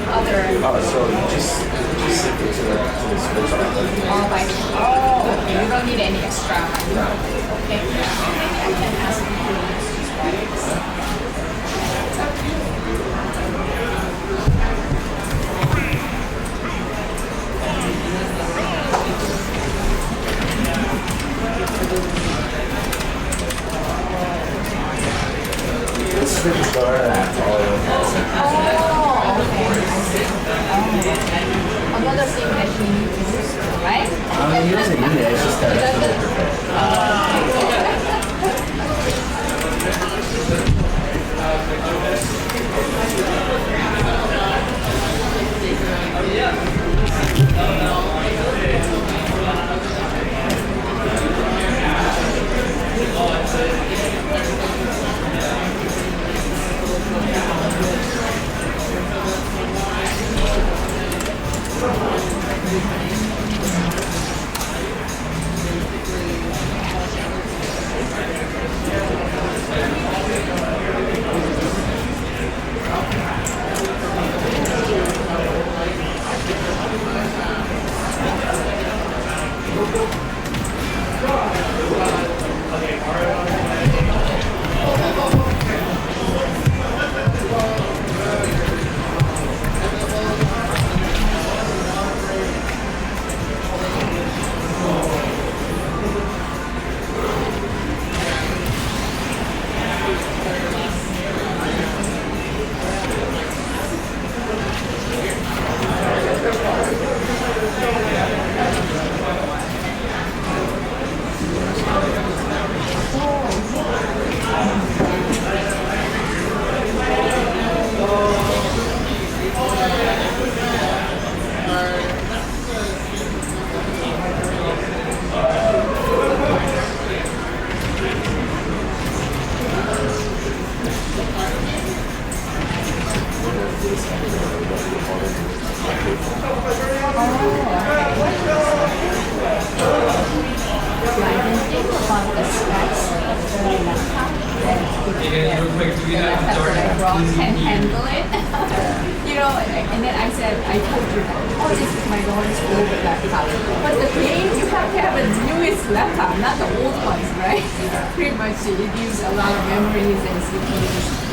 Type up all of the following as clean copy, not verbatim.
other? Oh, so you just sync it to the switch. Oh, by okay. You don't need any extra. Okay. Maybe I can ask you to use this. This is the store that all of Oh, okay. I see. Oh. Another thing that you need to use, right? I'm using it, it's just that it's a little prepared. Can handle it. You know, and then I said, I told you that, oh, this is my daughter's old laptop. But the thing, you have to have a newest laptop, not the old ones, right? Pretty much it uses a lot of memories and CPUs.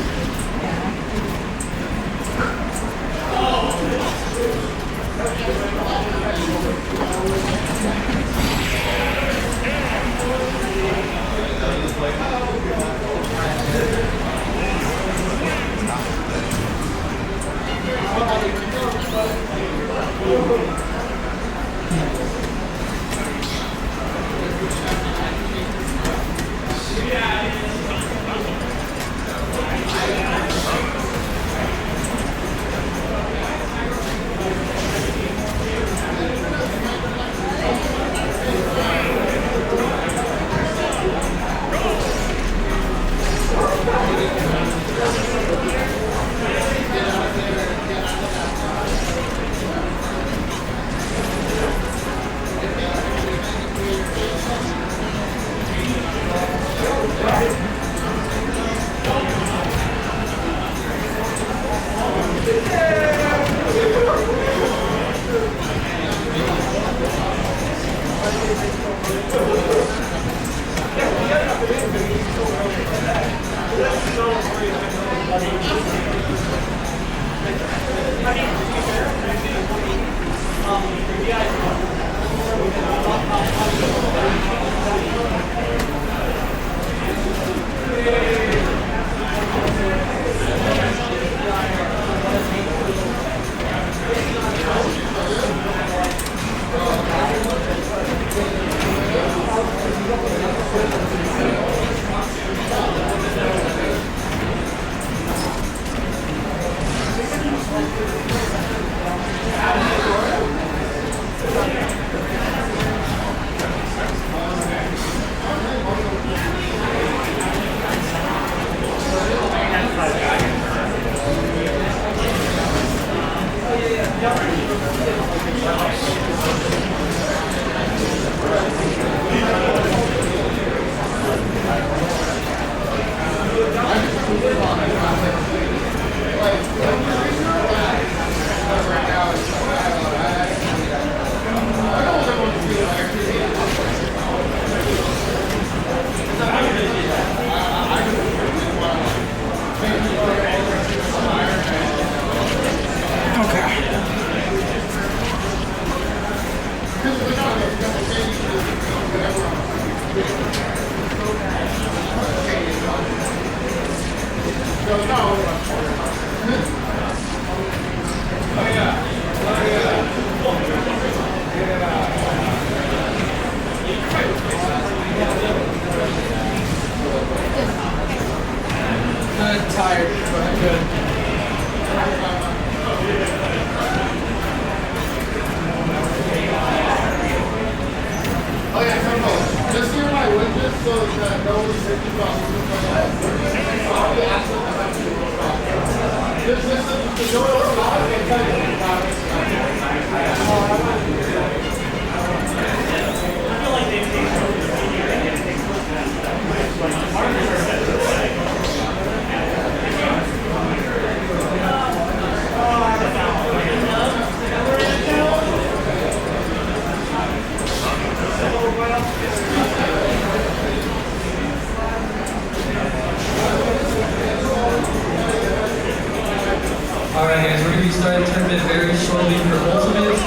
Alright guys, we're going to be starting the tournament very shortly for Ultimate.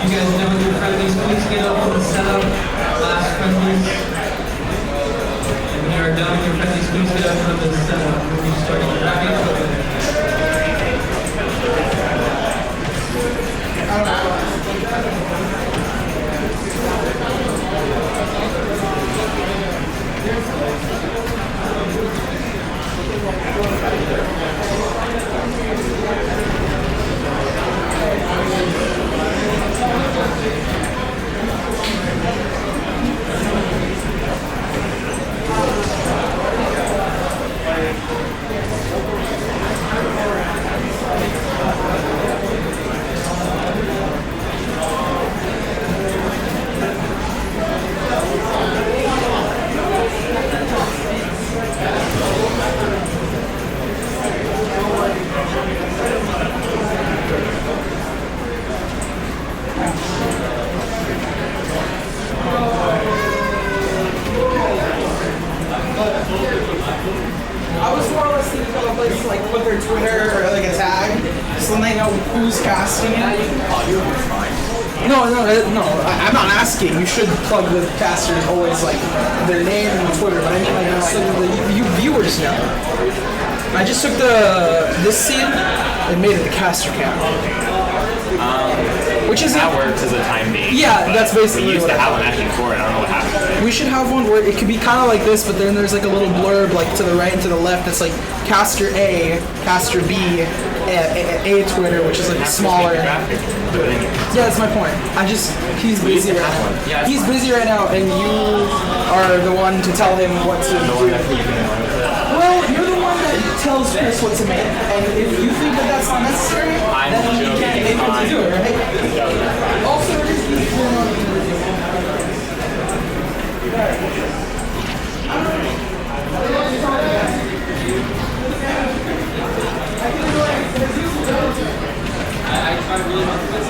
You guys know your friendlies, please get up on the setup, last friendlies. And when you are done with your friendlies, please get up on the setup. We'll be starting the bracket open. I was more or less thinking of a place to like put their Twitter or like a tag, so then they know who's casting it. No, I'm not asking. You should plug the casters always like their name and Twitter, but I mean like so the viewers know. I just took this scene and made it the caster cam. Which is that works as a time being. Yeah, that's basically we used what to have one actually for it. I don't know what happened. We should have one where it could be kind of like this, but then there's like a little blurb like to the right and to the left that's like caster A, caster B, a Twitter, which is like smaller. Yeah, that's my point. He's busy right now. Yeah, he's busy right now, and you are the one to tell him what to do. Well, you're the one that tells Chris what to make, and if you think that that's not necessary, then you can't make him to do it, right? Also, it is easy. I tried really hard for this.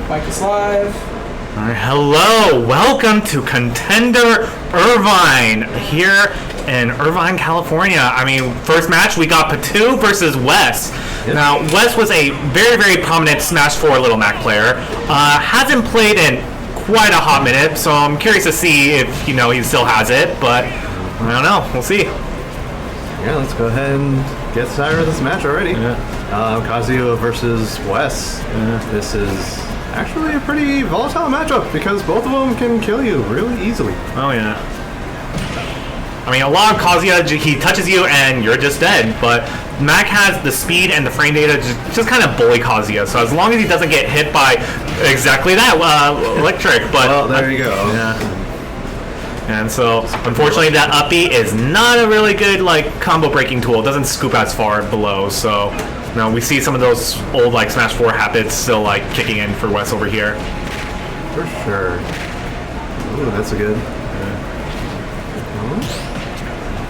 Mike is live. All right, hello, welcome to Contender Irvine here in Irvine, California. I mean, first match we got Patu versus Wes. Yep. Now, Wes was a very, very prominent Smash 4 Little Mac player. Hasn't played in quite a hot minute, so I'm curious to see if he still has it. But I don't know. We'll see. Yeah, let's go ahead and get started with this match already. Kazuya versus Wes. This is actually a pretty volatile matchup because both of them can kill you really easily. Oh yeah. I mean, a lot of Kazuya, he touches you and you're just dead, but Mac has the speed and the frame data to just kind of bully Kazuya, so as long as he doesn't get hit by exactly that, electric, but... Well, there you go. Yeah. And so, unfortunately, that up B is not a really good, combo breaking tool. It doesn't scoop as far below, so... Now we see some of those old Smash 4 habits still kicking in for Wes over here. For sure. Ooh, that's a good.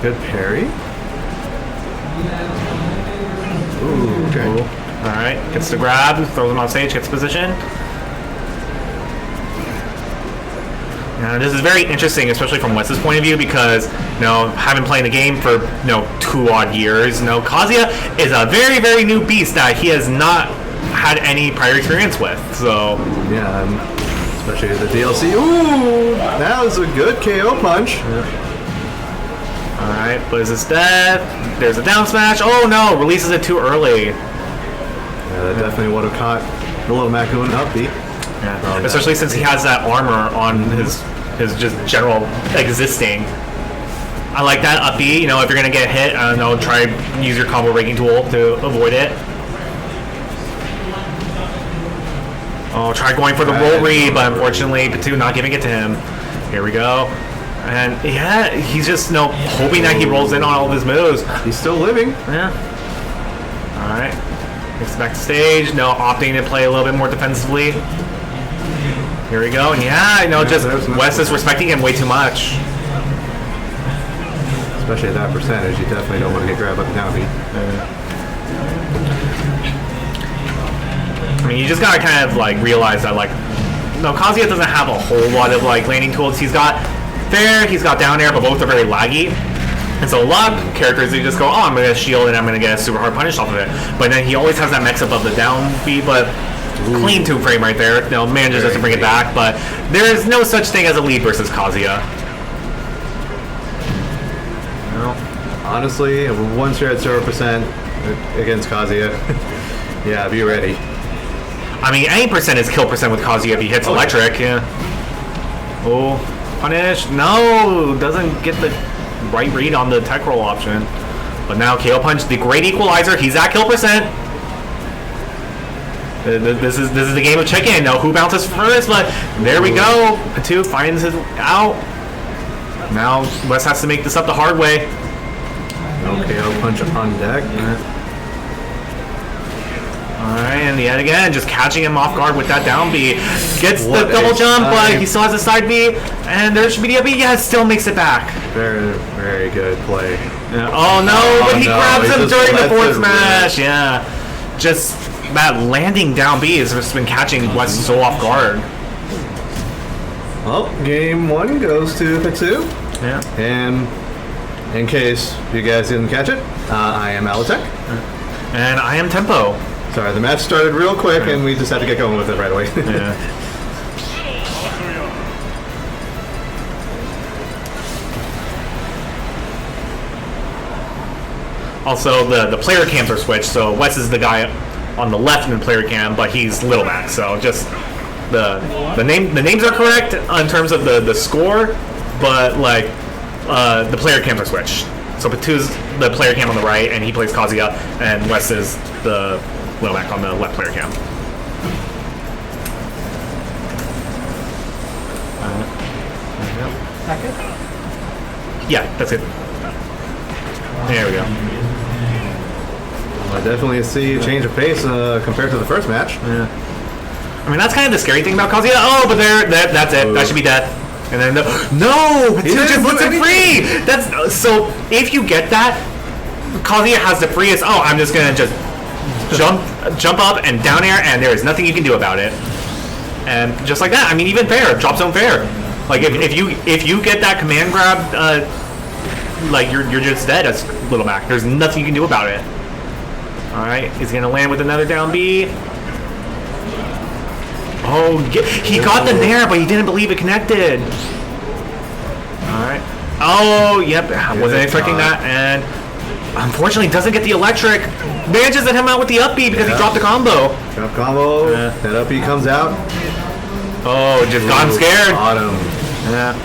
Good parry. Ooh, okay. Cool. All right, gets the grab, throws him on stage, gets position. Now this is very interesting, especially from Wes's point of view, because having played the game for 2 odd years, Kazuya is a very, very new beast that he has not had any prior experience with. So yeah, especially the DLC. Ooh, that was a good KO punch. Yeah. All right, but is this death? There's a down smash. Oh no, releases it too early. Yeah, that definitely would have caught the little Mac going up B. Yeah, especially since he has that armor on his just general existing. I like that up B. If you're gonna get hit, I don't know, try use your combo breaking tool to avoid it. Oh, try going for the roll read, but unfortunately, Patu not giving it to him. Here we go. And yeah, he's just hoping that he rolls in on all of his moves. He's still living. Yeah. All right. Gets back to stage. Opting to play a little bit more defensively. Here we go. And yeah, just Wes is respecting him way too much. Especially at that percentage, you definitely don't want to get grabbed up and down B. I mean, you just gotta kind of realize that Kazuya doesn't have a whole lot of landing tools. He's got fair, he's got down air, but both are very laggy. And so a lot of characters, they just go, oh, I'm going to shield and I'm going to get a super hard punish off of it. But then he always has that mix up of the down B, but clean 2 frame right there. Manages to bring it back, but there's no such thing as a lead versus Kazuya. Honestly, once you're at 0% against Kazuya, yeah, be ready. I mean, any percent is kill percent with Kazuya if he hits electric. Yeah. Oh, punish. No, doesn't get the right read on the tech roll option. But now KO punch, the great equalizer. He's at kill percent. This is the game of chicken. Who bounces first? But there we go. Patu finds his out. Now Wes has to make this up the hard way. No KO punch on deck. Alright, and yet again, just catching him off guard with that down B. Gets the double jump, but he still has a side B. And there should be the up B. Yeah, still makes it back. Very, very good play. Yeah. Oh no, but he grabs him during the forward smash. Yeah. Just that landing down B has just been catching Wes so off guard. Well, game 1 goes to Patu. Yeah. And in case you guys didn't catch it, I am Alitech. And I am Tempo. Sorry, the match started real quick and we just had to get going with it right away. Yeah. Also, the player cams are switched, so Wes is the guy on the left in the player cam, but he's Little Mac, so just the names are correct in terms of the score, but the player cams are switched. So Patu's the player cam on the right, and he plays Kazuya, and Wes is the Little Mac on the left player cam. Yeah, that's it. There we go. I definitely see a change of pace compared to the first match. Yeah. I mean, that's kind of the scary thing about Kazuya. Oh, but that's it. That should be death. And then no, it just puts it free. That's so. If you get that, Kazuya has the freest. Oh, I'm just gonna just jump up and down air, and there is nothing you can do about it. And just like that, I mean, even fair, drop zone fair. Like if you get that command grab, like you're just dead as Little Mac. There's nothing you can do about it. All right, he's gonna land with another down B. Oh, he got the nair, but he didn't believe it connected. All right. Oh, yep. Wasn't expecting that, and unfortunately doesn't get the electric. Manages to hit him out with the up B because he dropped the combo. Drop combo. That up B comes out. Oh, just gotten scared. Bottom. Yeah.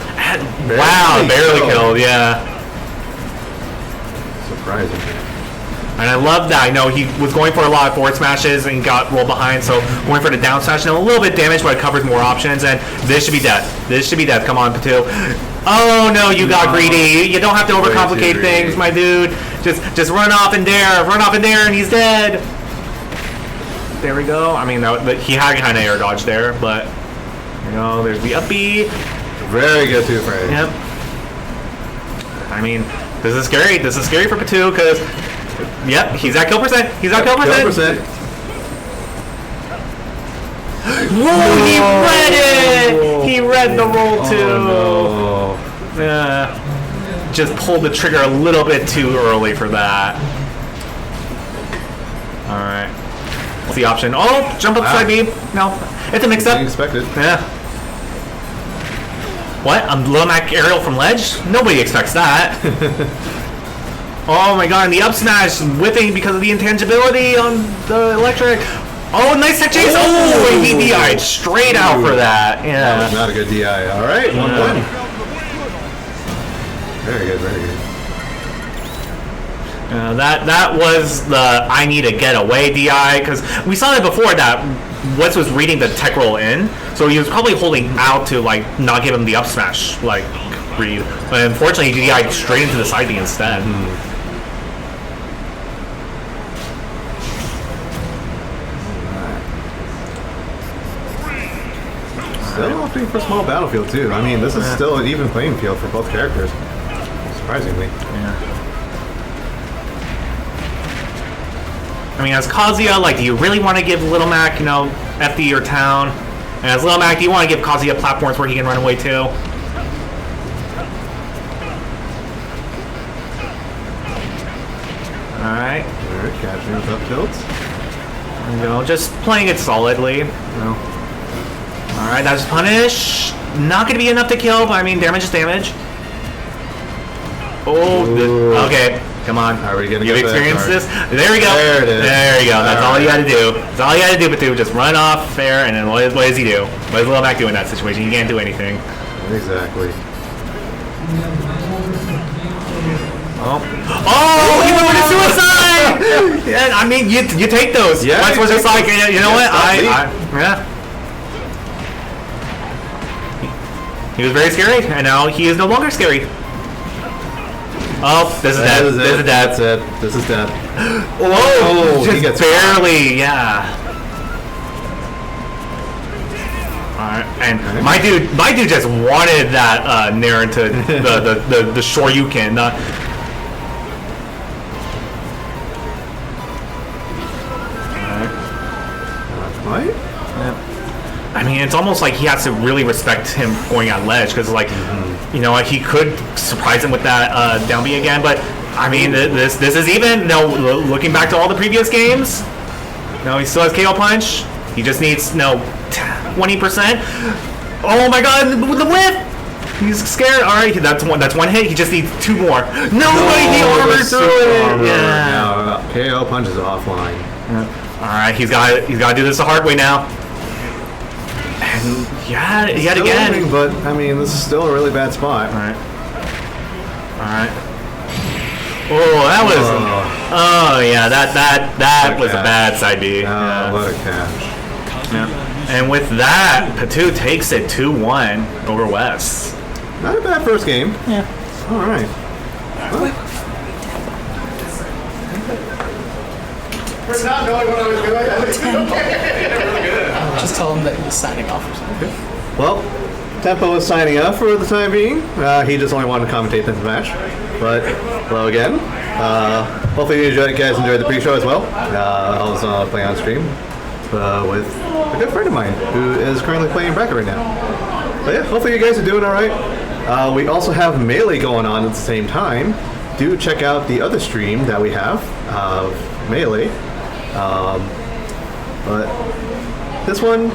Wow, barely killed. Yeah. Surprising. And I love that. I know he was going for a lot of forward smashes and got rolled behind, so going for the down smash and a little bit damage, but it covers more options. And this should be death. This should be death. Come on, Patu. Oh no, you got greedy. You don't have to overcomplicate things, my dude. Just run off and dare, and he's dead. There we go. I mean, he had kind of air dodge there, but you know, there's the up B. Very good two frame. Yep. I mean, this is scary. This is scary for Patu because, yep, he's at kill percent. He's at kill percent. Whoa, he read it! He read the roll too. Oh, no. Just pulled the trigger a little bit too early for that. Alright. What's the option? Oh, jump up the side B. No. It's a mix up. Expected. Yeah. What? A Little Mac aerial from ledge? Nobody expects that. Oh my god, and the up smash whipping because of the intangibility on the electric. Oh, nice tech chase! Oh, and he DI'd straight out for that. Yeah. That was not a good DI. All right, 1 point. Very good, very good. That was the I need to get away DI, because we saw that before that Wes was reading the tech roll in, so he was probably holding out to like not give him the up smash like read. But unfortunately he DI'd straight into the side B instead. Still opting for small battlefield too. I mean, this is still an even playing field for both characters. Surprisingly. Yeah. I mean, as Kazuya, like, do you really want to give Little Mac, you know, FD or town? And as Little Mac, do you want to give Kazuya platforms where he can run away too? Alright. Alright, catching with up tilts. You know, just playing it solidly. You know. Alright, that's punish. Not going to be enough to kill, but I mean, damage is damage. Oh, okay. Come on. Are we gonna You've get experienced that this? There we go. There it is. There you go. That's all you got to do. That's all you got to do, Batu. Just run off fair, and then what does he do? What does Little Mac do in that situation? He can't do anything. Exactly. Oh, he went for the suicide! Yeah, I mean, you take those. Yeah, Wes was just like, you know what? Yeah. He was very scary, and now he is no longer scary. Oh, this is dead. This is dead. That's it. This is dead. Whoa! He Just gets barely, yeah. Alright, and my dude just wanted that nair into the Shoryuken. Right? I mean, it's almost like he has to really respect him going on ledge, because, like, you know, like, he could surprise him with that down B again. But I mean, this is even. No, looking back to all the previous games, no, he still has KO punch. He just needs 20%. Oh my God, the whip! He's scared. All right, that's one hit. He just needs 2 more. No way, he armored through it. Yeah. No, KO punch is offline. All right, he's got to do this the hard way now. And yet again. Winning, but I mean, this is still a really bad spot. All right. Oh, that was. Oh yeah, that was a bad side B. What a catch. Yeah. And with that, Patu takes it 2-1 over Wes. Not a bad first game. Yeah. All right. Well, For not knowing what I was doing, I was really good. Just tell him that he's signing off or something. well, Tempo is signing up for the time being. He just only wanted to commentate this match. But hello again. Hopefully you guys enjoyed the pre-show as well. I was playing on stream. with a good friend of mine who is currently playing bracket right now. But yeah, hopefully you guys are doing all right. We also have Melee going on at the same time. Do check out the other stream that we have of Melee. But this one,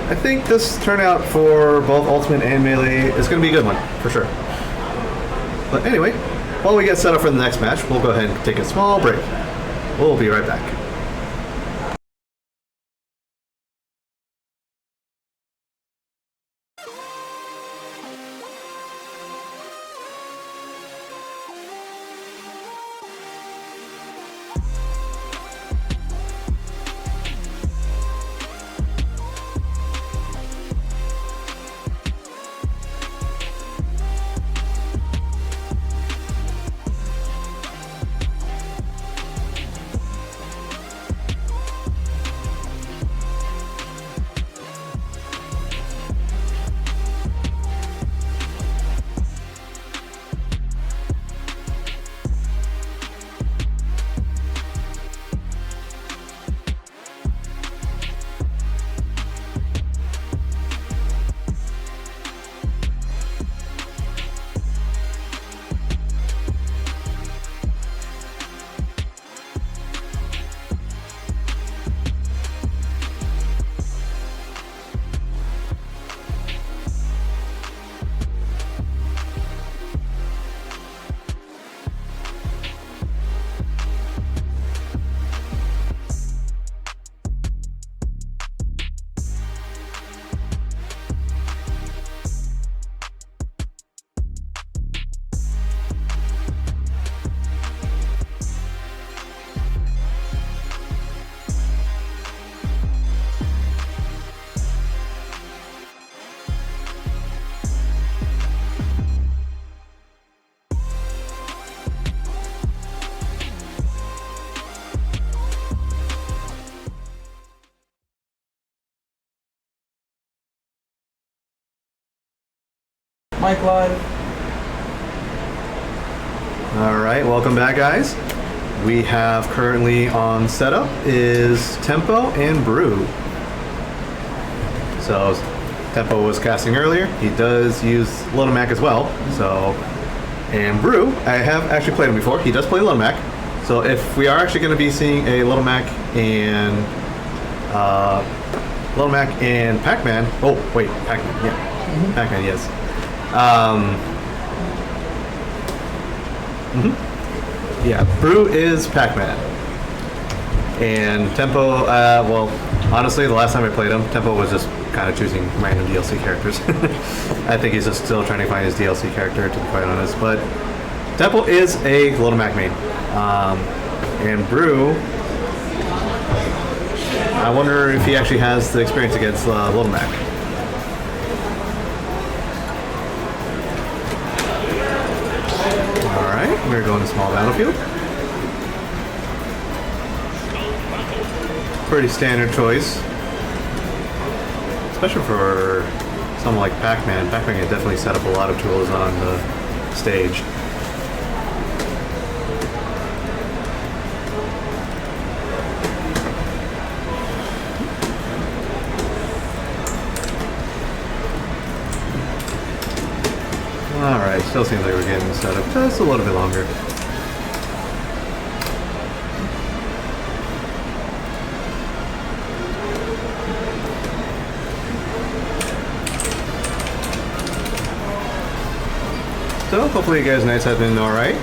I think this turnout for both Ultimate and Melee is going to be a good one, for sure. But anyway, while we get set up for the next match, we'll go ahead and take a small break. We'll be right back. Mike Live. Alright, welcome back guys. We have currently on setup is Tempo and Brew. So Tempo was casting earlier. He does use Little Mac as well. So, and Brew, I have actually played him before. He does play Little Mac. So if we are actually going to be seeing a Little Mac and Pac-Man. Oh wait, Pac-Man, yeah, Pac-Man, yes. Yeah, Brew is Pac-Man. And Tempo, well, honestly, the last time I played him, Tempo was just kind of choosing random DLC characters. I think he's just still trying to find his DLC character, to be quite honest. But Tempo is a Little Mac main. And Brew, I wonder if he actually has the experience against Little Mac. Alright, we're going to small battlefield. Pretty standard choice. Especially for someone like Pac-Man. Pac-Man can definitely set up a lot of tools on the stage. Alright, still seems like we're getting set up just a little bit longer. So, hopefully you guys' nights have been alright.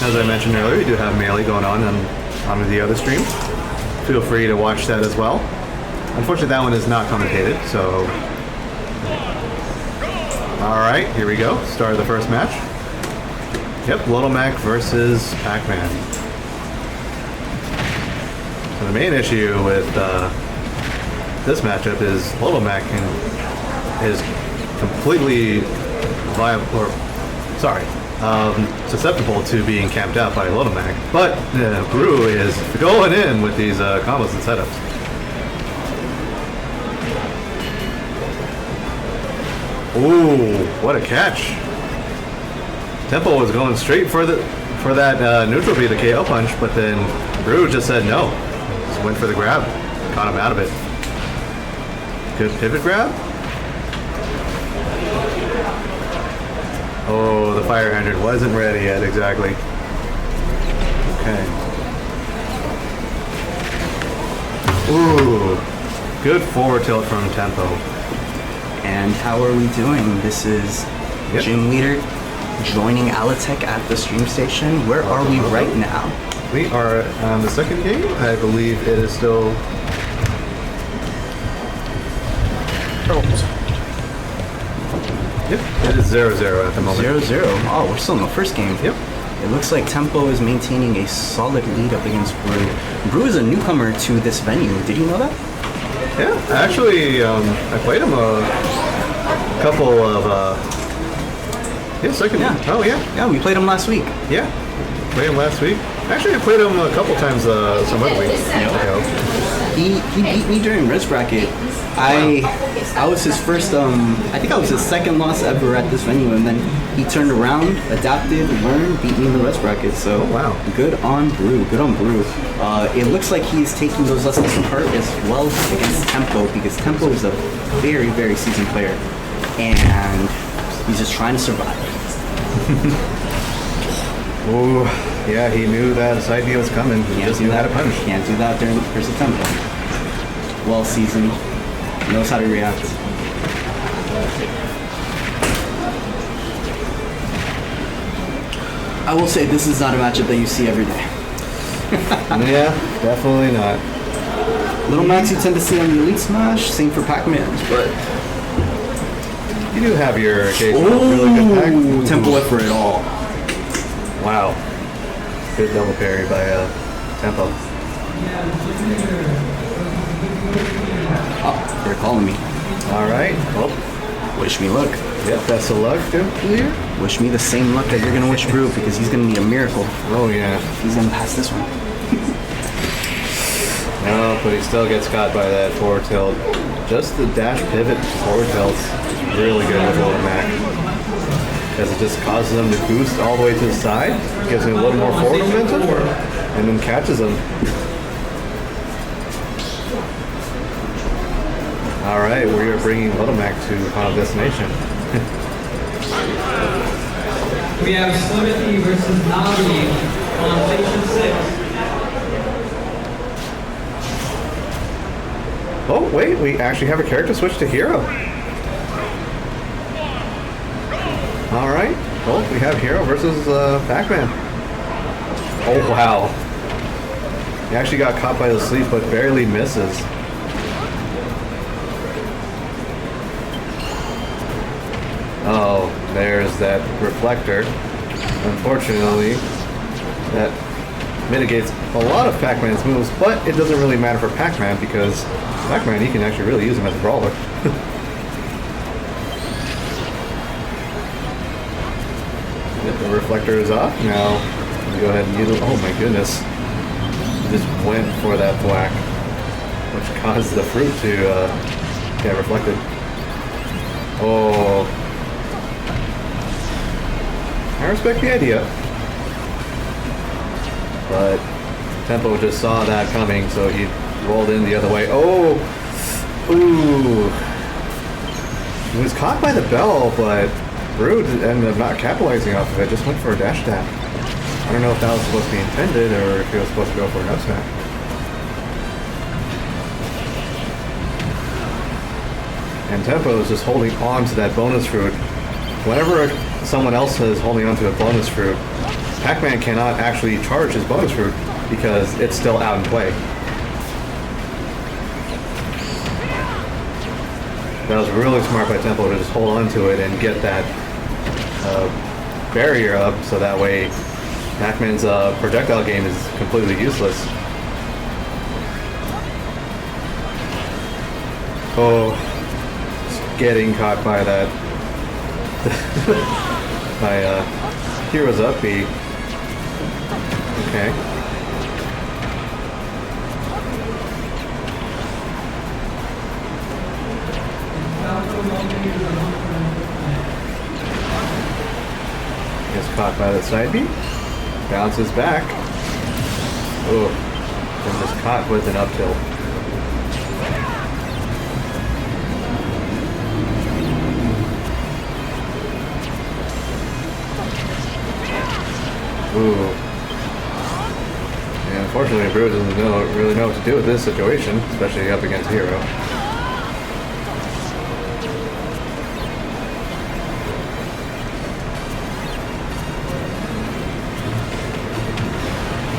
As I mentioned earlier, we do have Melee going on the other stream. Feel free to watch that as well. Unfortunately, that one is not commentated, so... Alright, here we go. Start of the first match. Yep, Little Mac versus Pac-Man. So the main issue with this matchup is Little Mac is completely susceptible to being camped out by Little Mac. But Brew is going in with these combos and setups. Ooh, what a catch! Tempo was going straight for that neutral B, the KO punch, but then Brew just said no. Just went for the grab. Caught him out of it. Good pivot grab. Oh, the fire hydrant wasn't ready yet, exactly. Okay. Ooh, good forward tilt from Tempo. And how are we doing? This is Yep. Gym Leader joining Alitech at the stream station. Where are we right now? We are on the second game. I believe it is still. Yep, it is 0-0 at the moment. 0-0. Oh, we're still in the first game. Yep. It looks like Tempo is maintaining a solid lead up against Brew. Brew is a newcomer to this venue. Did you know that? Yeah, actually, I played him a couple of. Second. Yeah. Oh, yeah. Yeah, we played him last week. Yeah. Played him last week. Actually, I played him a couple times some other weeks. ago. He beat me during Res Bracket. I was his first, I think I was his second loss ever at this venue, and then he turned around, adapted, learned, beat me in the Res Bracket. So wow. Good on Brew. Good on Brew. It looks like he's taking those lessons to heart as well against Tempo, because Tempo is a very, very seasoned player, and he's just trying to survive. Oh, yeah, he knew that side B was coming. He just knew how to punish. Can't do that during versus Tempo. Well seasoned, knows how to react. I will say this is not a matchup that you see every day. Yeah, definitely not. Little Max you tend to see on the Elite Smash, same for Pac-Man's, but You do have your occasional really good pack. Tempo went for it all. Wow. Good double parry by Tempo. Oh, they're calling me. All right. Well, Wish me luck. yep, best of luck to clear. Wish me the same luck that you're gonna wish Brew, because he's gonna need a miracle. Oh, yeah. He's gonna pass this one. No, but he still gets caught by that forward tilt. Just the dash pivot forward tilt is really good with Golden Mac. Because it just causes him to boost all the way to the side, gives him a little more forward momentum, and then catches him. All right, we are bringing Little Mac to Final Destination. We have Slimothy versus Navi on Station 6. Oh, wait, we actually have a character switch to Hero. All right, well, we have Hero versus Pac-Man. Oh, wow. He actually got caught by the sleeve, but barely misses. Oh, there's that reflector. Unfortunately, that mitigates a lot of Pac-Man's moves, but it doesn't really matter for Pac-Man because Pac-Man, you can actually really use him as a brawler. Yep, the reflector is off. Now, go ahead and use it. Oh my goodness. Just went for that thwack, which caused the fruit to get reflected. Oh. I respect the idea. But Tempo just saw that coming, so he rolled in the other way. Oh! Ooh! He was caught by the bell, but Brood ended up not capitalizing off of it, just went for a dash attack. I don't know if that was supposed to be intended, or if he was supposed to go for an up smash. And Tempo is just holding on to that bonus fruit. Whenever someone else is holding onto a bonus fruit, Pac-Man cannot actually charge his bonus fruit because it's still out in play. That was really smart by Tempo to just hold on to it and get that barrier up so that way Pac-Man's projectile game is completely useless. Oh, just getting caught by that. My Hero's up B. Okay. Gets caught by the side B. Bounces back. Oh. and just caught with an up tilt. Ooh. And unfortunately, Brew doesn't really know what to do with this situation, especially up against Hero.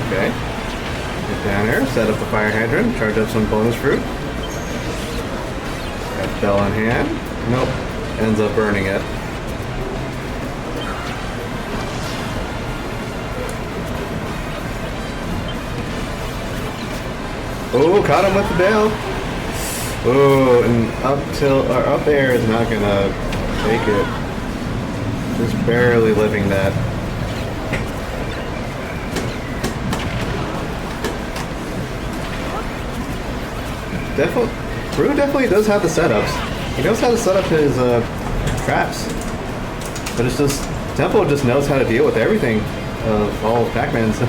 Okay. Get down here, set up the fire hydrant, charge up some bonus fruit. Got Bell in hand. Nope. Ends up burning it. Oh, caught him with the bail. Oh, and up air is not gonna take it. Just barely living that. Brew definitely does have the setups. He knows how to set up his traps. But it's just, Tempo just knows how to deal with everything. All of Pac-Man's.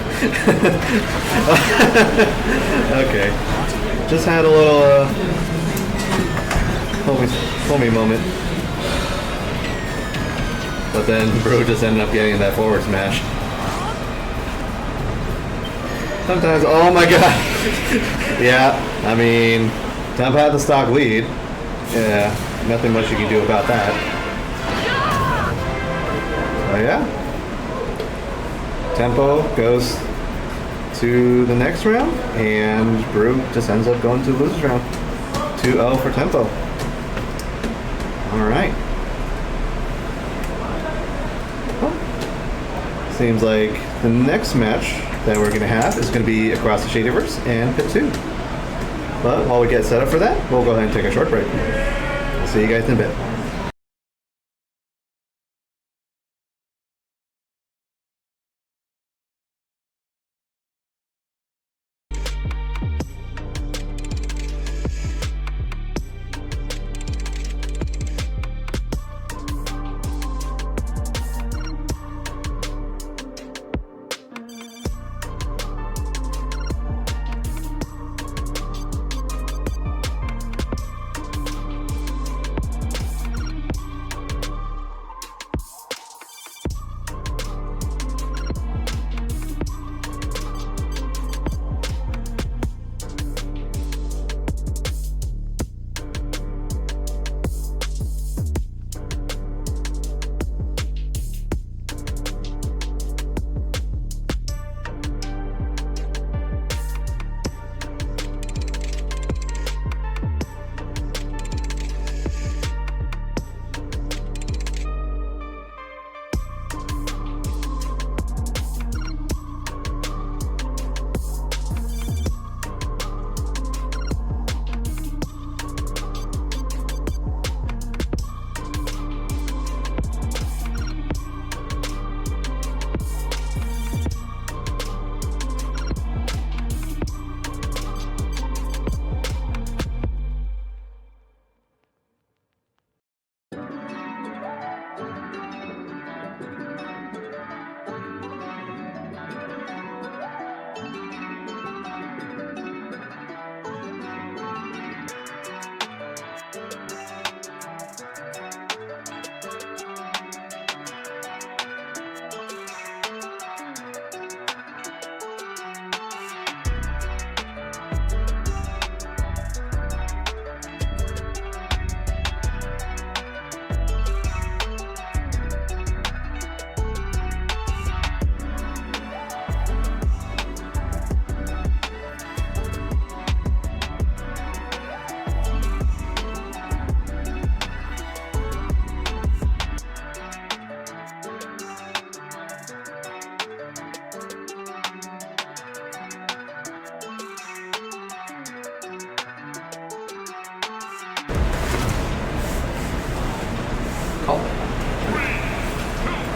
Okay. Just had a little homie moment. But then Brew just ended up getting that forward smash. Sometimes, oh my god. Yeah, I mean, Tempo had the stock lead. Yeah, nothing much you can do about that. Oh yeah. Tempo goes to the next round, and Brew just ends up going to the losers round. 2-0 for Tempo. Alright. Well, seems like the next match that we're going to have is going to be across the Shadyverse and Pit 2. But while we get set up for that, we'll go ahead and take a short break. We'll see you guys in a bit.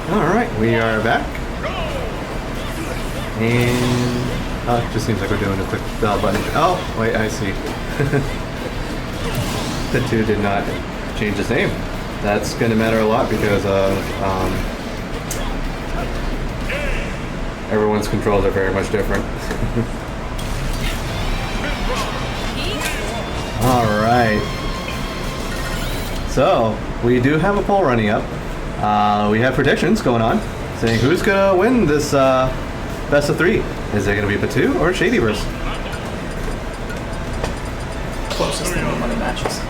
Alright, we are back. And it just seems like we're doing a quick bell button. Oh, wait, I see. The 2 did not change his name. That's going to matter a lot because everyone's controls are very much different. All right. So we do have a poll running up. We have predictions going on, saying who's gonna win this best of 3. Is it gonna be Patu or Shadyverse? Closest thing to money matches.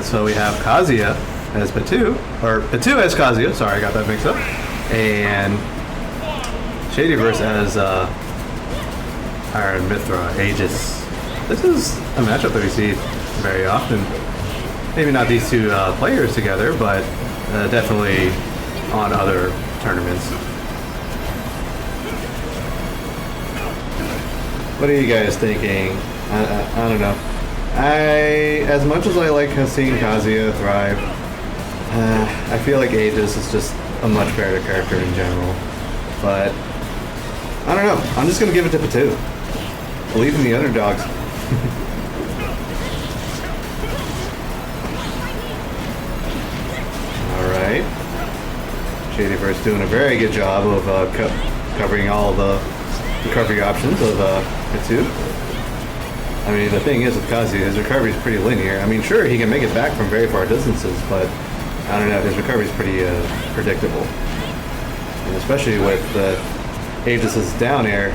So we have Kazuya as Patu, or Patu as Kazuya. Sorry, I got that mixed up. And Shadyverse as Iron Mithra Aegis. This is a matchup that we see very often. Maybe not these two players together, but definitely on other tournaments. What are you guys thinking? I don't know. As much as I like seeing Kazuya thrive, I feel like Aegis is just a much better character in general. But I don't know. I'm just gonna give it to Patu. Believe in the underdogs. Alright. Shadyverse doing a very good job of covering all the recovery options of Patu. I mean, the thing is with Kazuya, his recovery is pretty linear. I mean, sure, he can make it back from very far distances, but I don't know, his recovery is pretty predictable. And especially with Aegis' down air,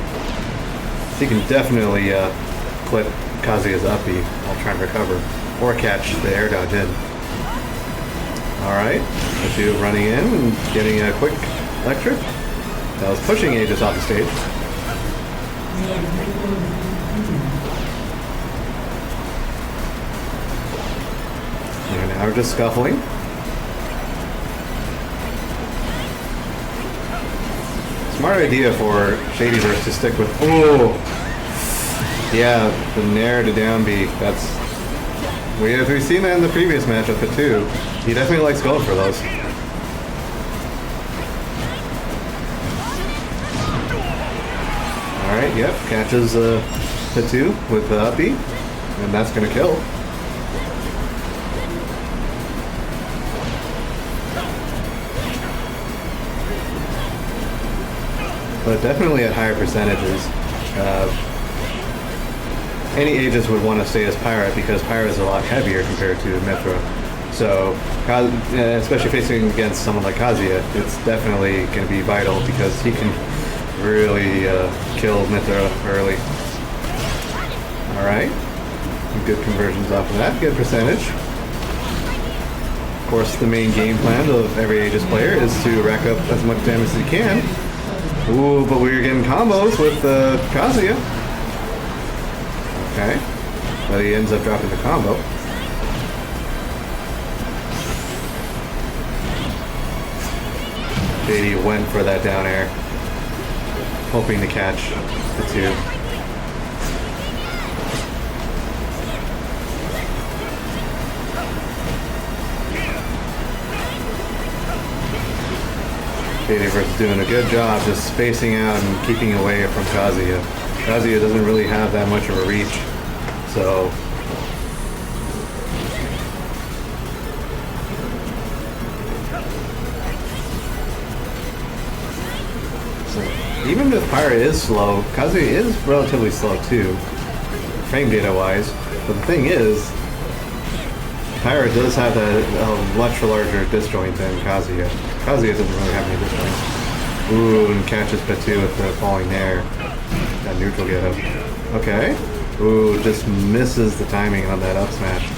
he can definitely clip Kazuya's uppy while trying to recover, or catch the air dodge in. Alright, Patu running in and getting a quick electric. That was pushing Aegis off the stage. And now we're just scuffling. Smart idea for Shadyverse to stick with. Oh, yeah, the nair to down B. That's we've seen that in the previous matchup too. He definitely likes going for those. All right, yep, catches Patu with the uppy, and that's gonna kill. But definitely at higher percentages. Any Aegis would want to stay as Pirate because Pirate is a lot heavier compared to Mithra. So, especially facing against someone like Kazuya, it's definitely going to be vital because he can really kill Mithra early. Alright. Good conversions off of that. Good percentage. Of course, the main game plan of every Aegis player is to rack up as much damage as he can. Ooh, but we're getting combos with Kazuya. Okay. But he ends up dropping the combo. JD went for that down air, hoping to catch the 2. Shadyverse is doing a good job just spacing out and keeping away from Kazuya. Kazuya doesn't really have that much of a reach, so even if Pirate is slow, Kazuya is relatively slow too, frame data wise. But the thing is, Pirate does have a much larger disjoint than Kazuya. Kazuya doesn't really have any disjoints. Ooh, and catches Patu with the falling there. That neutral get up. Okay. Ooh, just misses the timing on that up smash.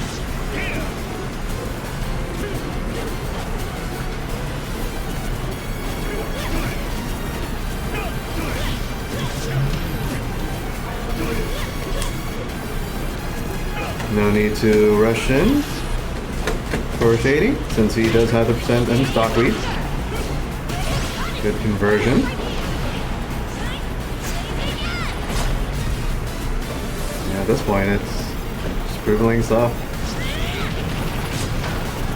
No need to rush in for Shady, since he does have the percent and stock lead. Good conversion. Yeah, at this point, it's just proving stuff.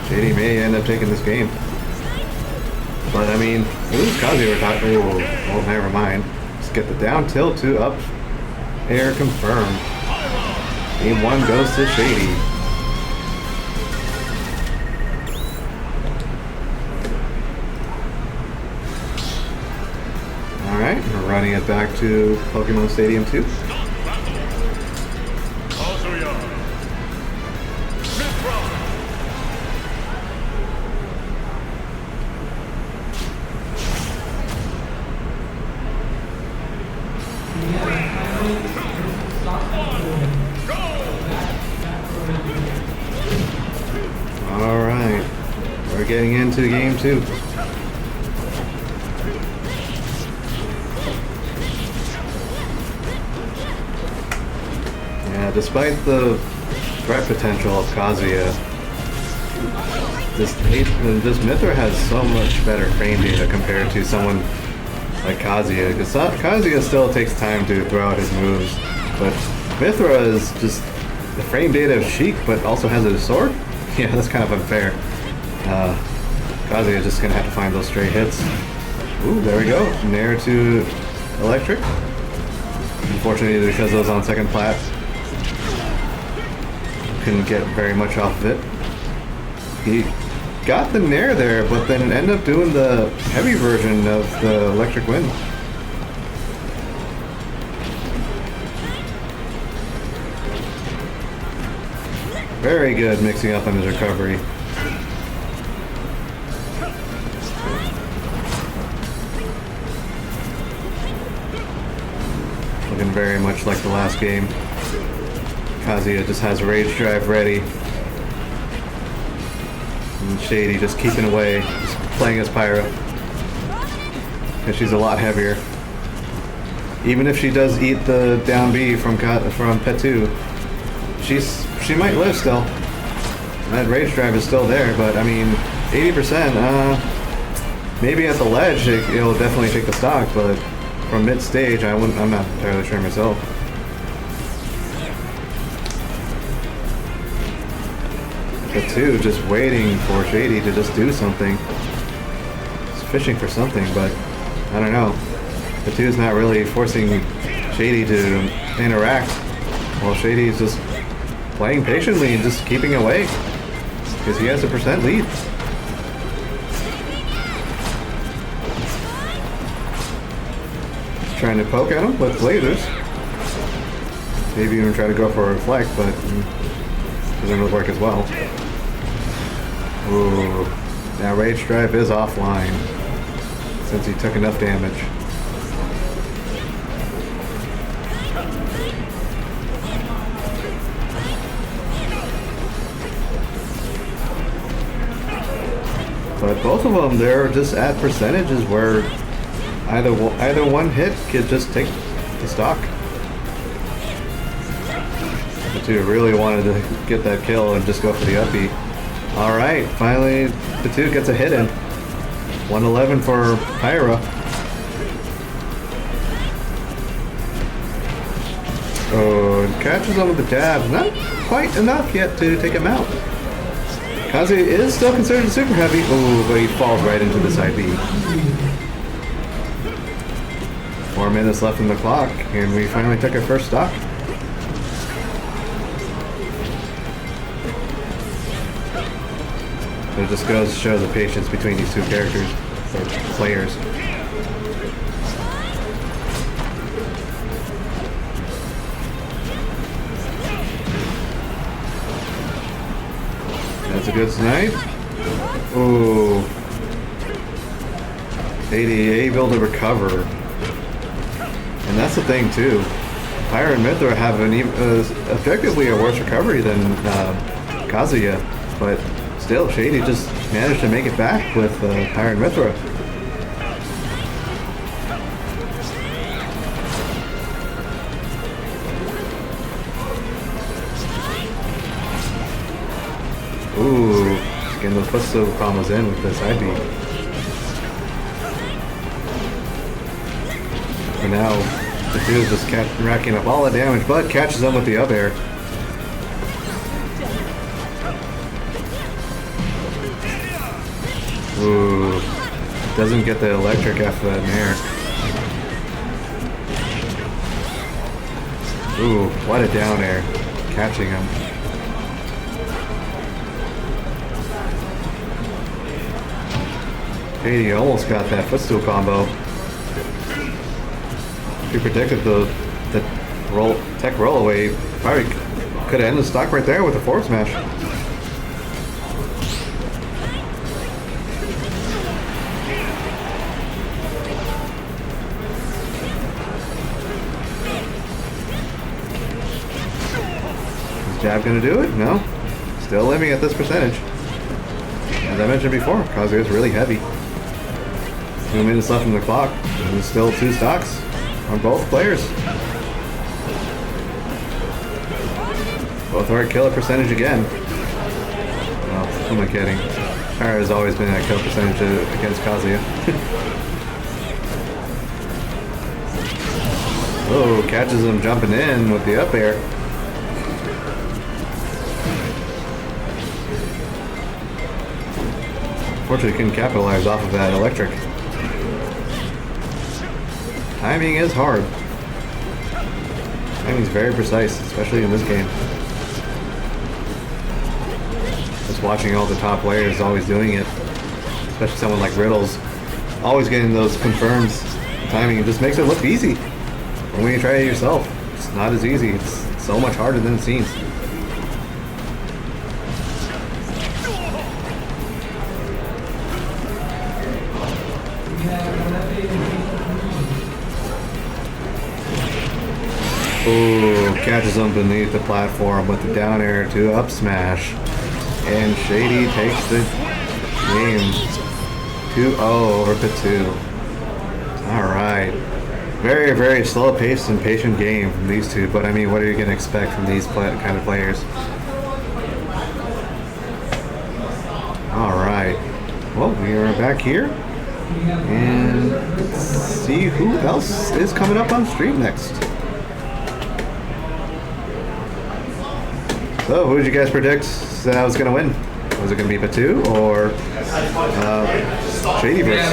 Shady may end up taking this game. But I mean, this is Kazuya we're talking. Oh, never mind. Just get the down tilt to up air confirmed. Game 1 goes to Shady. Alright, we're running it back to Pokemon Stadium 2. Alright, we're getting into game 2. Yeah, despite the threat potential of Kazuya, this Mithra has so much better frame data compared to someone like Kazuya, because Kazuya still takes time to throw out his moves, but Mithra is just the frame data of Sheik, but also has a sword? Yeah, that's kind of unfair. Kazuya is just gonna have to find those stray hits. Ooh, there we go. Nair to electric. Unfortunately, because it was on second plat, couldn't get very much off of it. He got the Nair there, but then ended up doing the heavy version of the electric wind. Very good mixing up on his recovery. Looking very much like the last game. Kazuya just has Rage Drive ready. And Shady just keeping away, just playing as Pyra. Because she's a lot heavier. Even if she does eat the down B from Petu, she might live still. That Rage Drive is still there, but I mean, 80%, maybe at the ledge it'll definitely take the stock, but from mid-stage, I'm not entirely sure myself. Petu just waiting for Shady to just do something. He's fishing for something, but I don't know. Petu's not really forcing Shady to interact, while Shady's just playing patiently and just keeping away because he has a % lead. Just trying to poke at him with lasers. Maybe even try to go for a reflect, but doesn't really work as well. Ooh, now Rage Drive is offline since he took enough damage. But both of them, they're just at percentages where either one hit could just take the stock. The two really wanted to get that kill and just go for the uppie. Alright, finally the two gets a hit in. 111 for Pyra. Oh, and catches him with the jab. Not quite enough yet to take him out. Kazuya is still considered super heavy. Ooh, but he falls right into the side B. 4 minutes left in the clock, and we finally took our first stock. It just goes to show the patience between these two characters, or players. That's a good snipe. Ooh. 80 able to recover. And that's the thing too. Pyra and Mithra have effectively a worse recovery than Kazuya, but still Shady just managed to make it back with Pyra and Mithra. Ooh, getting the footstool combos in with this side B. And now the dude is just racking up all the damage, but catches them with the up air. Ooh, doesn't get the electric after that nair. Ooh, what a down air, catching him. Katie almost got that footstool combo. If you predicted the tech rollaway, probably could have ended the stock right there with a forward smash. Is jab gonna do it? No. Still living at this percentage. As I mentioned before, Kazuya is really heavy. 2 minutes left on the clock, and there's still 2 stocks on both players. Both are at killer percentage again. Well, who am I kidding? Tara has always been at kill percentage against Kazuya. Oh, catches him jumping in with the up air. Unfortunately, couldn't capitalize off of that electric. Timing is hard. Timing's very precise, especially in this game. Just watching all the top players always doing it, especially someone like Riddles, always getting those confirms. Timing, it just makes it look easy. And when you try it yourself, it's not as easy. It's so much harder than it seems. Ooh, catches him beneath the platform with the down air to up smash. And Shady takes the game 2-0 over Patu. Alright. Very, very slow paced and patient game from these two, but I mean, what are you going to expect from these kind of players? Alright. Well, we are back here. And let's see who else is coming up on stream next. So, who did you guys predict that was going to win? Was it going to be Patu or Shadyverse?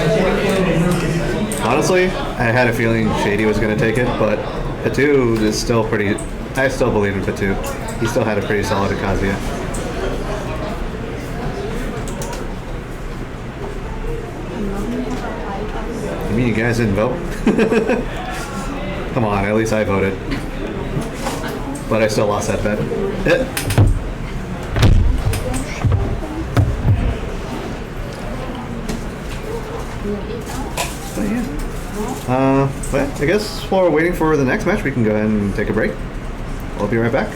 Honestly, I had a feeling Shady was going to take it, but Patu is still pretty... I still believe in Patu. He still had a pretty solid Kazuya. You mean you guys didn't vote? Come on, at least I voted. But I still lost that bet. But yeah. But I guess while we're waiting for the next match, we can go ahead and take a break. We'll be right back.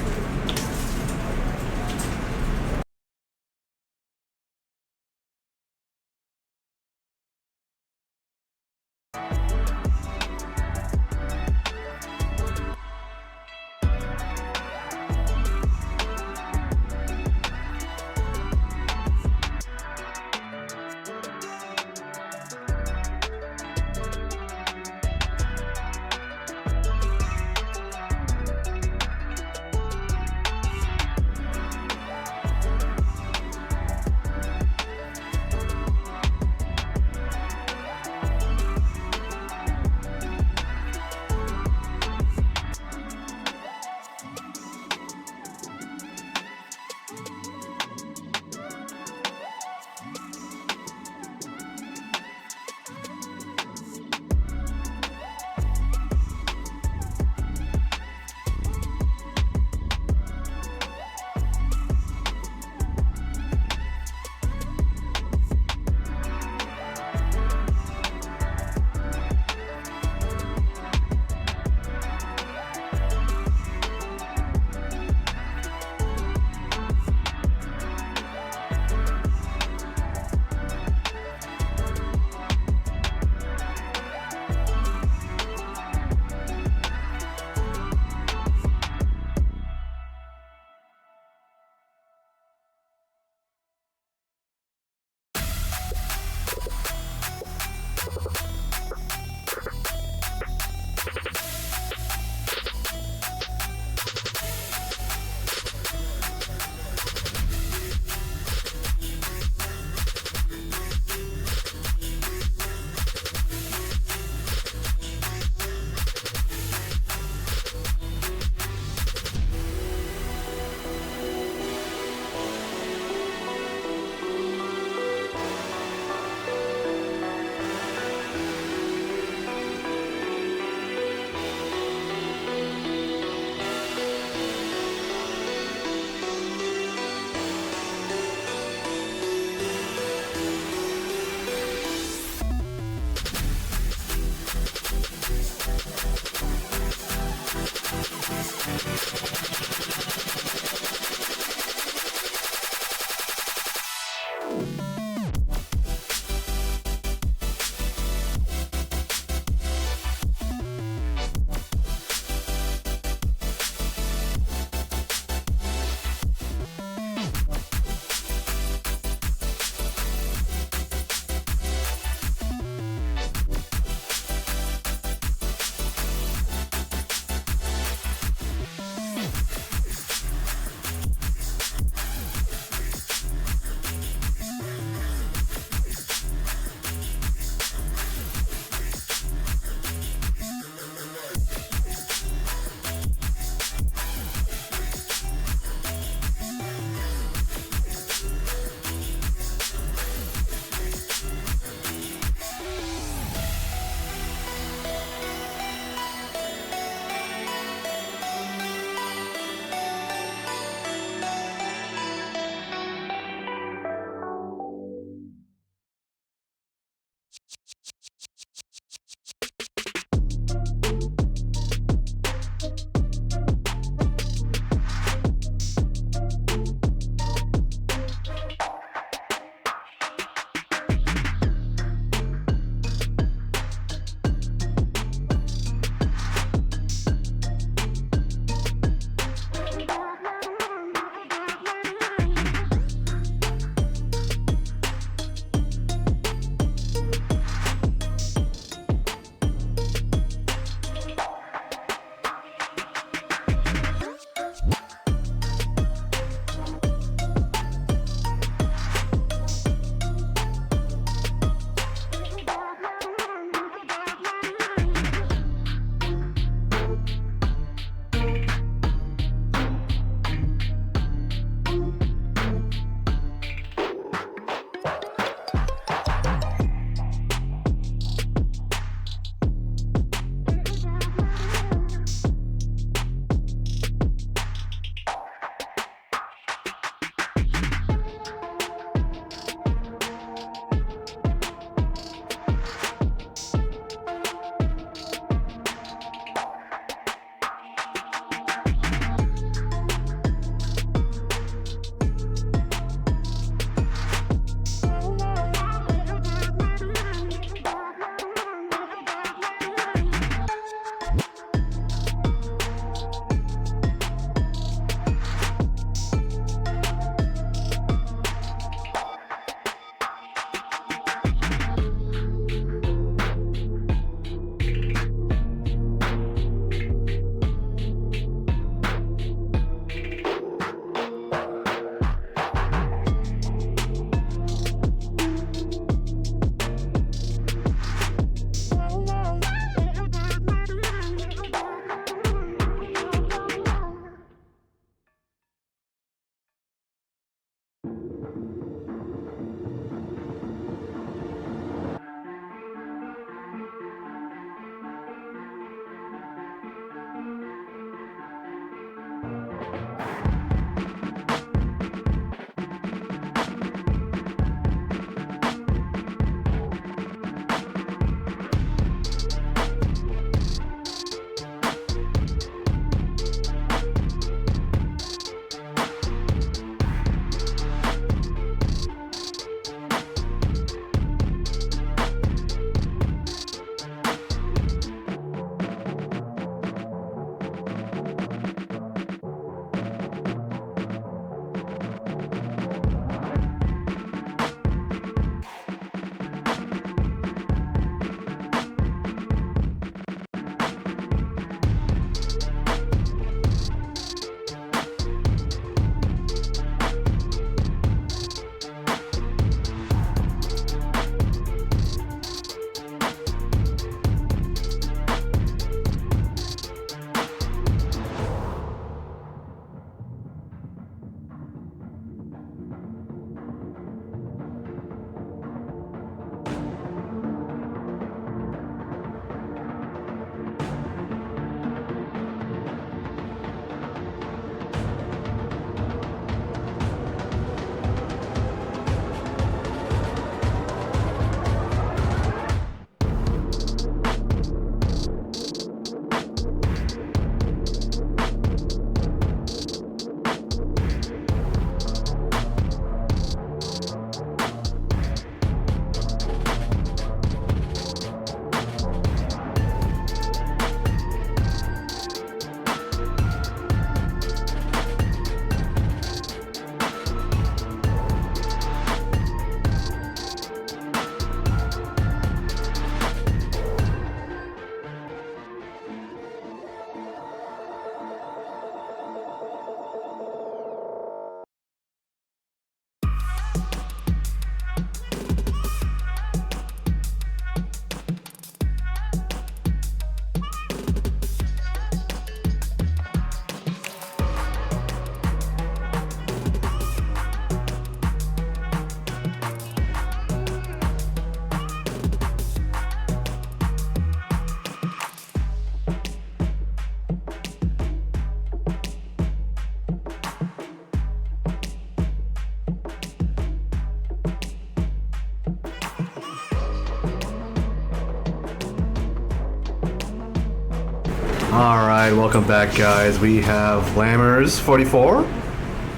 Alright, welcome back, guys. We have Lammers 44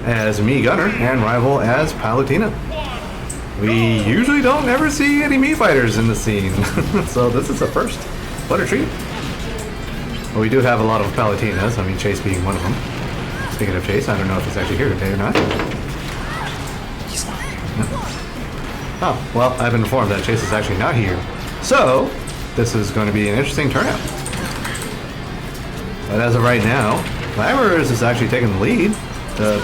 as Me Gunner and Rival as Palutena. We usually don't ever see any Me fighters in the scene, so this is a first. What a treat. Well, we do have a lot of Palutenas, I mean Chase being one of them. Speaking of Chase, I don't know if he's actually here today or not. He's not here. Oh, well, I've been informed that Chase is actually not here. So, this is going to be an interesting turnout. But as of right now, Lammers is actually taking the lead, the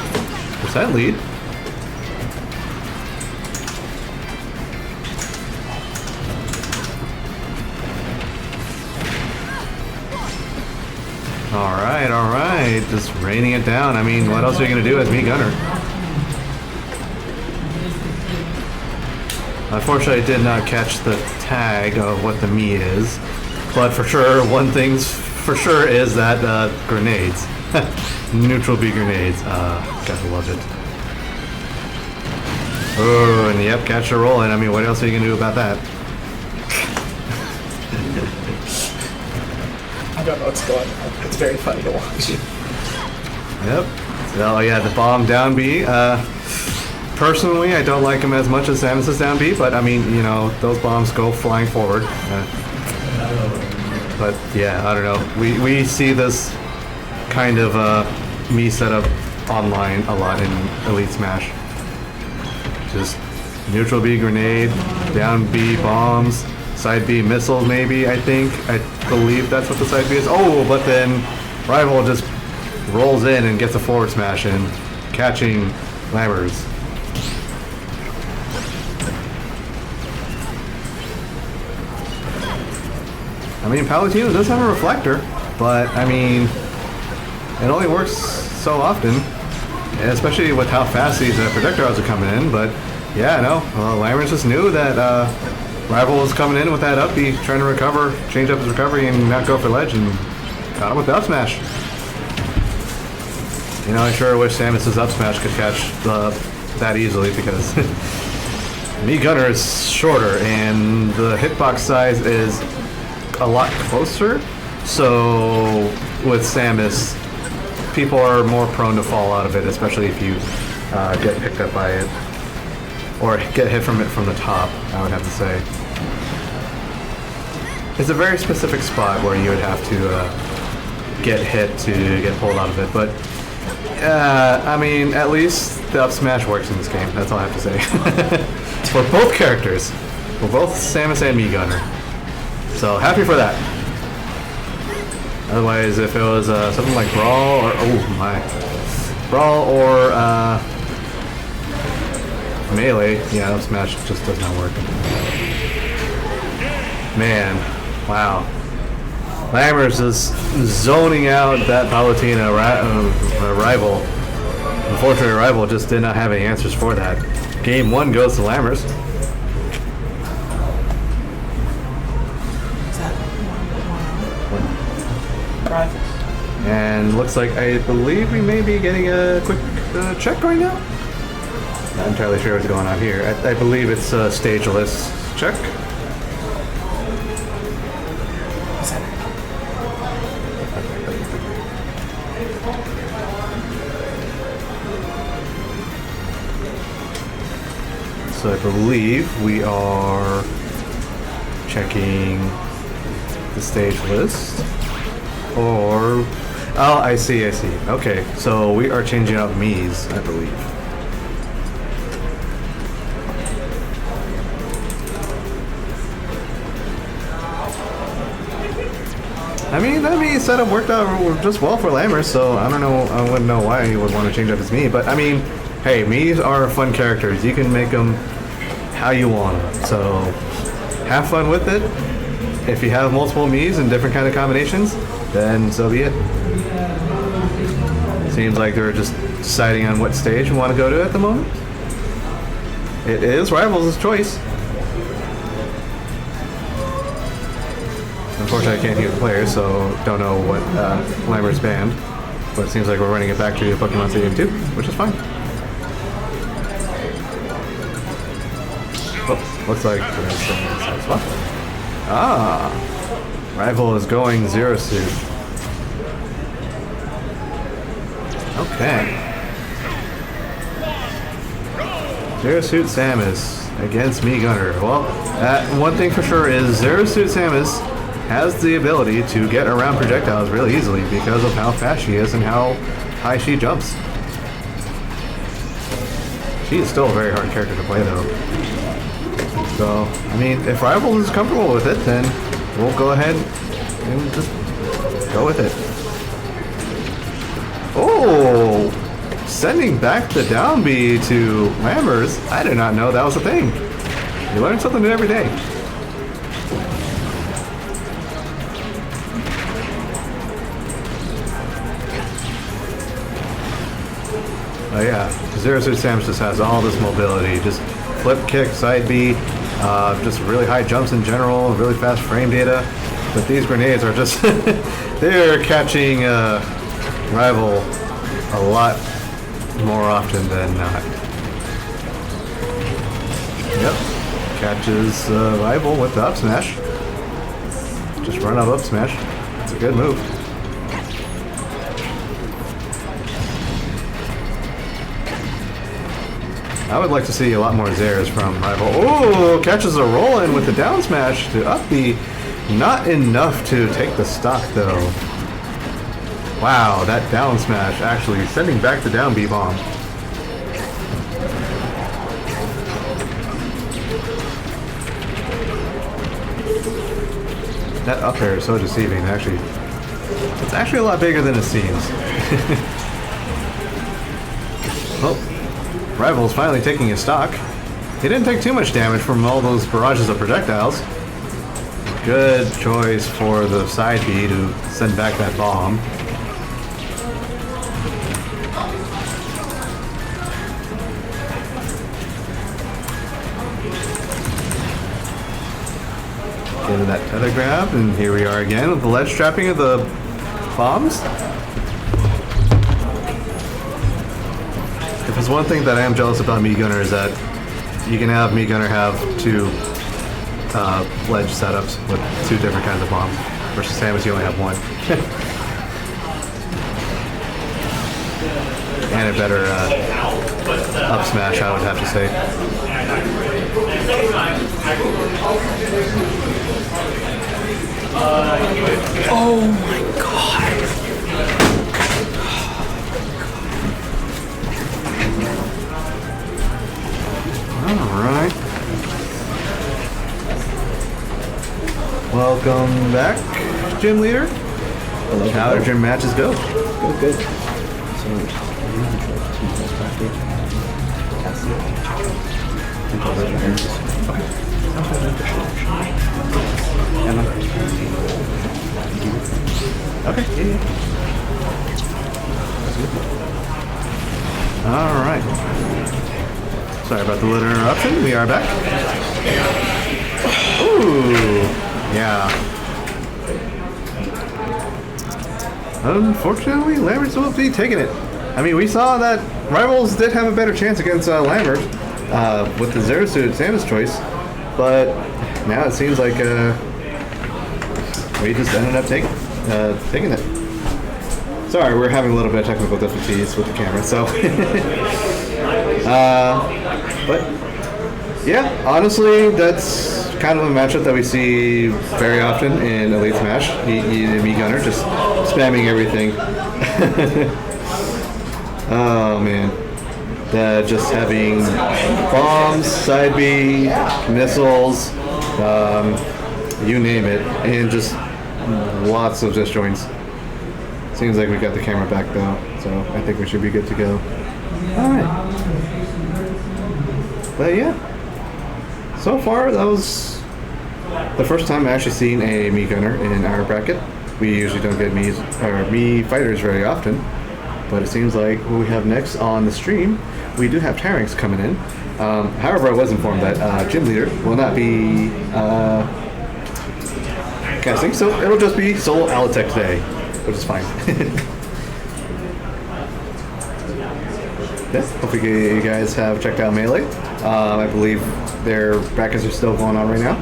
percent lead. Alright, just raining it down. I mean, what else are you going to do as Me Gunner? Unfortunately, I did not catch the tag of what the Me is, but for sure, one thing's for sure is that grenades. Neutral B grenades. Gotta love it. Oh, and yep, catch a roll, and I mean, what else are you going to do about that? I don't know what's going on. It's very funny to watch. Yep. Oh yeah, the bomb down B. Personally, I don't like him as much as Samus's down B, but I mean, you know, those bombs go flying forward. But yeah, I don't know. We see this kind of Me setup online a lot in Elite Smash. Just neutral B grenade, down B bombs, side B missiles maybe, I think. I believe that's what the side B is. Oh, but then Rival just rolls in and gets a forward smash in, catching Lammers. I mean, Palutena does have a reflector, but I mean, it only works so often, especially with how fast these projectiles are coming in. But yeah, no, Lammers just knew that Rival was coming in with that up B, trying to recover, change up his recovery, and not go for ledge, and caught him with the up smash. You know, I sure wish Samus's up smash could catch that easily, because Me Gunner is shorter, and the hitbox size is a lot closer, so with Samus, people are more prone to fall out of it, especially if you get picked up by it, or get hit from it from the top, I would have to say. It's a very specific spot where you would have to get hit to get pulled out of it, but I mean, at least the up smash works in this game, that's all I have to say. For both characters, for both Samus and Me Gunner. So happy for that. Otherwise, if it was something like Brawl or Brawl or Melee, yeah, up smash just does not work. Man, wow. Lammers is zoning out that Palutena Rival. Unfortunately, Rival just did not have any answers for that. Game 1 goes to Lammers. And looks like, I believe we may be getting a quick check right now. Not entirely sure what's going on here. I believe it's a stage list check. So I believe we are checking the stage list. Or, oh, I see. Okay, so we are changing out Mii's, I believe. I mean, that Mii setup worked out just well for Lammers, so I don't know, I wouldn't know why he would want to change up his Mii, but I mean, hey, Mii's are fun characters. You can make them how you want them, so have fun with it. If you have multiple Mii's and different kind of combinations, then so be it. Seems like they're just deciding on what stage we want to go to at the moment. It is Rival's choice. Unfortunately, I can't hear the players, so don't know what Lammers banned. But it seems like we're running it back to Pokemon Stadium 2, which is fine. Oh, looks like we're going to stay in the spot. Ah, Rival is going Zero Suit. Okay. Zero Suit Samus against Me Gunner. Well, one thing for sure is Zero Suit Samus has the ability to get around projectiles really easily because of how fast she is and how high she jumps. She is still a very hard character to play though. So, I mean, if Rivals is comfortable with it, then we'll go ahead and just go with it. Oh! Sending back the down B to Lammers. I did not know that was a thing. You learn something new every day. Oh yeah, Zero Suit Samus just has all this mobility. Just flip, kick, side B, just really high jumps in general, really fast frame data. But these grenades are just, they're catching Rival a lot more often than not. Yep, catches Rival with the up smash. Just run up smash. It's a good move. I would like to see a lot more Zares from Rival. Oh, catches a roll in with the down smash to up B. Not enough to take the stock though. Wow, that down smash actually sending back the down B bomb. That up air is so deceiving. Actually, it's actually a lot bigger than it seems. Well, Rival's finally taking his stock. He didn't take too much damage from all those barrages of projectiles. Good choice for the side B to send back that bomb. Getting that tether grab, and here we are again with the ledge trapping of the bombs. If there's one thing that I am jealous about Me Gunner is that you can have Me Gunner have two ledge setups with two different kinds of bombs, versus Samus you only have one. And a better up smash, I would have to say. Oh my god. Alright. Welcome back, Gym Leader. Hello. How did your matches go? Good, good. So, you have to try to test package. Okay. Yeah. Alright. Sorry about the little interruption. We are back. Ooh. Yeah. Unfortunately, Lambert's will be taking it. I mean, we saw that Rivals did have a better chance against Lambert with the Zero Suit Samus choice, but now it seems like we just ended up taking it. Sorry, we're having a little bit of technical difficulties with the camera, so. But yeah, honestly, that's kind of a matchup that we see very often in Elite Smash. He and Me Gunner just spamming everything. Oh man, just having bombs, side B, missiles, you name it, and just lots of disjoints. Seems like we got the camera back though, so I think we should be good to go. Alright. But yeah, so far that was the first time I've actually seen a Me Gunner in our bracket. We usually don't get Me fighters very often, but it seems like what we have next on the stream, we do have Tyrants coming in. However, I was informed that Gym Leader will not be casting, so it'll just be solo Alitech today, which is fine. Yeah, hopefully you guys have checked out Melee. I believe their brackets are still going on right now.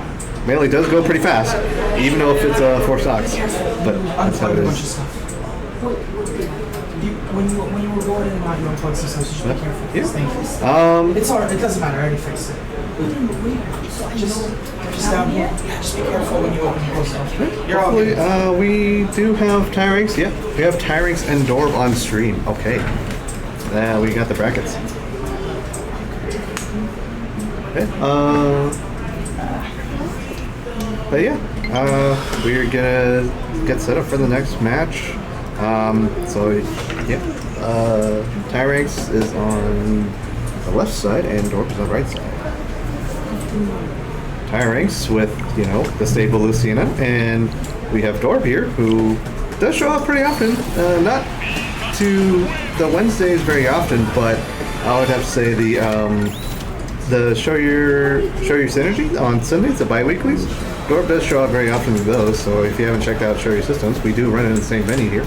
Melee does go pretty fast, even though if it's 4 stocks, but that's how it is. when you were going in and out, you unplugged systems. Just be careful. Yeah. Thank you. It's alright. It doesn't matter. I already fixed it. Just down here. Yeah, just be careful when you open and close stuff. You're all good. We do have Tyranks. Yeah, we have Tyranks and Dorb on stream. Okay. We got the brackets. Okay. But yeah, we're gonna get set up for the next match. So yeah, Tyranks is on the left side and Dorp is on the right side. Tyranks with, you know, the stable Lucina, and we have Dorp here who does show up pretty often. Not to the Wednesdays very often, but I would have to say the Show Your Synergy on Sundays, the bi-weeklies. Dorp does show up very often with those, so if you haven't checked out Show Your Systems, we do run it in the same venue here.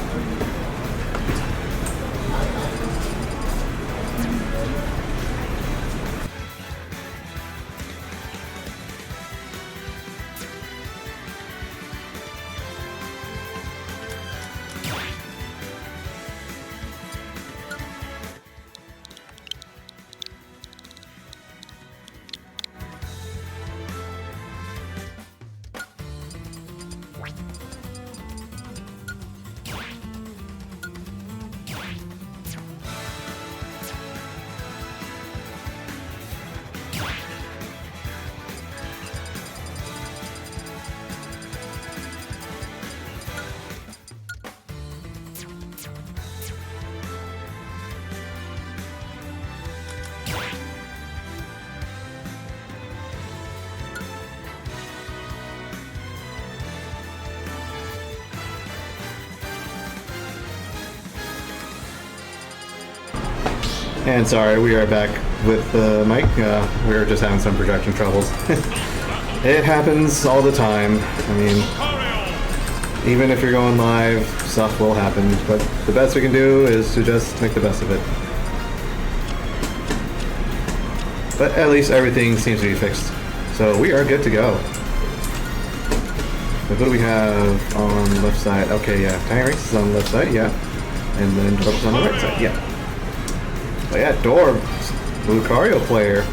And sorry, we are back with the mic. We were just having some production troubles. It happens all the time. I mean, even if you're going live, stuff will happen. But the best we can do is to just make the best of it. But at least everything seems to be fixed. So we are good to go. What do we have on the left side? Okay, yeah, Tyranks is on the left side, yeah. And then Dorp is on the right side, yeah. But yeah, Dorb, Lucario player.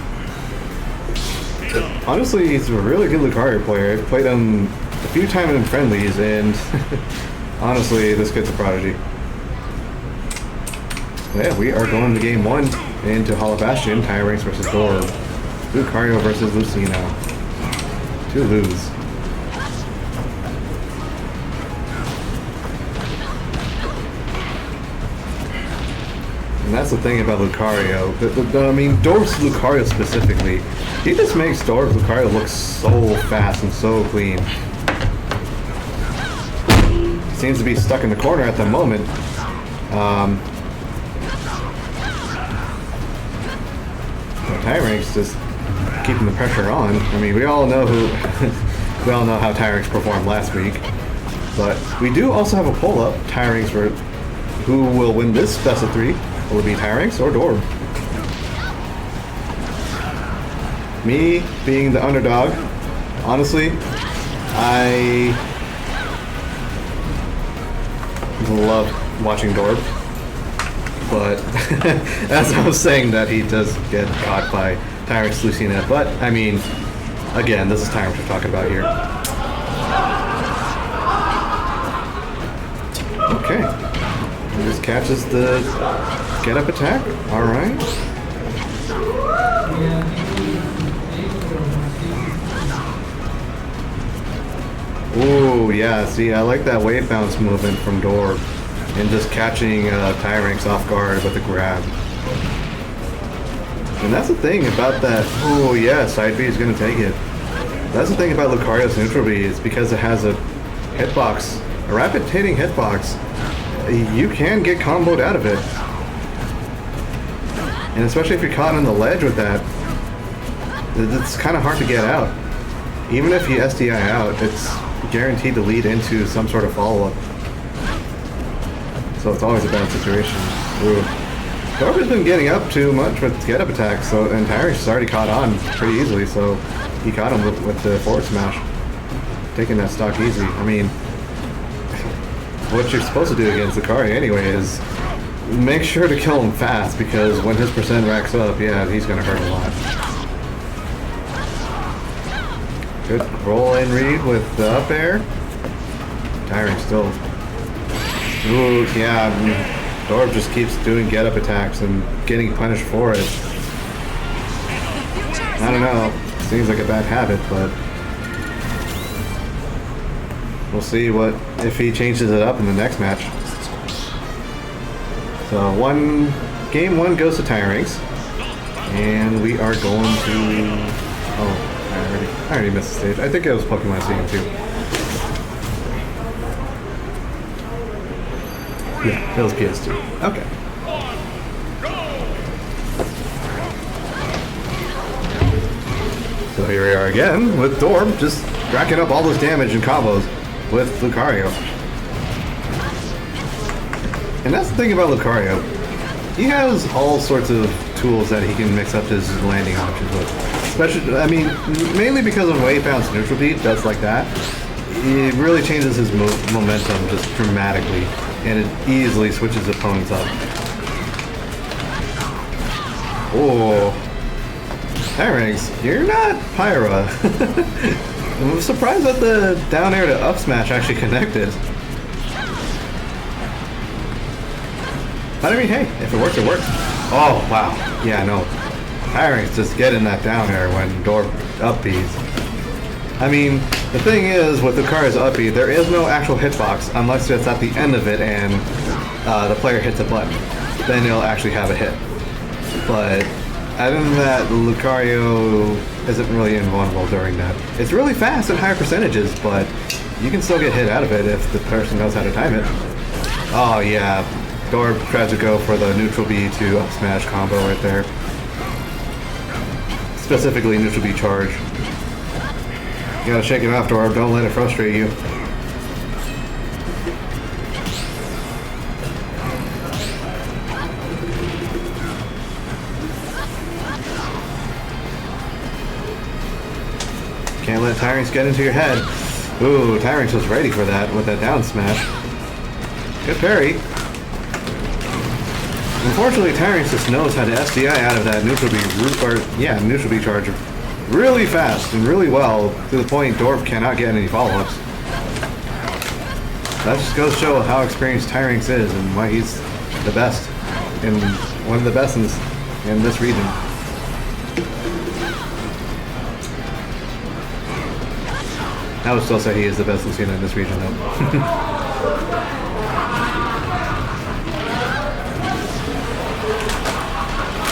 Honestly, he's a really good Lucario player. I've played him a few times in friendlies, and honestly, this kid's a prodigy. But yeah, we are going to game one into Hollow Bastion, Tyranks versus Dorb. Lucario versus Lucina. To lose. And that's the thing about Lucario. I mean, Dorb's Lucario specifically, he just makes Dorb's Lucario look so fast and so clean. He seems to be stuck in the corner at the moment. Tyranks just keeping the pressure on. I mean, we all know we all know how Tyranks performed last week. But we do also have a poll up. Tyranks for who will win this best of three. Will it be Tyranks or Dorb? Me being the underdog, honestly, I love watching Dorb. But as I was saying that, he does get caught by Tyranks Lucina. But I mean, again, this is Tyranks we're talking about here. Okay. He just catches the get up attack. Alright. Ooh, yeah, see, I like that wave bounce movement from Dorb. And just catching Tyranks off guard with a grab. And that's the thing about that. Oh yeah, side B is going to take it. That's the thing about Lucario's neutral B is because it has a hitbox, a rapid hitting hitbox, you can get comboed out of it. And especially if you're caught on the ledge with that, it's kind of hard to get out. Even if you SDI out, it's guaranteed to lead into some sort of follow-up. So it's always a bad situation. Ooh. Dorb has been getting up too much with get-up attacks, so and Tyranks has already caught on pretty easily, so he caught him with the forward smash. Taking that stock easy. I mean, what you're supposed to do against Lucario anyway is make sure to kill him fast, because when his percent racks up, yeah, he's gonna hurt a lot. Good roll and read with the up air. Tiring still. Ooh, yeah. Dorb just keeps doing get up attacks and getting punished for it. I don't know. Seems like a bad habit, but we'll see what if he changes it up in the next match. So game one goes to Tirings, and we are going to. Oh, I already missed the stage. I think it was Pokemon Stadium too. Yeah, it was PS2. Okay. So here we are again with Dorb just racking up all this damage and combos with Lucario. And that's the thing about Lucario. He has all sorts of tools that he can mix up his landing options with. Especially, I mean, mainly because of wave bounce neutral beat, just like that. It really changes his momentum just dramatically, and it easily switches opponents up. Oh, Tirings, you're not Pyra. I'm surprised that the down air to up smash actually connected. But I mean, hey, if it works, it works. Oh, wow. Yeah, no. Tirings just getting that down air when Dorb up Bs. I mean, the thing is, with Lucario's up B, there is no actual hitbox unless it's at the end of it and the player hits a button. Then you'll actually have a hit. But other than that, Lucario isn't really invulnerable during that. It's really fast at higher percentages, but you can still get hit out of it if the person knows how to time it. Oh yeah, Dorb tries to go for the neutral B to up smash combo right there. Specifically neutral B charge. You gotta shake it off, Dorb. Don't let it frustrate you. Can't let Tirings get into your head. Ooh, Tirings was ready for that with that down smash. Good parry. Unfortunately, Tirings just knows how to SDI out of that neutral B neutral B charge really fast and really well, to the point Dorb cannot get any follow-ups. That just goes to show how experienced Tirings is and why he's the best, and one of the best in this region. I would still say he is the best Lucina in this region, though.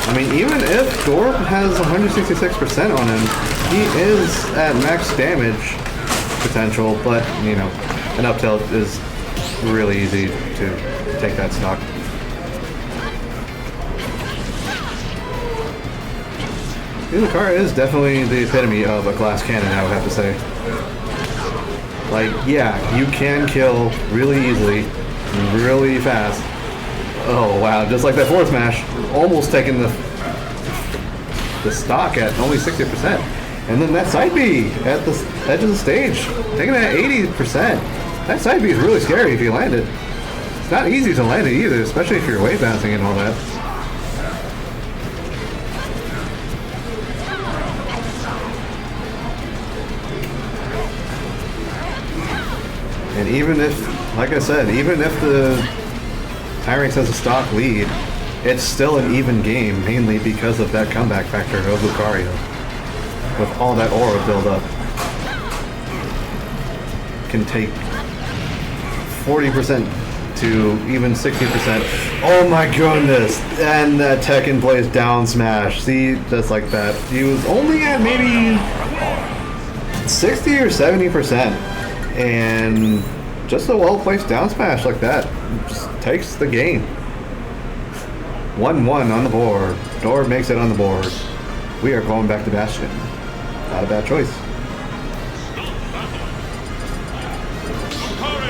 I mean, even if Dorb has 166% on him, he is at max damage potential, but, you know, an up tilt is really easy to take that stock. Lucario is definitely the epitome of a glass cannon, I would have to say. Like, yeah, you can kill really easily, really fast. Oh wow, just like that forward smash, almost taking the stock at only 60%. And then that side B at the edge of the stage, taking it at 80%. That side B is really scary if you land it. It's not easy to land it either, especially if you're wave bouncing and all that. And even if, like I said, even if the Tirings has a stock lead, it's still an even game, mainly because of that comeback factor of Lucario. With all that aura build-up. Can take 40% to even 60%. Oh my goodness! And that Tekken plays down smash. See, just like that. He was only at maybe 60 or 70%. And just a well-placed down smash like that just takes the game. 1-1 on the board. Dorb makes it on the board. We are going back to Bastion. Not a bad choice.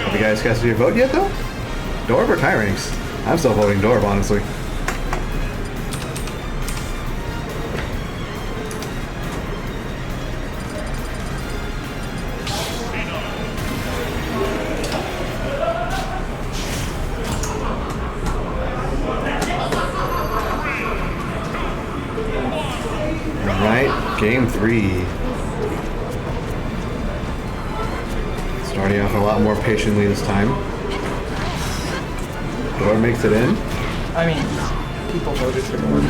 Have you guys casted your vote yet, though? Dorb or Tirings? I'm still voting Dorb, honestly. Right, game 3. Starting off a lot more patiently this time. Door makes it in. I mean, people voted for Dorb.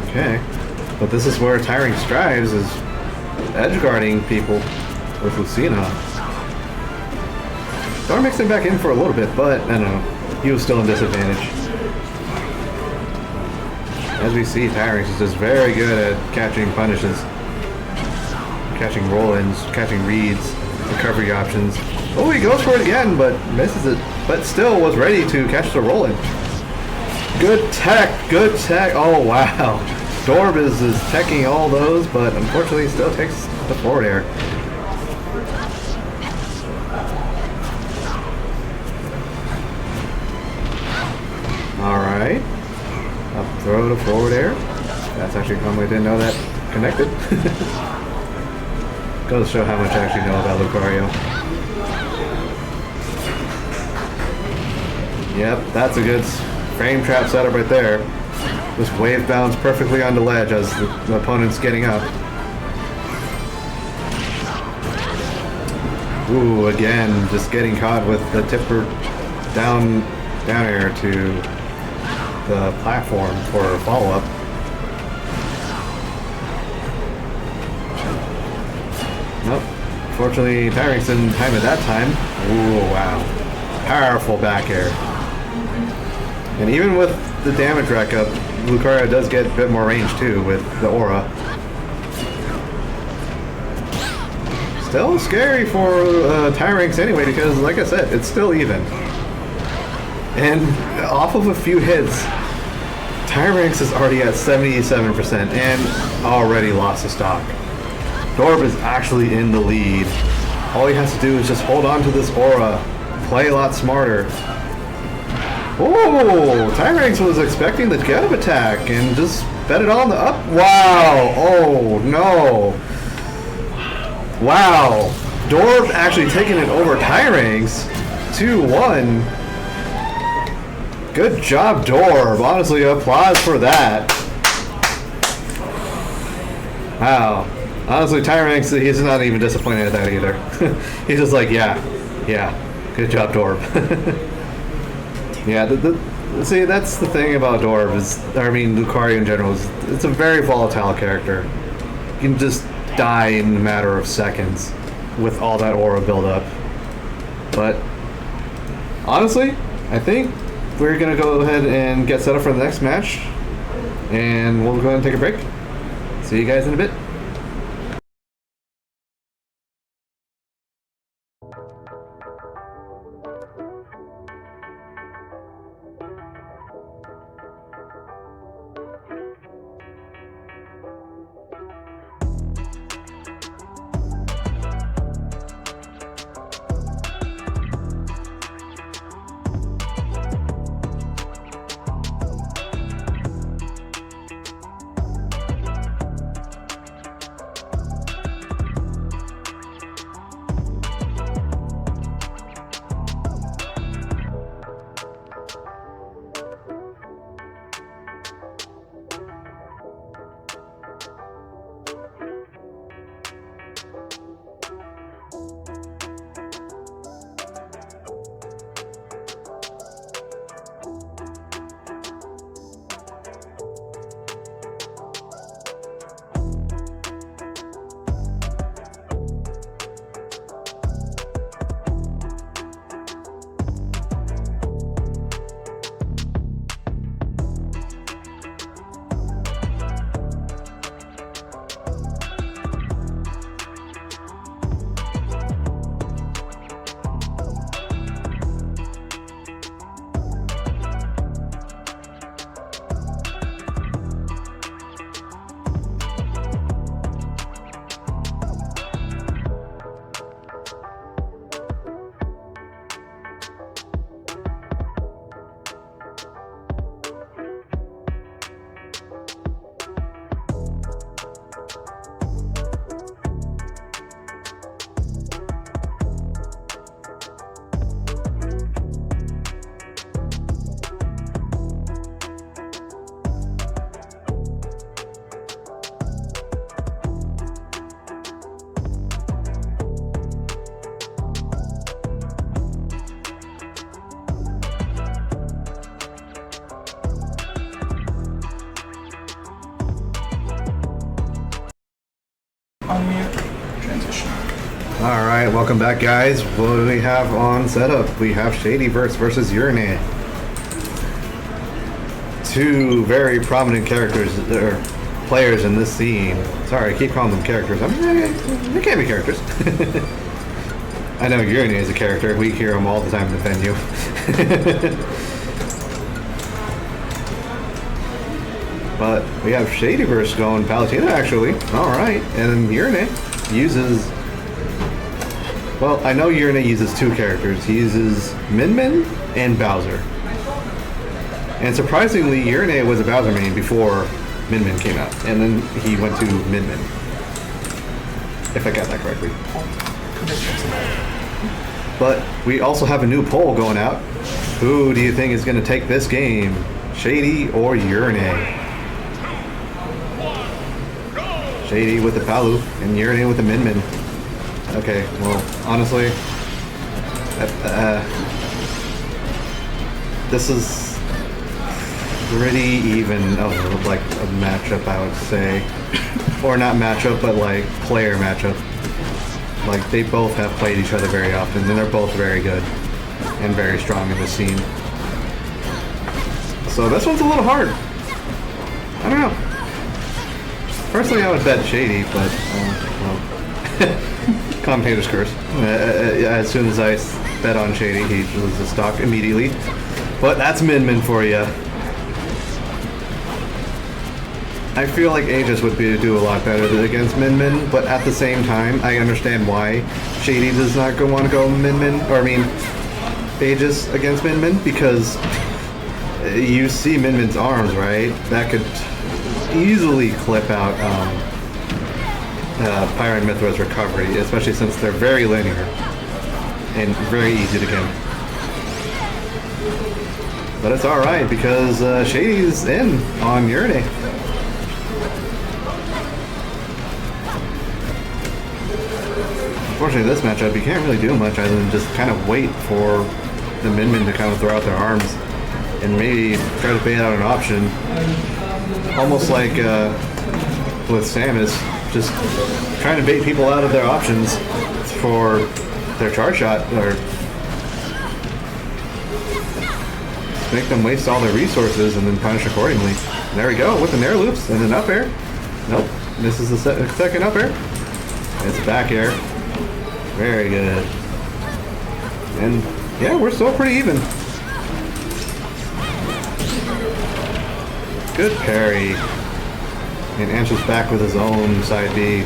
Okay, but this is where Tiring strives, is edge guarding people with Lucina. Door makes him back in for a little bit, but I don't know, he was still in disadvantage. As we see, Tyrings is just very good at catching punishes, catching roll-ins, catching reads, recovery options. Oh, he goes for it again, but misses it, but still was ready to catch the roll-in. Good tech, good tech. Oh, wow. Dorb is teching all those, but unfortunately still takes the forward air. Alright. Up throw to forward air. That's actually probably didn't know that connected. Goes to show how much I actually know about Lucario. Yep, that's a good frame trap setup right there. Just wave bounds perfectly on the ledge as the opponent's getting up. Ooh, again, just getting caught with the tipper down air to the platform for follow-up. Nope. Fortunately, Tyrings didn't time it that time. Ooh, wow. Powerful back air. And even with the damage rack up, Lucario does get a bit more range too with the aura. Still scary for Tyrings anyway, because like I said, it's still even. And off of a few hits, Tyrings is already at 77% and already lost the stock. Dorb is actually in the lead. All he has to do is just hold on to this aura, play a lot smarter. Oh, Tyrings was expecting the get-up attack and just bet it on the up. Wow. Oh, no. Wow. Dorb actually taking it over Tyrings. 2-1. Good job, Dorb. Honestly, applause for that. Wow. Honestly, Tyrings, he's not even disappointed at that either. He's just like, yeah. Good job, Dorb. Yeah, see, that's the thing about Dorb Lucario in general, it's a very volatile character. You can just die in a matter of seconds with all that aura buildup. But honestly, I think we're gonna go ahead and get set up for the next match, and we'll go ahead and take a break. See you guys in a bit. right, welcome back, guys. What do we have on setup? We have Shadyverse versus Urinate. Two very prominent characters, or players in this scene. Sorry, I keep calling them characters. I mean, they can't be characters. I know Urinate is a character. We hear him all the time in the venue. But we have Shadyverse going Palutena, actually. Alright, and then Urinate uses... Well, I know Urinate uses two characters. He uses Min Min and Bowser. And surprisingly, Urinate was a Bowser main before Min Min came out. And then he went to Min Min. If I got that correctly. But we also have a new poll going out. Who do you think is going to take this game? Shady or Urinate? Shady with the Palu and Urinate with the Min Min. Okay, well, honestly, this is pretty even of like a matchup, I would say, or not matchup, but like player matchup. Like they both have played each other very often, and they're both very good and very strong in the scene. So this one's a little hard. I don't know. Personally, I would bet Shady, but well. Commentator's curse. As soon as I bet on Shady, he loses stock immediately. But that's Min Min for you. I feel like Aegis would do a lot better against Min Min, but at the same time, I understand why Shady does not want to go Min Min, or I mean, Aegis against Min Min, because you see Min Min's arms, right? That could easily clip out Pyre and Mithra's recovery, especially since they're very linear and very easy to kill. But it's alright because Shady's in on Urinate. Unfortunately, this matchup, you can't really do much other than just kind of wait for the Min Min to kind of throw out their arms and maybe try to bait out an option. Almost like with Samus, just trying to bait people out of their options for their charge shot, or make them waste all their resources and then punish accordingly. And there we go, with the Nair loops and an up air. Nope, misses the second up air. It's back air. Very good. And yeah, we're still pretty even. Good parry. And answers back with his own side B.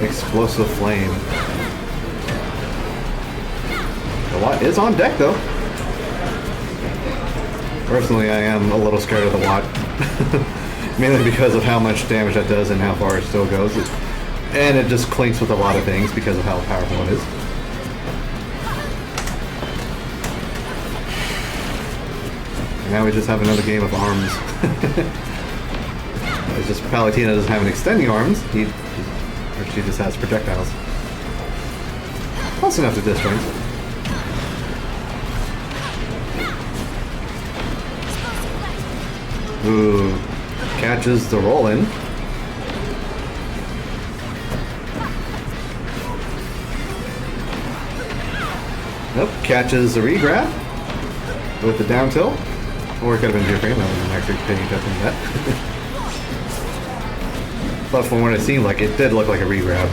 Explosive flame. The Watt is on deck though. Personally, I am a little scared of the Watt. Mainly because of how much damage that does and how far it still goes. And it just clinks with a lot of things because of how powerful it is. And now we just have another game of arms. It's just Palutena doesn't have an extending arms. She just has projectiles. Close enough to disjoint. Ooh, catches the roll in. Nope, catches the regrab with the down tilt. Or it could have been Geoframe, I wasn't actually paying attention to that. But from what it seemed like, it did look like a regrab.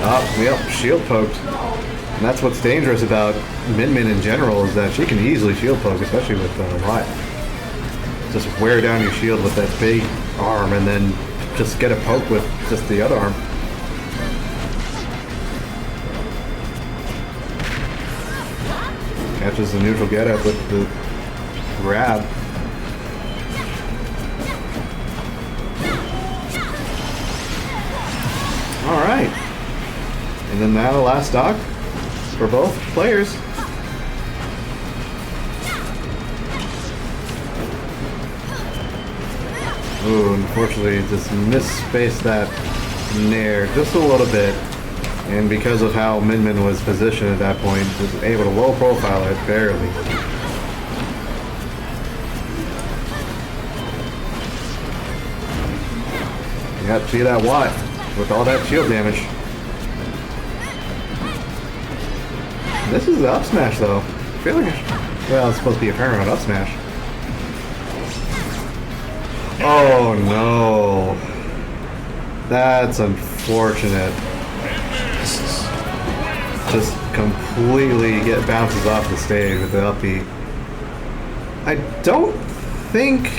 Oh, yep, shield poked. And that's what's dangerous about Min Min in general, is that she can easily shield poke, especially with Watt. Just wear down your shield with that big arm and then just get a poke with just the other arm. Catches the neutral get up with the grab. Alright. And then now the last stock for both players. Ooh, unfortunately just misspaced that Nair just a little bit. And because of how Min Min was positioned at that point, was able to low profile it barely. You got to see that Watt with all that shield damage. This is the up smash though. I feel like well, it's supposed to be a turnaround up smash. Oh no. That's unfortunate. Just completely bounces off the stage with the up B. I don't think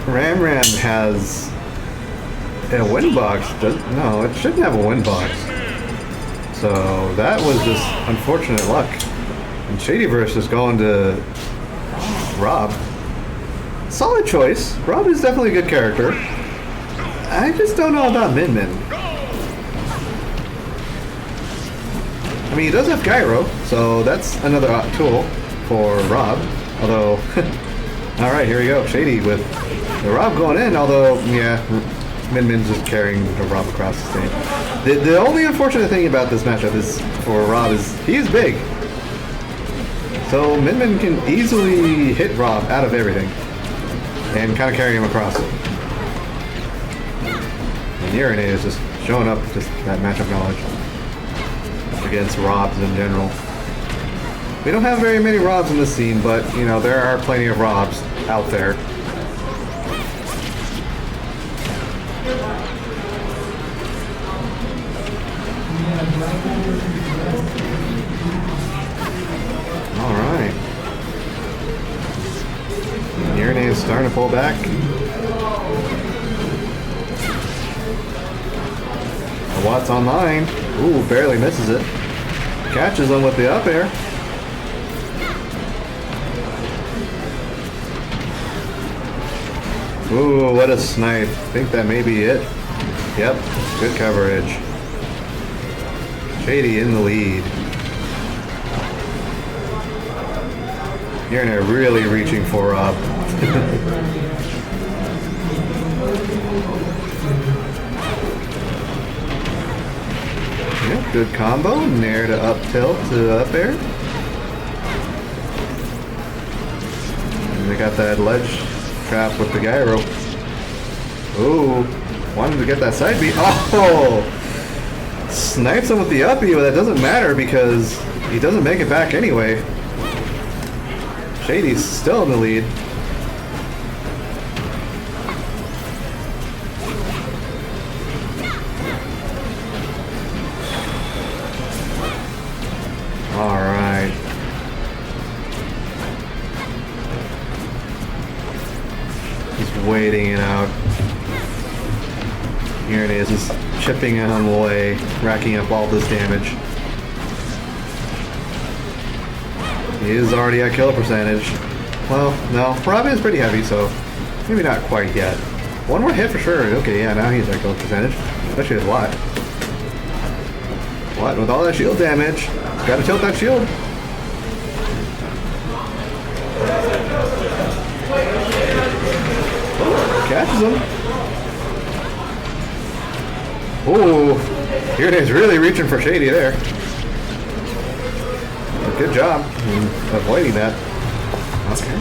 Ram has a win box. No, it shouldn't have a win box. So that was just unfortunate luck. And Shadyverse is going to Rob. Solid choice. Rob is definitely a good character. I just don't know about Min Min. I mean, he does have Gyro, so that's another tool for Rob. Although, all right, here we go. Shady with the Rob going in. Although, yeah, Min Min's just carrying the Rob across the stage. The only unfortunate thing about this matchup is for Rob is he's big, so Min Min can easily hit Rob out of everything and kind of carry him across. And Urine is just showing up just that matchup knowledge against Robs in general. We don't have very many Robs in this scene, but you know there are plenty of Robs out there. All right. Urine is starting to pull back. Watt's online. Ooh, barely misses it. Catches him with the up air. Ooh, what a snipe. I think that may be it. Yep, good coverage. Shady in the lead. You're really reaching for Rob. Yep, good combo. Nair to up tilt to up air. And they got that ledge trap with the gyro. Ooh, wanted to get that side beat. Oh! Snipes him with the up B, but that doesn't matter because he doesn't make it back anyway. Shady's still in the lead. Alright. Just waiting it out. Here it is, just chipping it on the way, racking up all this damage. He is already at kill percentage. Well, no, Robin is pretty heavy, so maybe not quite yet. One more hit for sure. Okay, yeah, now he's at kill percentage. Especially with Watt. Watt with all that shield damage. Gotta tilt that shield. Oh, catches him. Ooh, here it is, really reaching for Shady there. Good job in avoiding that. Okay.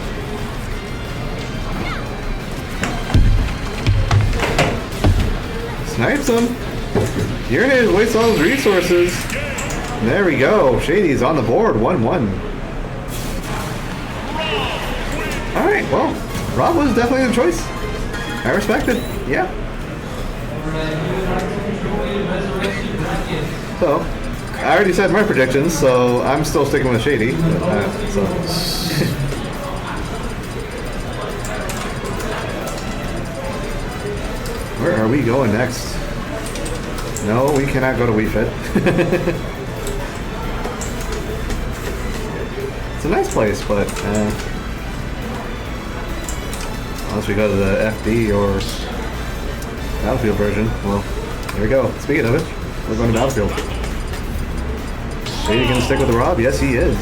Snipes him. Urinate wastes all his resources. There we go. Shady's on the board. 1-1. Alright, well, Rob was definitely the choice. I respect it. Yeah. So, I already said my predictions, so I'm still sticking with Shady. Where are we going next? No, we cannot go to Wii Fit. It's a nice place, but unless we go to the FD or Battlefield version, well, there we go. Speaking of it, we're going to Battlefield. Shady gonna stick with the Rob? Yes, he is.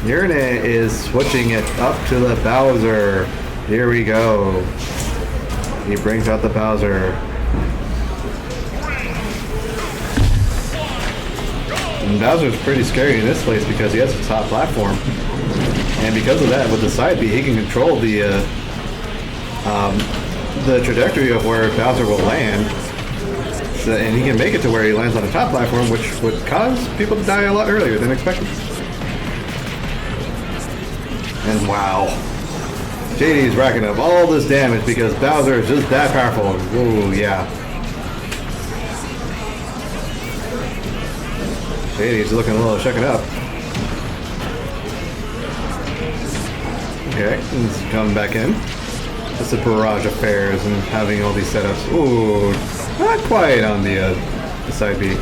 Urine is switching it up to the Bowser. Here we go. He brings out the Bowser. And Bowser's pretty scary in this place because he has a top platform. And because of that, with the side B, he can control the trajectory of where Bowser will land. and he can make it to where he lands on the top platform, which would cause people to die a lot earlier than expected. And wow. JD's racking up all this damage because Bowser is just that powerful. Ooh, yeah. JD's looking a little shaken up. Okay, he's coming back in. It's a barrage of fairs and having all these setups. Ooh, not quite on the side B.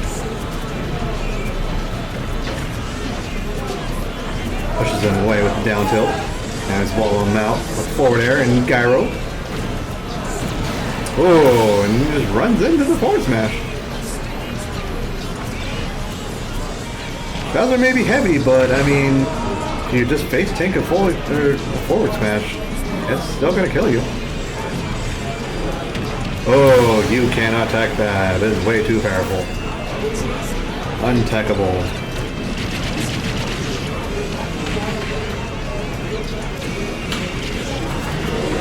Pushes him away with the down tilt. Now he's walling him out with forward air and gyro. Oh, and he just runs into the forward smash. Bowser may be heavy, but I mean, you just face tank a forward smash. It's still gonna kill you. Oh, you cannot attack that. It is way too powerful. Untackable.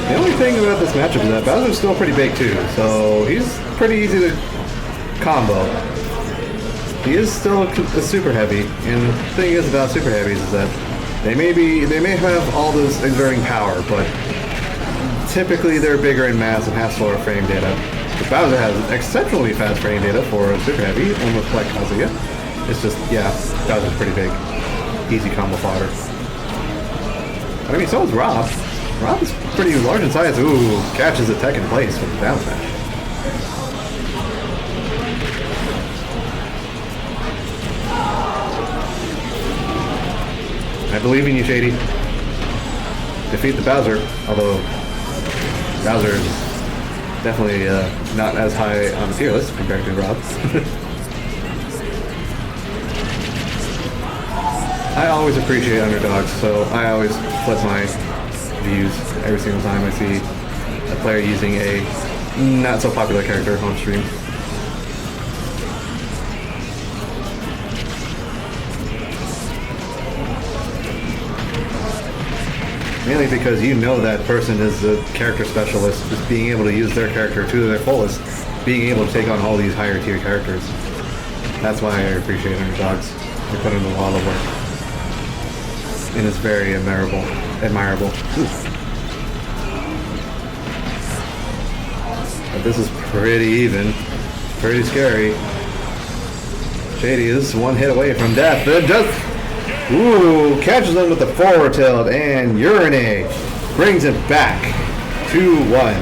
The only thing about this matchup is that Bowser's still pretty big too, so he's pretty easy to combo. He is still a super heavy, and the thing is about super heavies is that they may have all this exerting power, but typically they're bigger in mass and have slower frame data. But Bowser has exceptionally fast frame data for a super heavy, almost like Kazuya. It's just, yeah, Bowser's pretty big. Easy combo fodder. But I mean, so is Rob. Rob is pretty large in size. Ooh, catches the tech in place with the down smash. I believe in you, Shady. Defeat the Bowser, although Bowser is definitely not as high on the tier list compared to Rob. I always appreciate underdogs, so I always flip my views every single time I see a player using a not so popular character on stream. Mainly because you know that person is a character specialist, just being able to use their character to their fullest, being able to take on all these higher tier characters. That's why I appreciate underdogs. They put in a lot of work. And it's very admirable. But this is pretty even. Pretty scary. Shady is one hit away from death. It just... Ooh, catches him with the forward tilt, and Urine brings it back 2-1.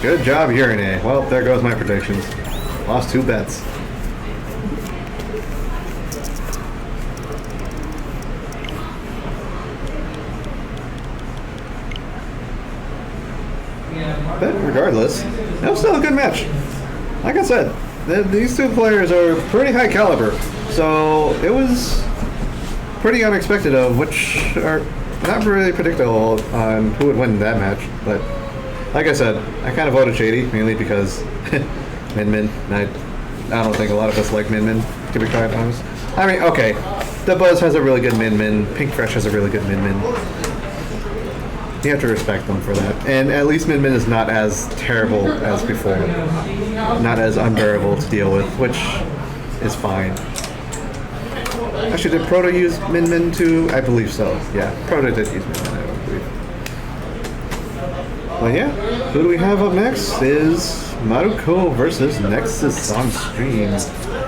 Good job, Urine. Well, there goes my predictions. Lost 2 bets. But regardless, that was still a good match. Like I said, these two players are pretty high caliber, so it was pretty unexpected of which are not really predictable on who would win that match. But like I said, I kind of voted Shady mainly because Min Min. I don't think a lot of us like Min Min, to be quite honest. I mean, okay, the Buzz has a really good Min Min. Pink Fresh has a really good Min Min. You have to respect them for that. And at least Min Min is not as terrible as before. Not as unbearable to deal with, which is fine. Actually, did Proto use Min Min too? I believe so. Yeah, Proto did use Min Min, I believe. Well, yeah, who do we have up next is Maruko versus Nexus on stream.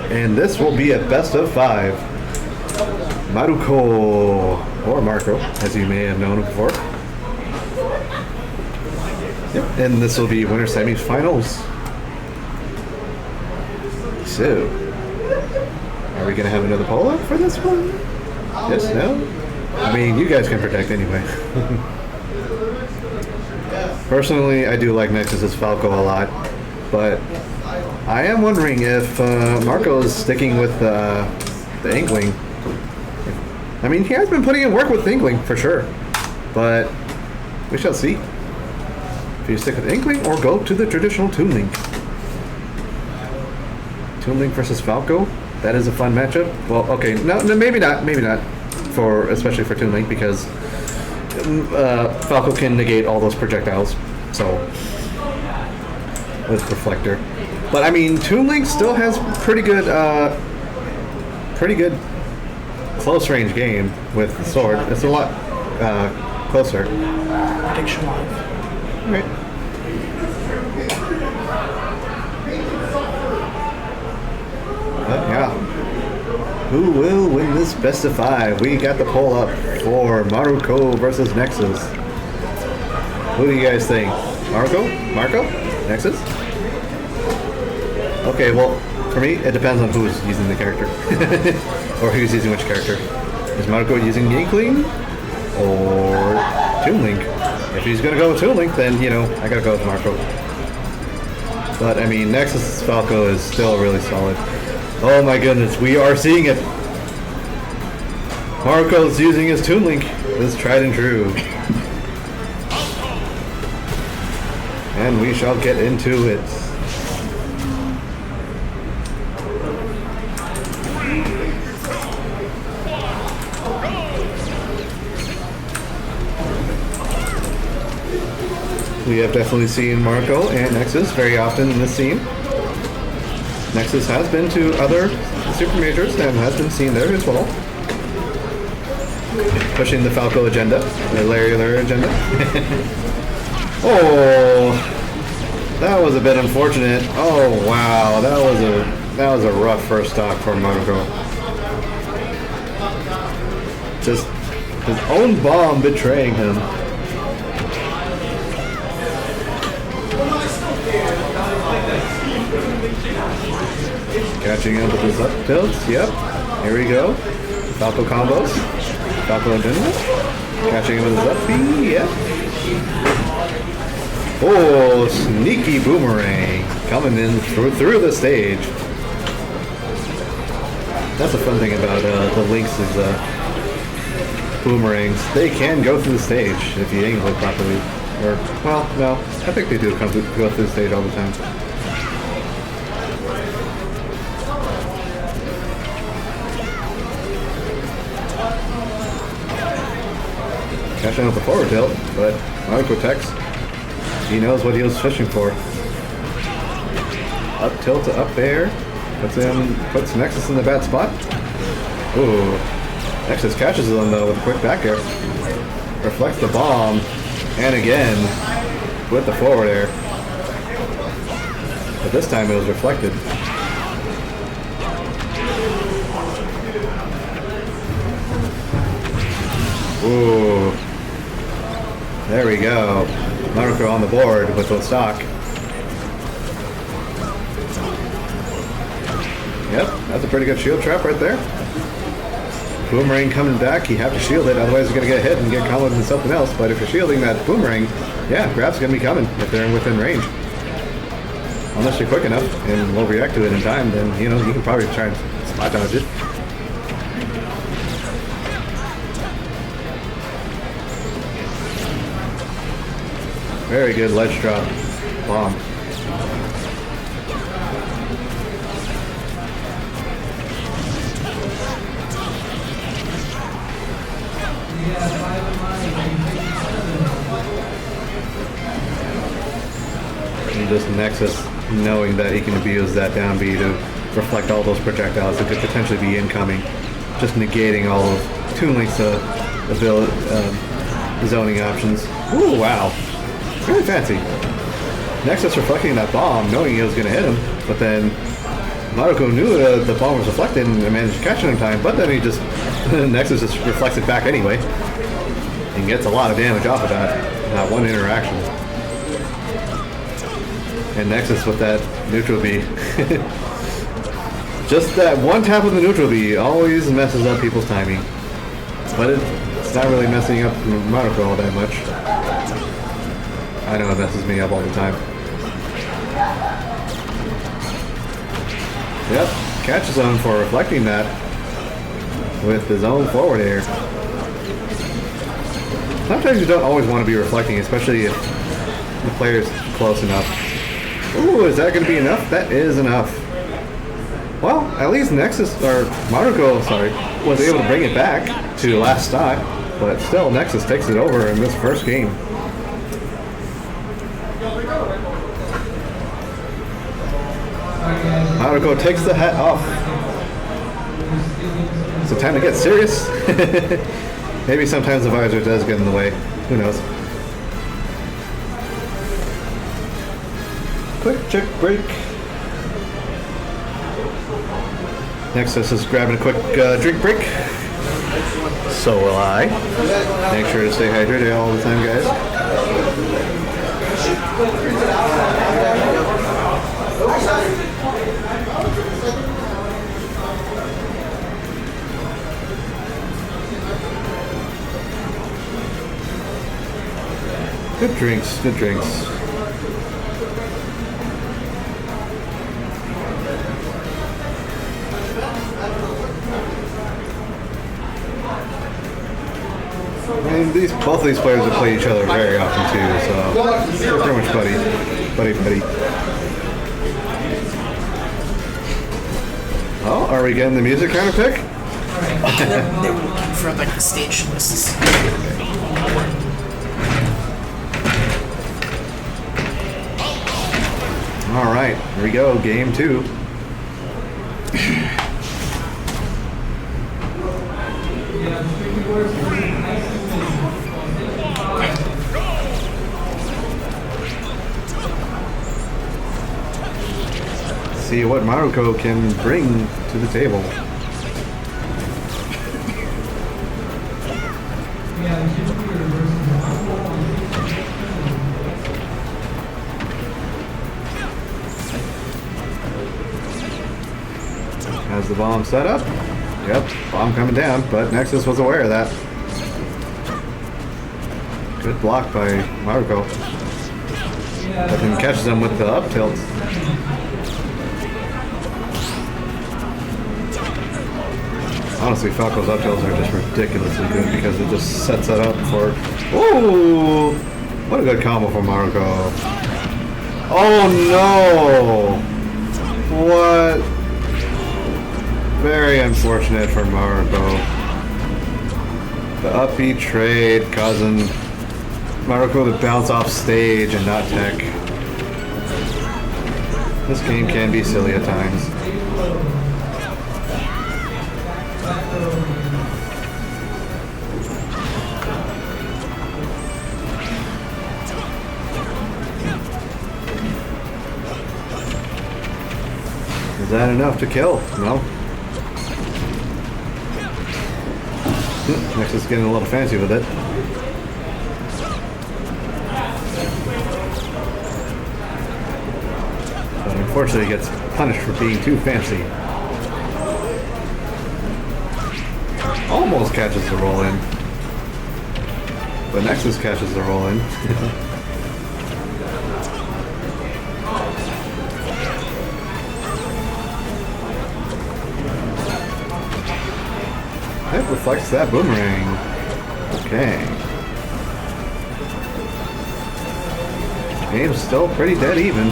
And this will be a best of 5. Maruko, or Marco, as you may have known him before. Yep, and this will be winner semifinals. So, are we gonna have another poll up for this one? Yes, no? I mean, you guys can predict anyway. Personally, I do like Nexus's Falco a lot, but I am wondering if Marco is sticking with the Inkling. I mean, he has been putting in work with Inkling for sure, but we shall see. If you stick with Inkling or go to the traditional Toon Link. Toon Link versus Falco, that is a fun matchup. Well, okay, no, maybe not, especially for Toon Link, because Falco can negate all those projectiles. So with Reflector. But I mean, Toon Link still has pretty good close range game with the sword. It's a lot closer. Prediction live. Right. But yeah. Who will win this best of 5? We got the poll up for Maruko versus Nexus. Who do you guys think? Marco? Nexus? Okay, well, for me, it depends on who's using the character. Or who's using which character. Is Marco using Inkling? Or Toon Link? If he's gonna go with Toon Link, then, you know, I gotta go with Marco. But, I mean, Nexus Falco is still really solid. Oh my goodness, we are seeing it! Marco's using his Toon Link. This is tried and true. And we shall get into it. We have definitely seen Marco and Nexus very often in this scene. Nexus has been to other Super Majors and has been seen there as well. Pushing the Falco agenda, the Larry agenda. Oh, that was a bit unfortunate. Oh wow, that was a rough first stock for Marco. Just his own bomb betraying him. Catching up with his up tilts. Yep. Here we go. Falco combos. Falco agenda. Catching him with his up B. Yep. Oh, sneaky boomerang coming in through the stage. That's the fun thing about the Lynx is boomerangs. They can go through the stage if you angle it properly. Or, well, no, I think they do go through the stage all the time. Catching up the forward tilt, but Marco Tex, he knows what he was fishing for. Up tilt to up air, puts Nexus in the bad spot. Ooh, Nexus catches him though with a quick back air. Reflects the bomb, and again, with the forward air. But this time it was reflected. Ooh. There we go. Marco on the board with the stock. Yep, that's a pretty good shield trap right there. Boomerang coming back, you have to shield it, otherwise you're going to get hit and get comboed into something else. But if you're shielding that boomerang, yeah, grab's going to be coming if they're within range. Unless you're quick enough and will react to it in time, then, you know, you can probably try and spot dodge it. Very good ledge drop bomb. And just Nexus knowing that he can abuse that down B to reflect all those projectiles that could potentially be incoming, just negating all of Toon Link's zoning options. Ooh, wow. Really fancy. Nexus reflecting that bomb, knowing he was going to hit him, but then Marco knew the bomb was reflected and managed to catch it in time, but then he just, Nexus just reflects it back anyway, and gets a lot of damage off of that one interaction. And Nexus with that neutral B. Just that one tap with the neutral B always messes up people's timing. But it's not really messing up Marco all that much. I know it messes me up all the time. Yep, catches him for reflecting that with his own forward air. Sometimes you don't always want to be reflecting, especially if the player's close enough. Ooh, is that going to be enough? That is enough. Well, at least Nexus, or Marco, sorry, was able to bring it back to last stock, but still Nexus takes it over in this first game. Haruko takes the hat off. So time to get serious. Maybe sometimes the visor does get in the way. Who knows? Quick check break. Next, this is grabbing a quick drink break. So will I. Make sure to stay hydrated all the time, guys. Good drinks, good drinks. I mean, both of these players have played each other very often too, so they're pretty much buddy. Oh, are we getting the music kind of pick? They were looking for like the stage lists. All right, here we go, game 2. See what Maruko can bring to the table. Has the bomb set up? Yep, bomb coming down, but Nexus was aware of that. Good block by Maruko. But then catches him with the up tilt. Honestly, Falco's up tilts are just ridiculously good because it just sets it up for... Ooh! What a good combo from Maruko. Oh no! What? Very unfortunate for Maruko. The up B trade causing Maruko to bounce off stage and not tech. This game can be silly at times. Is that enough to kill? No. Nexus is getting a little fancy with it. But unfortunately gets punished for being too fancy. Almost catches the roll in. But Nexus catches the roll in. It reflects that boomerang. Okay. Game's still pretty dead even.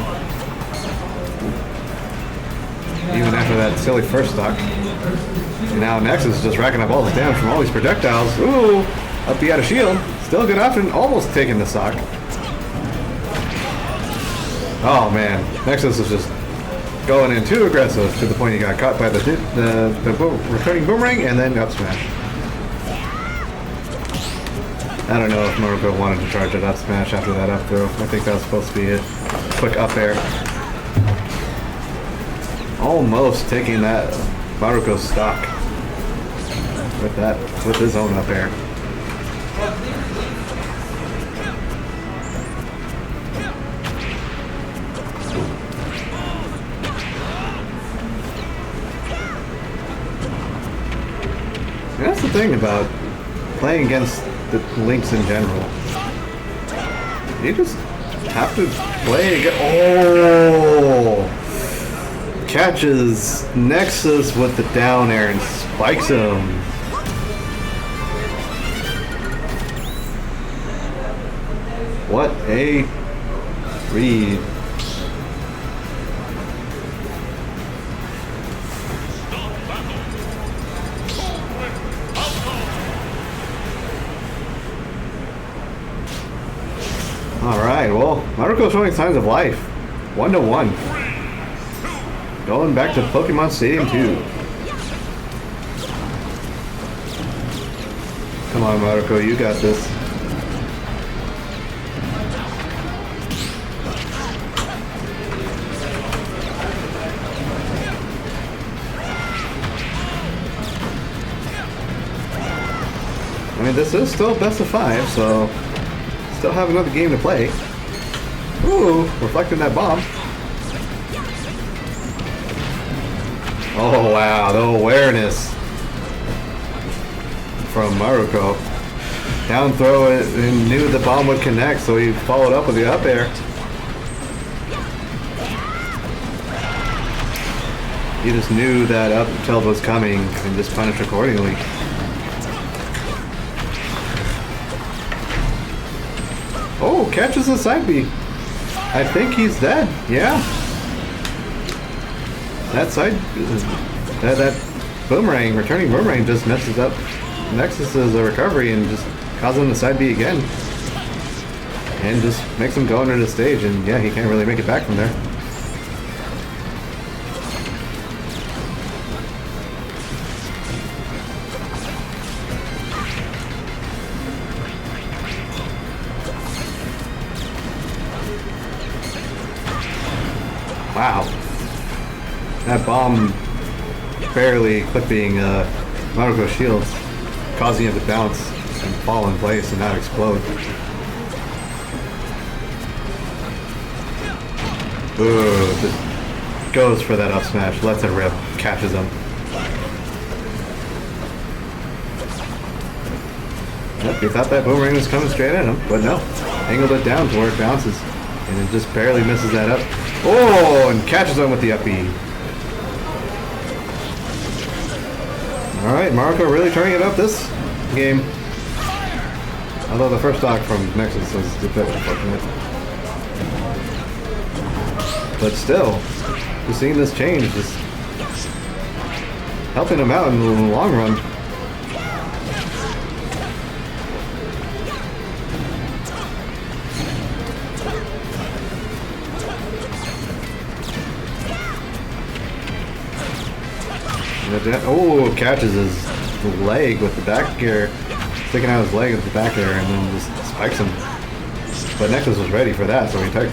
Even after that silly first stock. And now Nexus is just racking up all this damage from all these projectiles. Ooh! Up B out of shield. Still good option. Almost taking the stock. Oh man. Nexus is just going in too aggressive to the point he got caught by the returning boomerang and then up smash. I don't know if Maruko wanted to charge it up smash after that up throw. I think that was supposed to be a quick up air. Almost taking that Maruko stock with his own up air. That's the thing about playing against the Lynx in general. You just have to play against... Oh! Catches Nexus with the down air and spikes him. What a read. Alright, well, Maruko's showing signs of life. 1-1. Going back to Pokemon Stadium 2. Come on, Maruko, you got this. I mean, this is still best of 5, so still have another game to play. Ooh, reflecting that bomb. Oh wow, the awareness from Maruko. Down throw it and knew the bomb would connect, so he followed up with the up air. He just knew that up tilt was coming and just punished accordingly. Oh, catches the side B. I think he's dead. Yeah. That side, that boomerang, returning boomerang just messes up Nexus's recovery and just causes him to side B again. And just makes him go under the stage, and yeah, he can't really make it back from there. Wow. That bomb barely clipping Maruko's shield, causing it to bounce and fall in place and not explode. Ooh, just goes for that up smash, lets it rip, catches him. Yep, he thought that boomerang was coming straight at him, but no. Angled it down to where it bounces, and it just barely misses that up. Oh, and catches him with the up B. Alright, Maruko really turning it up this game. Although the first stock from Nexus was a bit unfortunate. But still, just seeing this change, just helping him out in the long run. Oh, catches his leg with the back air, sticking out his leg with the back air, and then just spikes him. But Nexus was ready for that, so he took.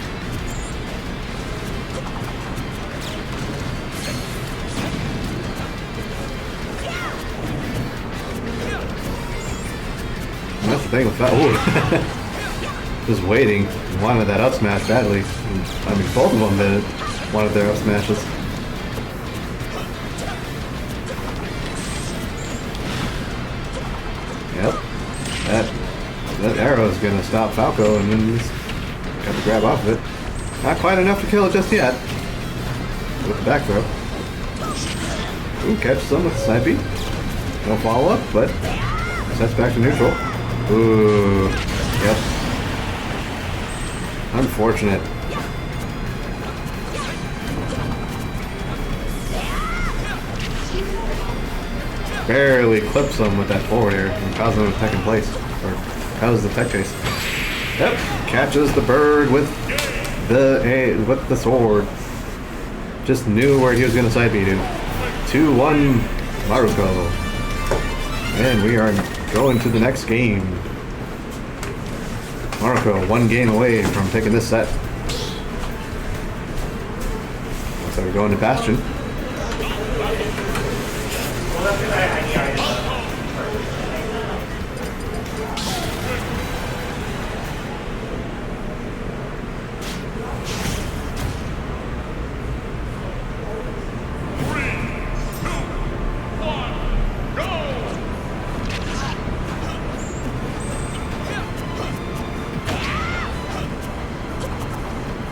And that's the thing with that. Oh, just waiting. Wanted that up smash badly. I mean, both of them did it. Wanted their up smashes. Yep, that arrow is gonna stop Falco, and then just got to grab off of it. Not quite enough to kill it just yet. With the back throw. Ooh, catches some with the side B. No follow up, but sets back to neutral. Ooh, yep. Unfortunate. Barely clips him with that forward air and causes him to tech in place. Or causes the tech chase. Yep. Catches the bird with the sword. Just knew where he was going to side beat him. 2-1 Maruko. And we are going to the next game. Maruko, 1 game away from taking this set. So we're going to Bastion.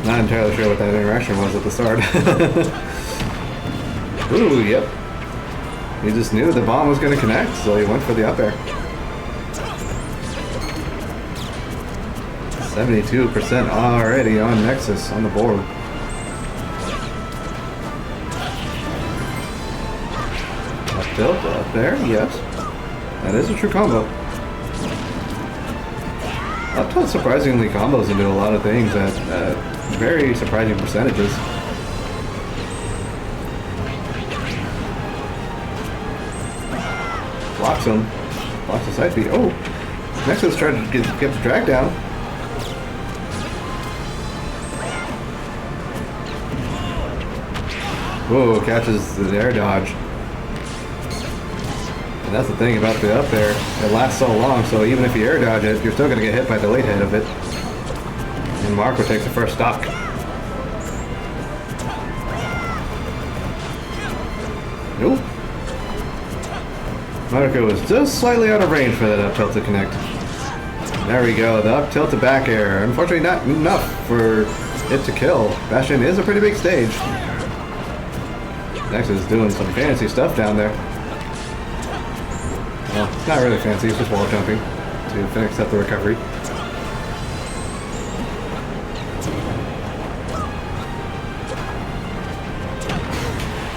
Not entirely sure what that interaction was at the start. Ooh, yep. He just knew the bomb was going to connect, so he went for the up air. 72% already on Nexus on the board. Up tilt, up there, yes. That is a true combo. Up tilt surprisingly combos into a lot of things at very surprising percentages. blocks him. Blocks the side beat. Oh! Nexus tried to get the drag down. Whoa, catches the air dodge. And that's the thing about the up there. It lasts so long, so even if you air dodge it, you're still going to get hit by the late hit of it. And Marco takes the first stock. Nope. Marco was just slightly out of range for that up tilt to connect. There we go, the up tilt to back air. Unfortunately not enough for it to kill. Bastion is a pretty big stage. Nexus is doing some fancy stuff down there. Well, it's not really fancy, it's just wall jumping to finish up the recovery.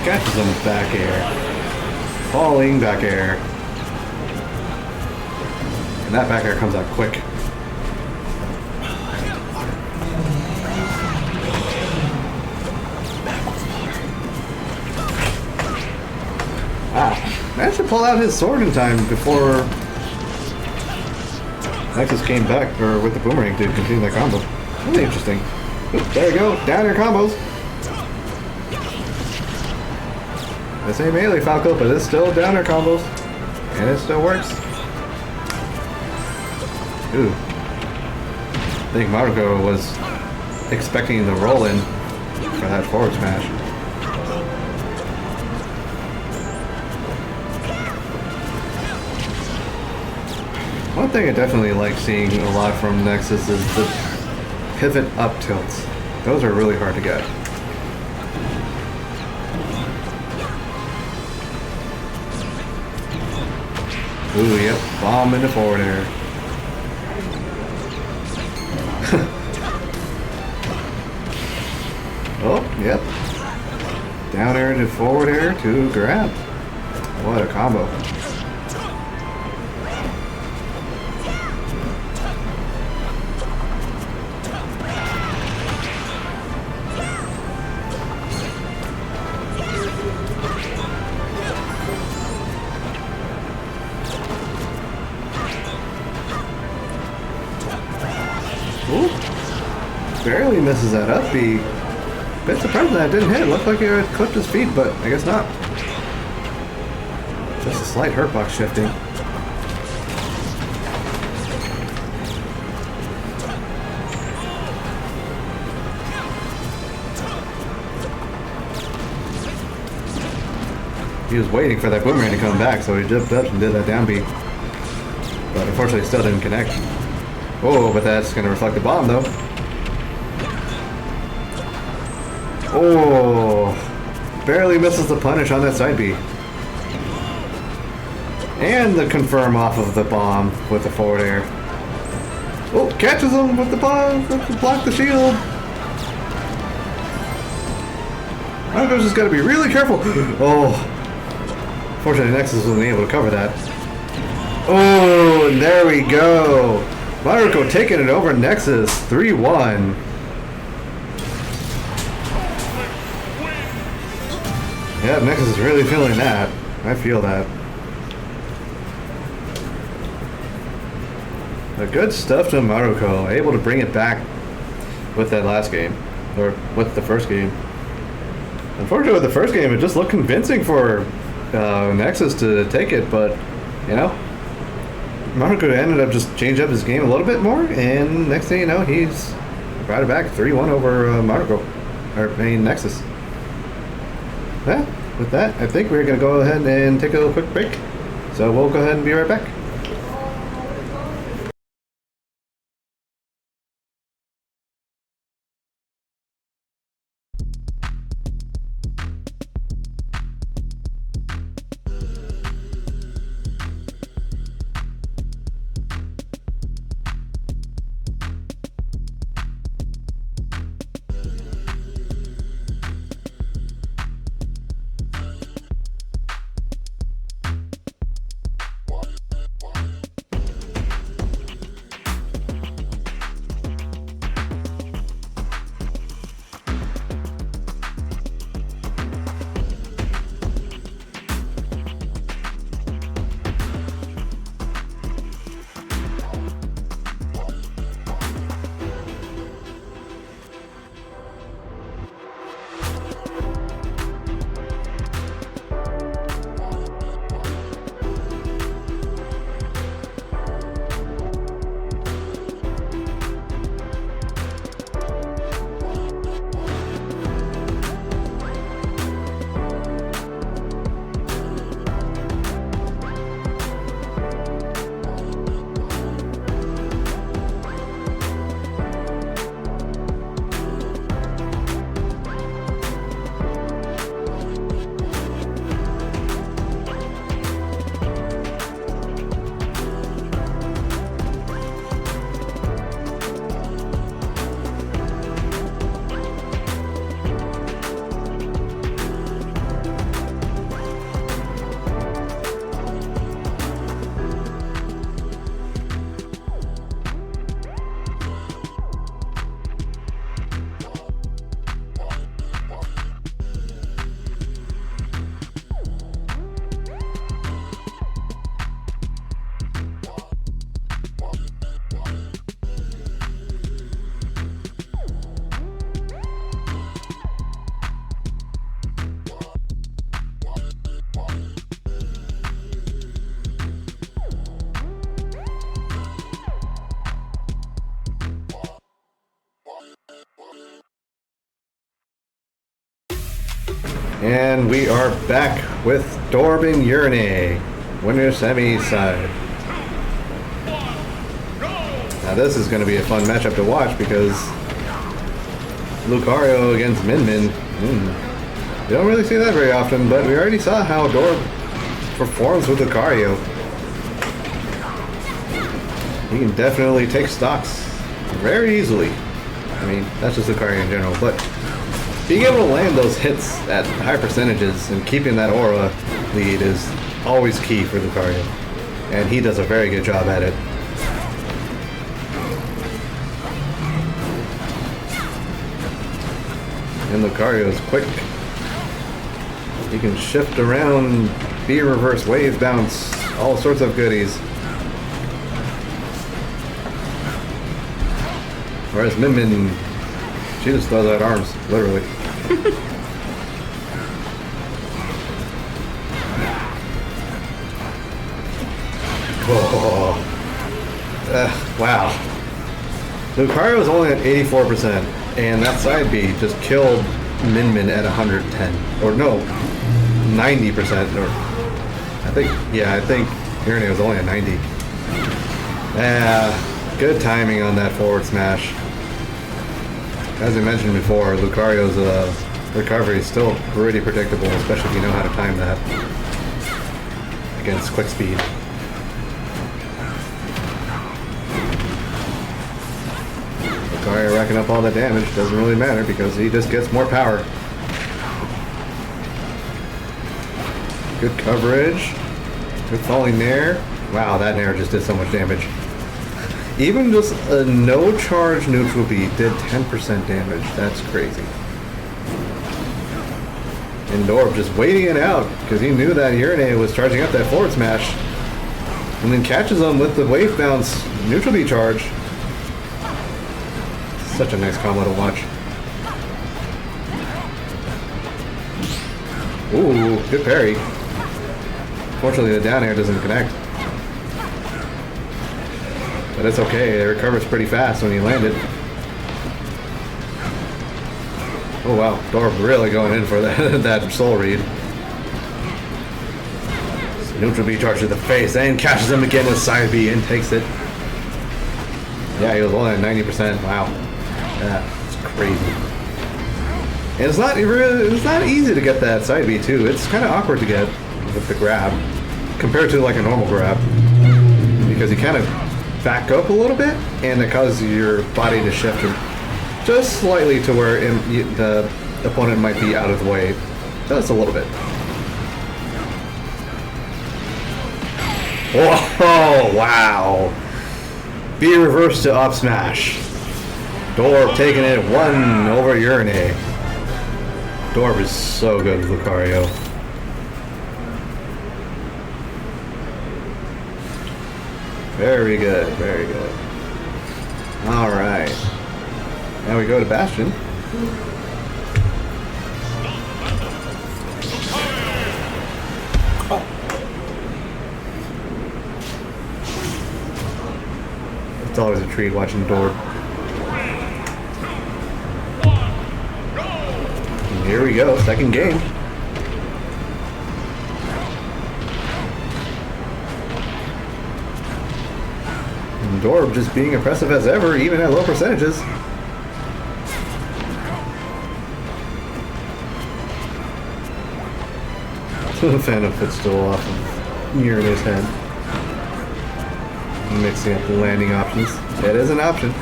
Catches him back air. Falling back air. And that back air comes out quick. Managed to pull out his sword in time before Nexus came back, or with the boomerang to continue that combo. Really interesting. Oop, there you go, down your combos. This ain't melee Falco, but it's still downer combos. And it still works. Ooh. I think Marco was expecting the roll in for that forward smash. One thing I definitely like seeing a lot from Nexus is the pivot up tilts. Those are really hard to get. Ooh, yep, bomb into forward air. Oh, yep. Down air to forward air to grab. What a combo. Ooh, barely misses that up B. Bit surprised that didn't hit. Looked like it clipped his feet, but I guess not. Just a slight hurt box shifting. He was waiting for that boomerang to come back, so he jumped up and did that down B. But unfortunately, still didn't connect. Oh, but that's going to reflect the bomb, though. Oh, barely misses the punish on that side B. And the confirm off of the bomb with the forward air. Oh, catches him with the bomb, block the shield. Marco's just got to be really careful. Oh, fortunately Nexus wasn't able to cover that. Oh, and there we go. Marco taking it over Nexus 3-1. Yeah, Nexus is really feeling that. I feel that. A good stuff to Marco, able to bring it back with that last game, or with the first game. Unfortunately, with the first game, it just looked convincing for Nexus to take it, but, you know, Marco ended up just changing up his game a little bit more, and next thing you know, he's brought it back 3-1 over Marco, or Nexus. Yeah, with that, I think we're going to go ahead and take a little quick break. So we'll go ahead and be right back. And we are back with Dorb and Urine, winner semi side. Now this is going to be a fun matchup to watch because Lucario against Min Min. You don't really see that very often, but we already saw how Dorb performs with Lucario. He can definitely take stocks very easily. I mean, that's just Lucario in general, but being able to land those hits at high percentages and keeping that aura lead is always key for Lucario. And he does a very good job at it. And Lucario is quick. He can shift around, be reverse wave bounce, all sorts of goodies. Whereas Min Min, she just throws out arms, literally. Oh. Wow. Lucario is only at 84%, and that side B just killed Min Min at 110. Or no, 90%. Or I think Irene was only at 90. Good timing on that forward smash. As I mentioned before, Lucario's recovery is still pretty predictable, especially if you know how to time that against quick speed. Lucario racking up all the damage, doesn't really matter because he just gets more power. Good coverage. Good falling nair. Wow, that nair just did so much damage. Even just a no-charge neutral B did 10% damage. That's crazy. And Dorb just waiting it out because he knew that Urine was charging up that forward smash. And then catches him with the wave bounce neutral B charge. Such a nice combo to watch. Ooh, good parry. Fortunately, the down air doesn't connect. But it's okay, it recovers pretty fast when he landed. Oh wow, Dorb really going in for that, that soul read. So neutral B charge to the face and catches him again with side B and takes it. Yeah, he was only at 90%. Wow. Yeah, it's crazy. And it's not easy to get that side B too. It's kind of awkward to get with the grab compared to like a normal grab because you kind of back up a little bit and it causes your body to shift just slightly to where the opponent might be out of the way just a little bit. Whoa, wow. B reverse to up smash. Dorb taking it 1 over Urine. Dorb is so good with Lucario. Very good, very good. Alright. Now we go to Bastion. It's always a treat watching Dorb. And here we go, second game. Dorb just being impressive as ever, even at low percentages. Phantom footstool off of near his head. Mixing up the landing options. It is an option.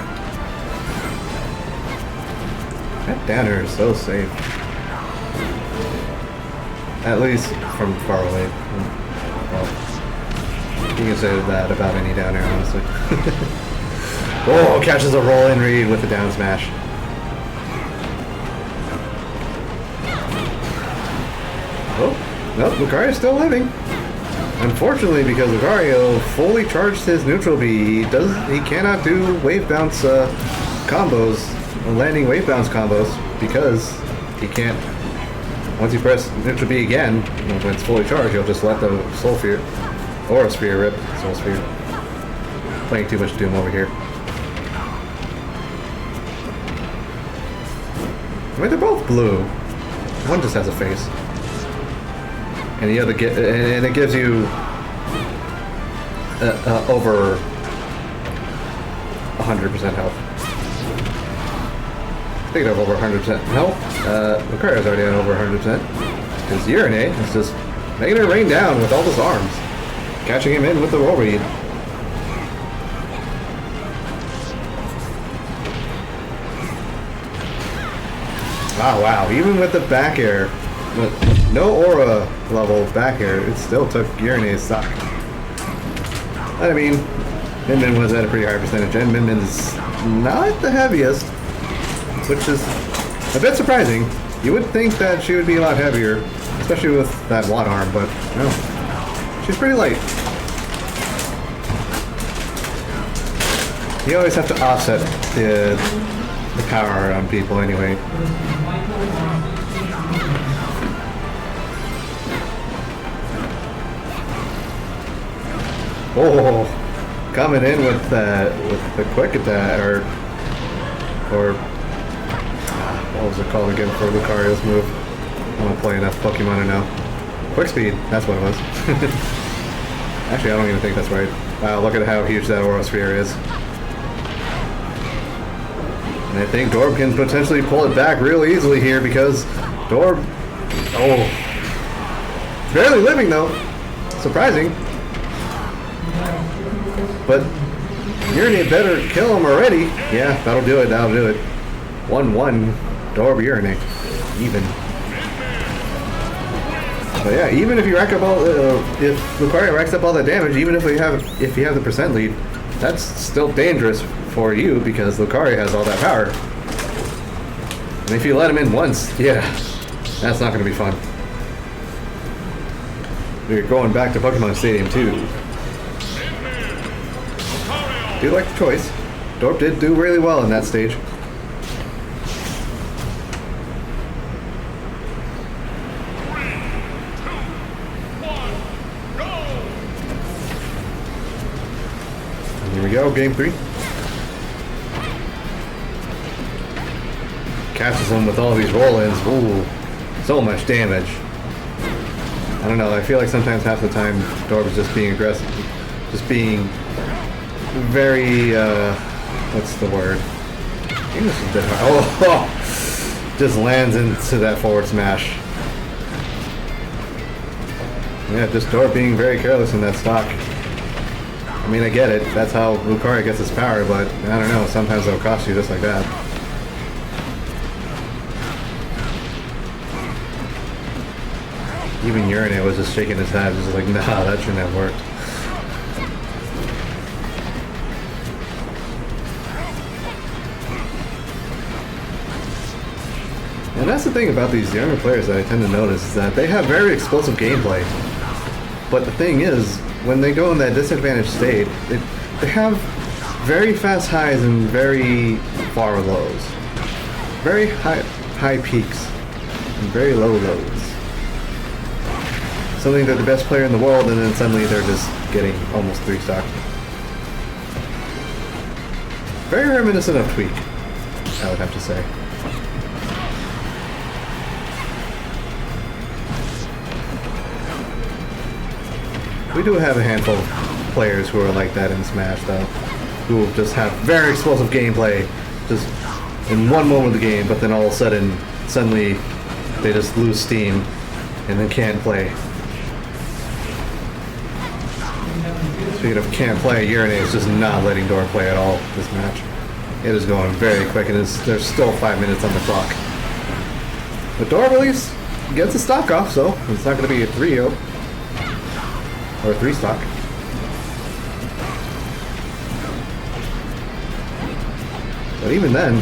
That down air is so safe. At least from far away. Well, you can say that about any down air, honestly. Oh, catches a roll-in read with the down smash. Oh, nope, Lucario's still living. Unfortunately, because Lucario fully charged his neutral B, he cannot do wave bounce combos, landing wave bounce combos, because he can't. Once you press neutral B again, when it's fully charged, you'll just let the Soul Sphere. Or a Sphere rip. Soul Sphere. Playing too much Doom over here. I mean, they're both blue. One just has a face. and and it gives you over 100% health. I think of over 100% health. Lucario's already on over 100%. Because Urinate is just making it rain down with all his arms, catching him in with the roll read. Oh wow, even with the back air, with no aura level back air, it still took Urinate's stock. I mean, Min Min was at a pretty high percentage, and Min Min's not the heaviest, which is a bit surprising. You would think that she would be a lot heavier, especially with that one arm, but no, she's pretty light. You always have to offset the power on people anyway. Oh, coming in with the quick attack, or what was it called again for Lucario's move? I don't play enough Pokemon to know. Quick speed, that's what it was. Actually, I don't even think that's right. Wow, look at how huge that Aura Sphere is. And I think Dorb can potentially pull it back real easily here because Dorb, barely living though. Surprising. But Urinate better kill him already. Yeah, that'll do it. 1-1. Dorb Urinate. Even. But yeah, even if you rack up if Lucario racks up all that damage, even if you have the percent lead, that's still dangerous for you because Lucario has all that power. And if you let him in once, yeah, that's not going to be fun. We're going back to Pokemon Stadium too. Do like the choice. Dorp did do really well in that stage. And here we go, game 3. Catches him with all these roll-ins. Ooh, so much damage. I don't know, I feel like sometimes half the time Dorp is just being aggressive. Just being very, what's the word? English is a bit hard. Oh, just lands into that forward smash. Yeah, just Dorp being very careless in that stock. I mean, I get it. That's how Lucario gets his power, but I don't know. Sometimes it'll cost you just like that. Even Urinate was just shaking his head. Just like, nah, that shouldn't have worked. And that's the thing about these younger players that I tend to notice is that they have very explosive gameplay. But the thing is, when they go in that disadvantaged state, they have very fast highs and very far lows. Very high peaks and very low lows. Something they're the best player in the world and then suddenly they're just getting almost 3-stock. Very reminiscent of Tweak, I would have to say. We do have a handful of players who are like that in Smash, though, who just have very explosive gameplay, just in one moment of the game, but then all of a sudden, suddenly, they just lose steam and then can't play. Speaking of can't play, Urinate is just not letting Dorp play at all this match. It is going very quick, and there's still 5 minutes on the clock. But Dorp at least gets a stock off, so it's not going to be a 3-0. Or 3-stock. But even then,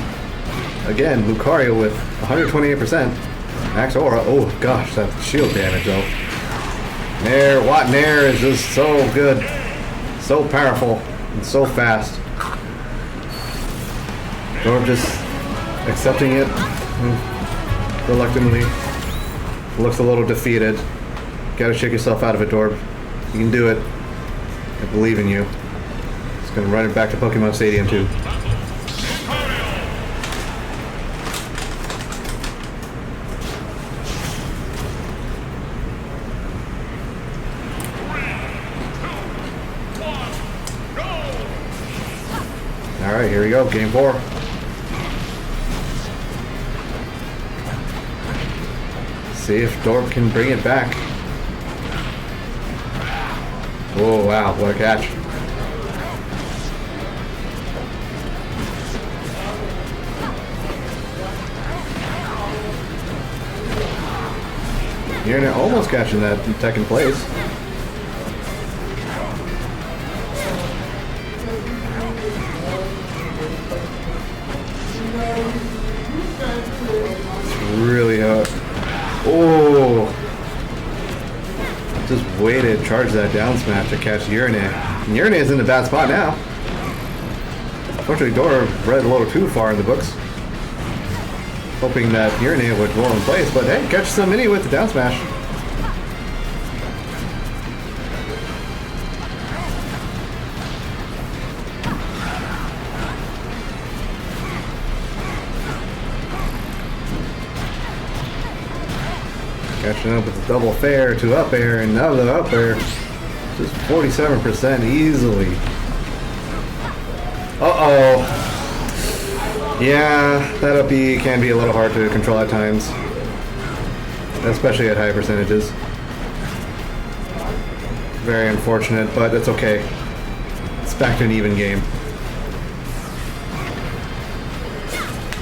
again, Lucario with 128% max aura. Oh gosh, that shield damage though. Nair, Watt Nair is just so good, so powerful, and so fast. Dorp just accepting it reluctantly. Looks a little defeated. Gotta shake yourself out of it, Dorp. You can do it. I believe in you. Just gonna run it back to Pokemon Stadium too. here we go, game 4. See if Dorp can bring it back. Oh wow, what a catch. You're almost catching that in second place. Really hot. Oh! Just waited, charged that down smash to catch Urine. And Urine is in a bad spot now. Unfortunately, Dora read a little too far in the books. Hoping that Urine would roll in place, but hey, catch some mini with the down smash. Catching up with the double fair to up air and another up air. Just 47% easily. Uh-oh. Yeah, that up B can be a little hard to control at times. Especially at high percentages. Very unfortunate, but it's okay. It's back to an even game.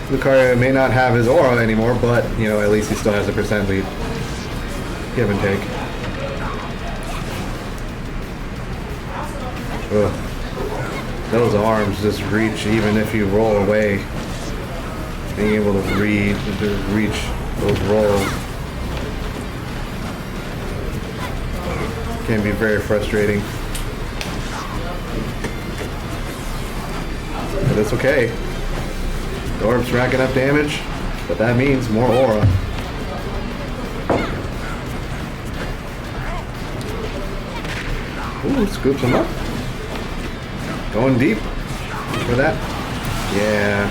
Lucario may not have his aura anymore, but, you know, at least he still has a percent lead. Give and take. Ugh. Those arms just reach even if you roll away. Being able to reach those rolls can be very frustrating. But it's okay. Dorp's racking up damage, but that means more aura. Ooh, scoops him up. Going deep for that. Yeah.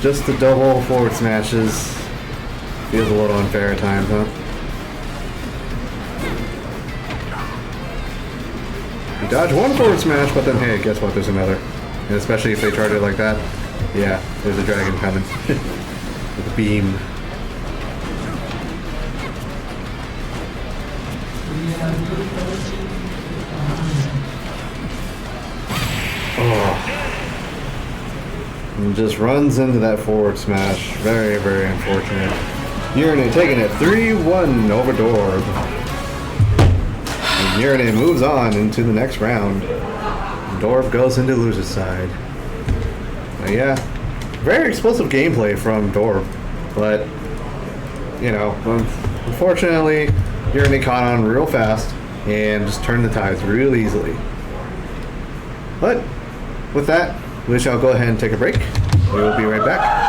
Just the double forward smashes. Feels a little unfair at times, huh? You dodge one forward smash, but then hey, guess what? There's another. And especially if they charge it like that. Yeah, there's a dragon coming. With a beam. Oh. And just runs into that forward smash. Very, very unfortunate. Urine taking it 3-1 over Dorb. And Urine moves on into the next round. Dorb goes into loser's side. But yeah, very explosive gameplay from Dorb. But, you know, unfortunately, Urine caught on real fast and just turned the tides real easily. But with that, we shall go ahead and take a break. We will be right back.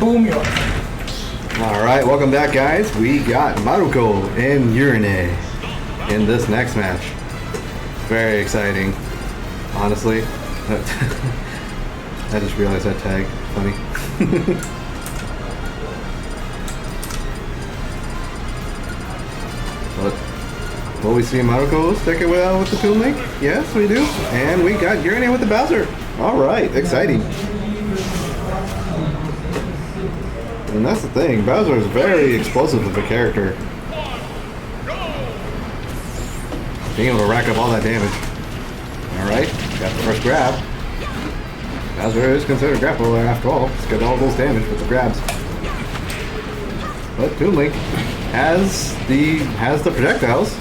boom your. Alright, welcome back, guys. We got Maruko and Urine in this next match. Very exciting, honestly. I just realized that tag. Funny. But will we see Maruko sticking with the Toon Link? Yes, we do. And we got Urine with the Bowser. Alright, exciting. And that's the thing, Bowser is very explosive of a character. Being able to rack up all that damage. Alright, got the first grab. Bowser is considered a grappler after all. Let's get all those damage with the grabs. But Toon Link has the projectiles.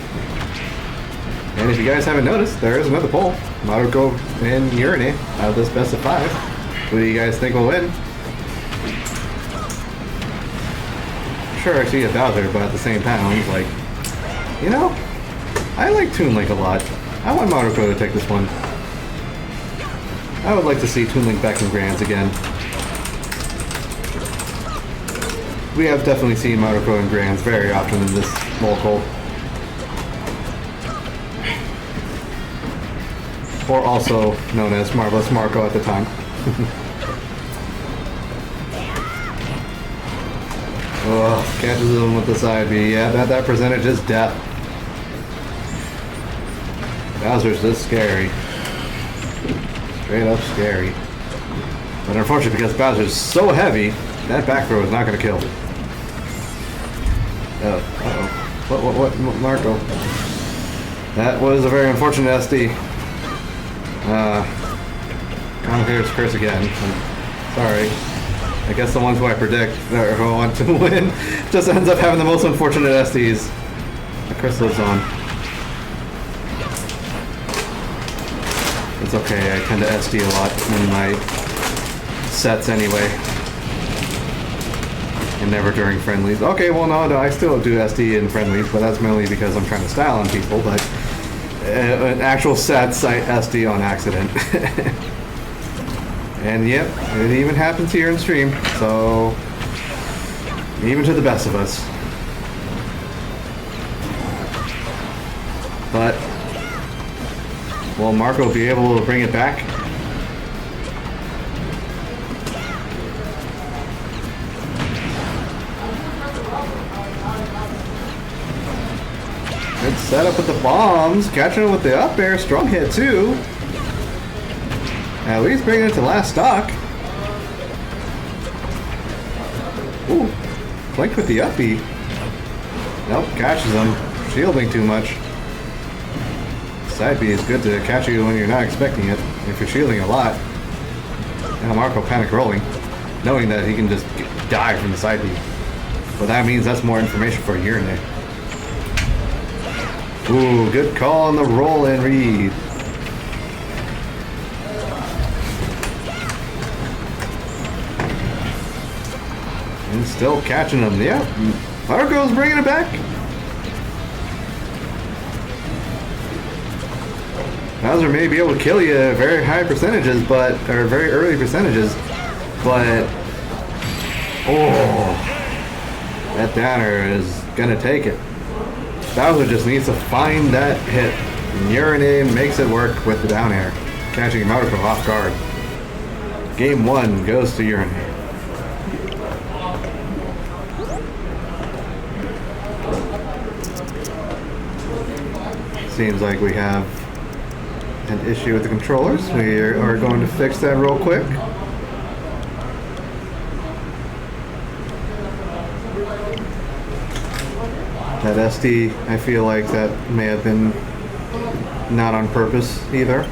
And if you guys haven't noticed, there is another poll. Maruko and Urine out of this best of 5. Who do you guys think will win? Sure, I see a Bowser, but at the same time, I'm like, you know, I like Toon Link a lot. I want Maruko to take this one. I would like to see Toon Link back in Grands again. We have definitely seen Maruko in Grands very often in this local. Or also known as Marvelous Marco at the time. Oh, catches him with the side B. Yeah, that percentage is death. Bowser's just scary. Straight up scary. But unfortunately, because Bowser's so heavy, that back throw is not going to kill. Oh, uh-oh. What, Marco? That was a very unfortunate SD. Commentator's curse again. Sorry. I guess the ones who I predict or who I want to win just ends up having the most unfortunate SDs. The curse lives on. It's okay, I tend to SD a lot in my sets anyway. And never during friendlies. Okay, well no, I still do SD in friendlies, but that's mainly because I'm trying to style on people, but in actual sets, I SD on accident. And yep, it even happens here in stream, so even to the best of us. But will Marco be able to bring it back? Good setup with the bombs, catching him with the up air, strong hit too. At least bringing it to last stock. Ooh, flanked with the up B. Nope, catches him. Shielding too much. Side B is good to catch you when you're not expecting it. If you're shielding a lot. Now Marco panic rolling, knowing that he can just die from the side B. But that means that's more information for Urine. Ooh, good call on the roll and read. And still catching them. Yeah, Marco's bringing it back. Bowser may be able to kill you at very high percentages, or very early percentages, but oh, that downer is gonna take it. Bowser just needs to find that hit. Urine makes it work with the down air, catching Maruko off guard. Game 1 goes to Urine. Seems like we have an issue with the controllers. We are going to fix that real quick. That SD, I feel like that may have been not on purpose either.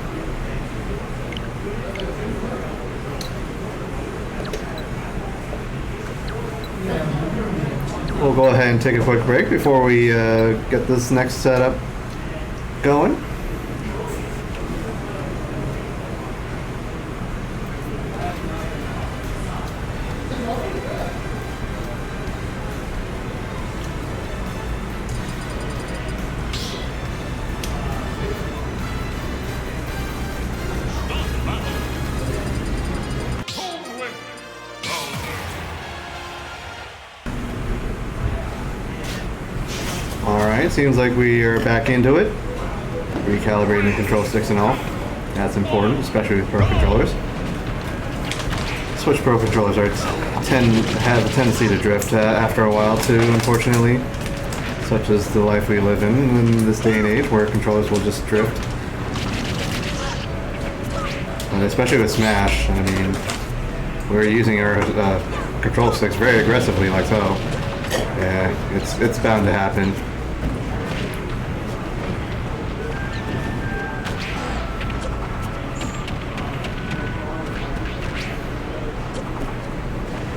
We'll go ahead and take a quick break before we get this next setup going. Alright, seems like we are back into it. Recalibrating the control sticks and all. That's important, especially with pro controllers. Switch pro controllers have a tendency to drift after a while too, unfortunately. Such as the life we live in this day and age, where controllers will just drift. And especially with Smash, I mean, we're using our control sticks very aggressively, like so. Yeah, it's bound to happen.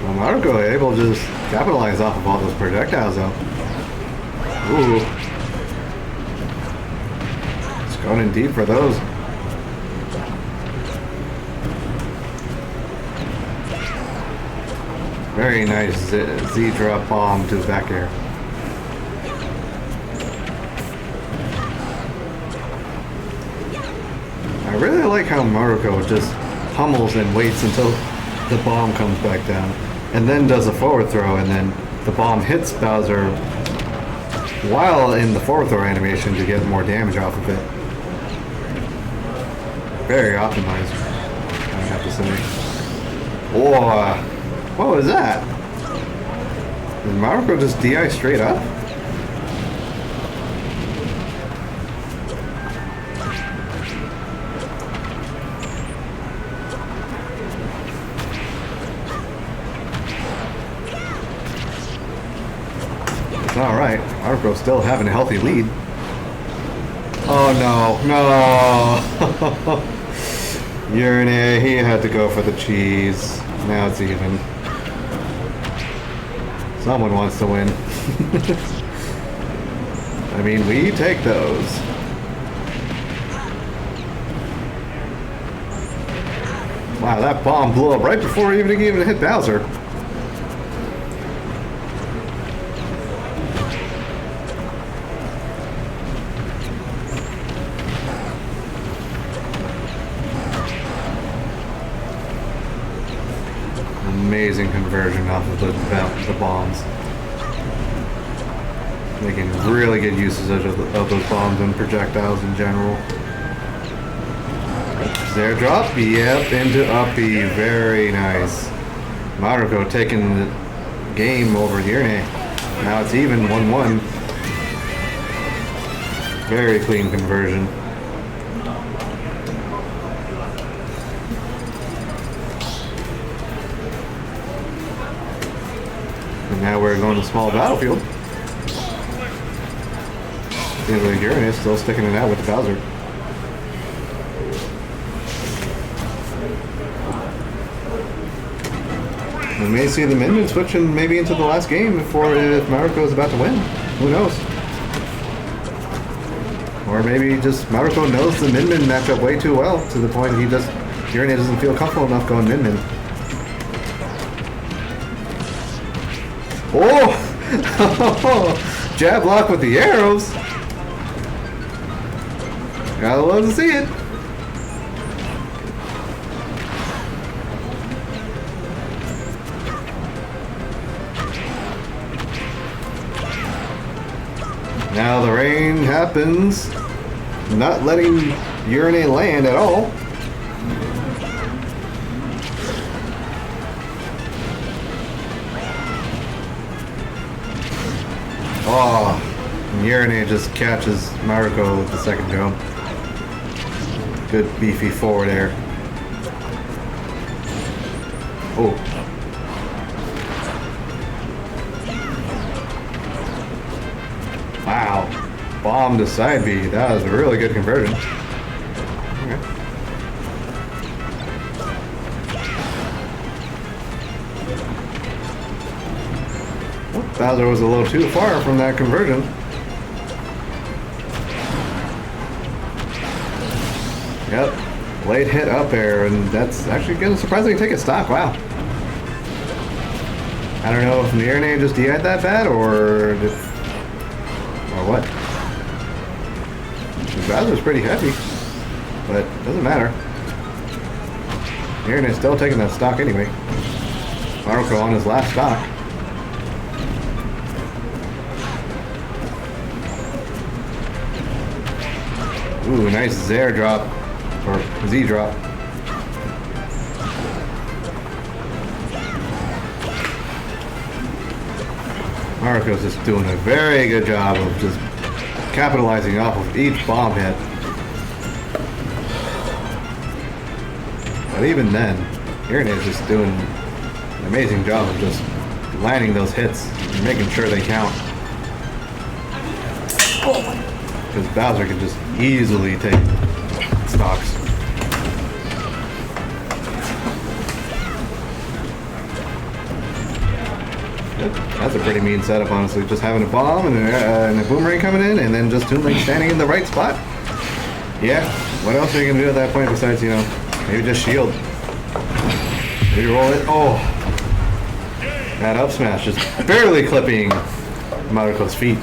Well, Marco able to just capitalize off of all those projectiles, though. Ooh. It's going in deep for those. Very nice Z drop bomb to back air. I really like how Maruko just pummels and waits until the bomb comes back down, and then does a forward throw, and then the bomb hits Bowser while in the forward throw animation to get more damage off of it. Very optimized, I have to say. Oh, what was that? Did Maruko just DI straight up? It's alright. Maruko's still having a healthy lead. Oh no, no! Urine, he had to go for the cheese. Now it's even. Someone wants to win. I mean, we take those. Wow, that bomb blew up right before it even hit Bowser. Amazing conversion off of the bombs. Making really good uses of those bombs and projectiles in general. There drop, yep, into up B, very nice. Maruko taking the game over Urine. Now it's even 1-1. Very clean conversion. And now we're going to small battlefield. Seems like Urine is still sticking it out with Bowser. We may see the Min switching maybe into the last game if Maruko is about to win. Who knows? Or maybe just Maruko knows the Min matchup way too well to the point Urine doesn't feel comfortable enough going Min. Oh! Jab block with the arrows. Gotta love to see it. Now the rain happens, not letting Urine land at all. Oh, Urine just catches Maruko with the second jump. Good beefy forward air. Oh. Wow. Bomb to side B. That was a really good conversion. Okay. Oh, Bowser was a little too far from that conversion. Yep. Late hit up air, and that's actually going to surprisingly take a stock. Wow. I don't know if Urine just DI'd that bad or what. Bowser's pretty heavy, but it doesn't matter. Urine is still taking that stock anyway. Maruko on his last stock. Ooh, nice Zare drop. Or Z drop. Maruko's just doing a very good job of just capitalizing off of each bomb hit. But even then, Irene is just doing an amazing job of just landing those hits and making sure they count. Because Bowser can just easily take stocks. That's a pretty mean setup, honestly. Just having a bomb and a boomerang coming in, and then just Toon Link standing in the right spot. Yeah, what else are you going to do at that point besides, you know, maybe just shield? Maybe roll it. Oh! That up smash just barely clipping Maruko's feet.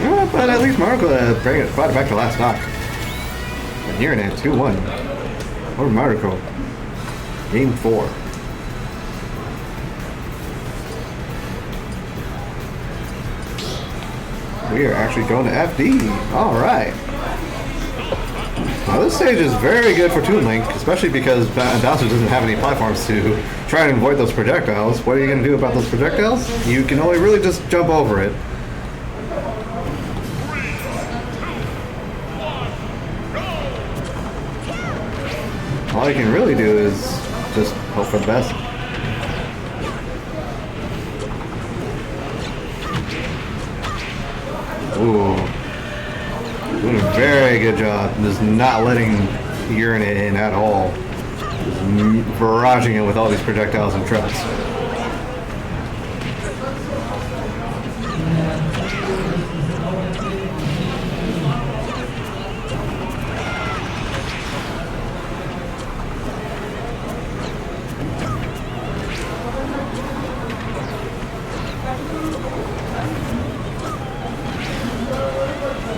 Yeah, but at least Maruko brought it back to last stock. And here in it, 2-1. Over Maruko. Game 4. We are actually going to FD. Alright. Now this stage is very good for Toon Link, especially because Bowser doesn't have any platforms to try and avoid those projectiles. What are you going to do about those projectiles? You can only really just jump over it. All you can really do is just hope for the best. Ooh. Doing a very good job. Just not letting Urine in at all. Just barraging it with all these projectiles and traps.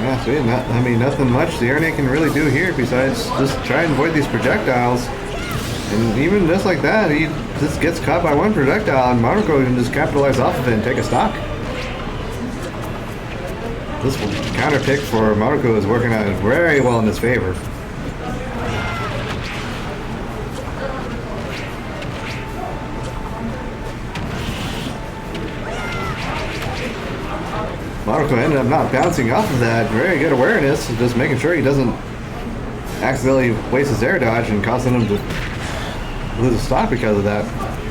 Yeah, see, nothing much the Irene can really do here besides just try and avoid these projectiles. And even just like that, he just gets caught by one projectile and Maruko can just capitalize off of it and take a stock. This counter pick for Maruko is working out very well in his favor. Maruko ended up not bouncing off of that. Very good awareness, just making sure he doesn't accidentally waste his air dodge and causing him to lose a stock because of that.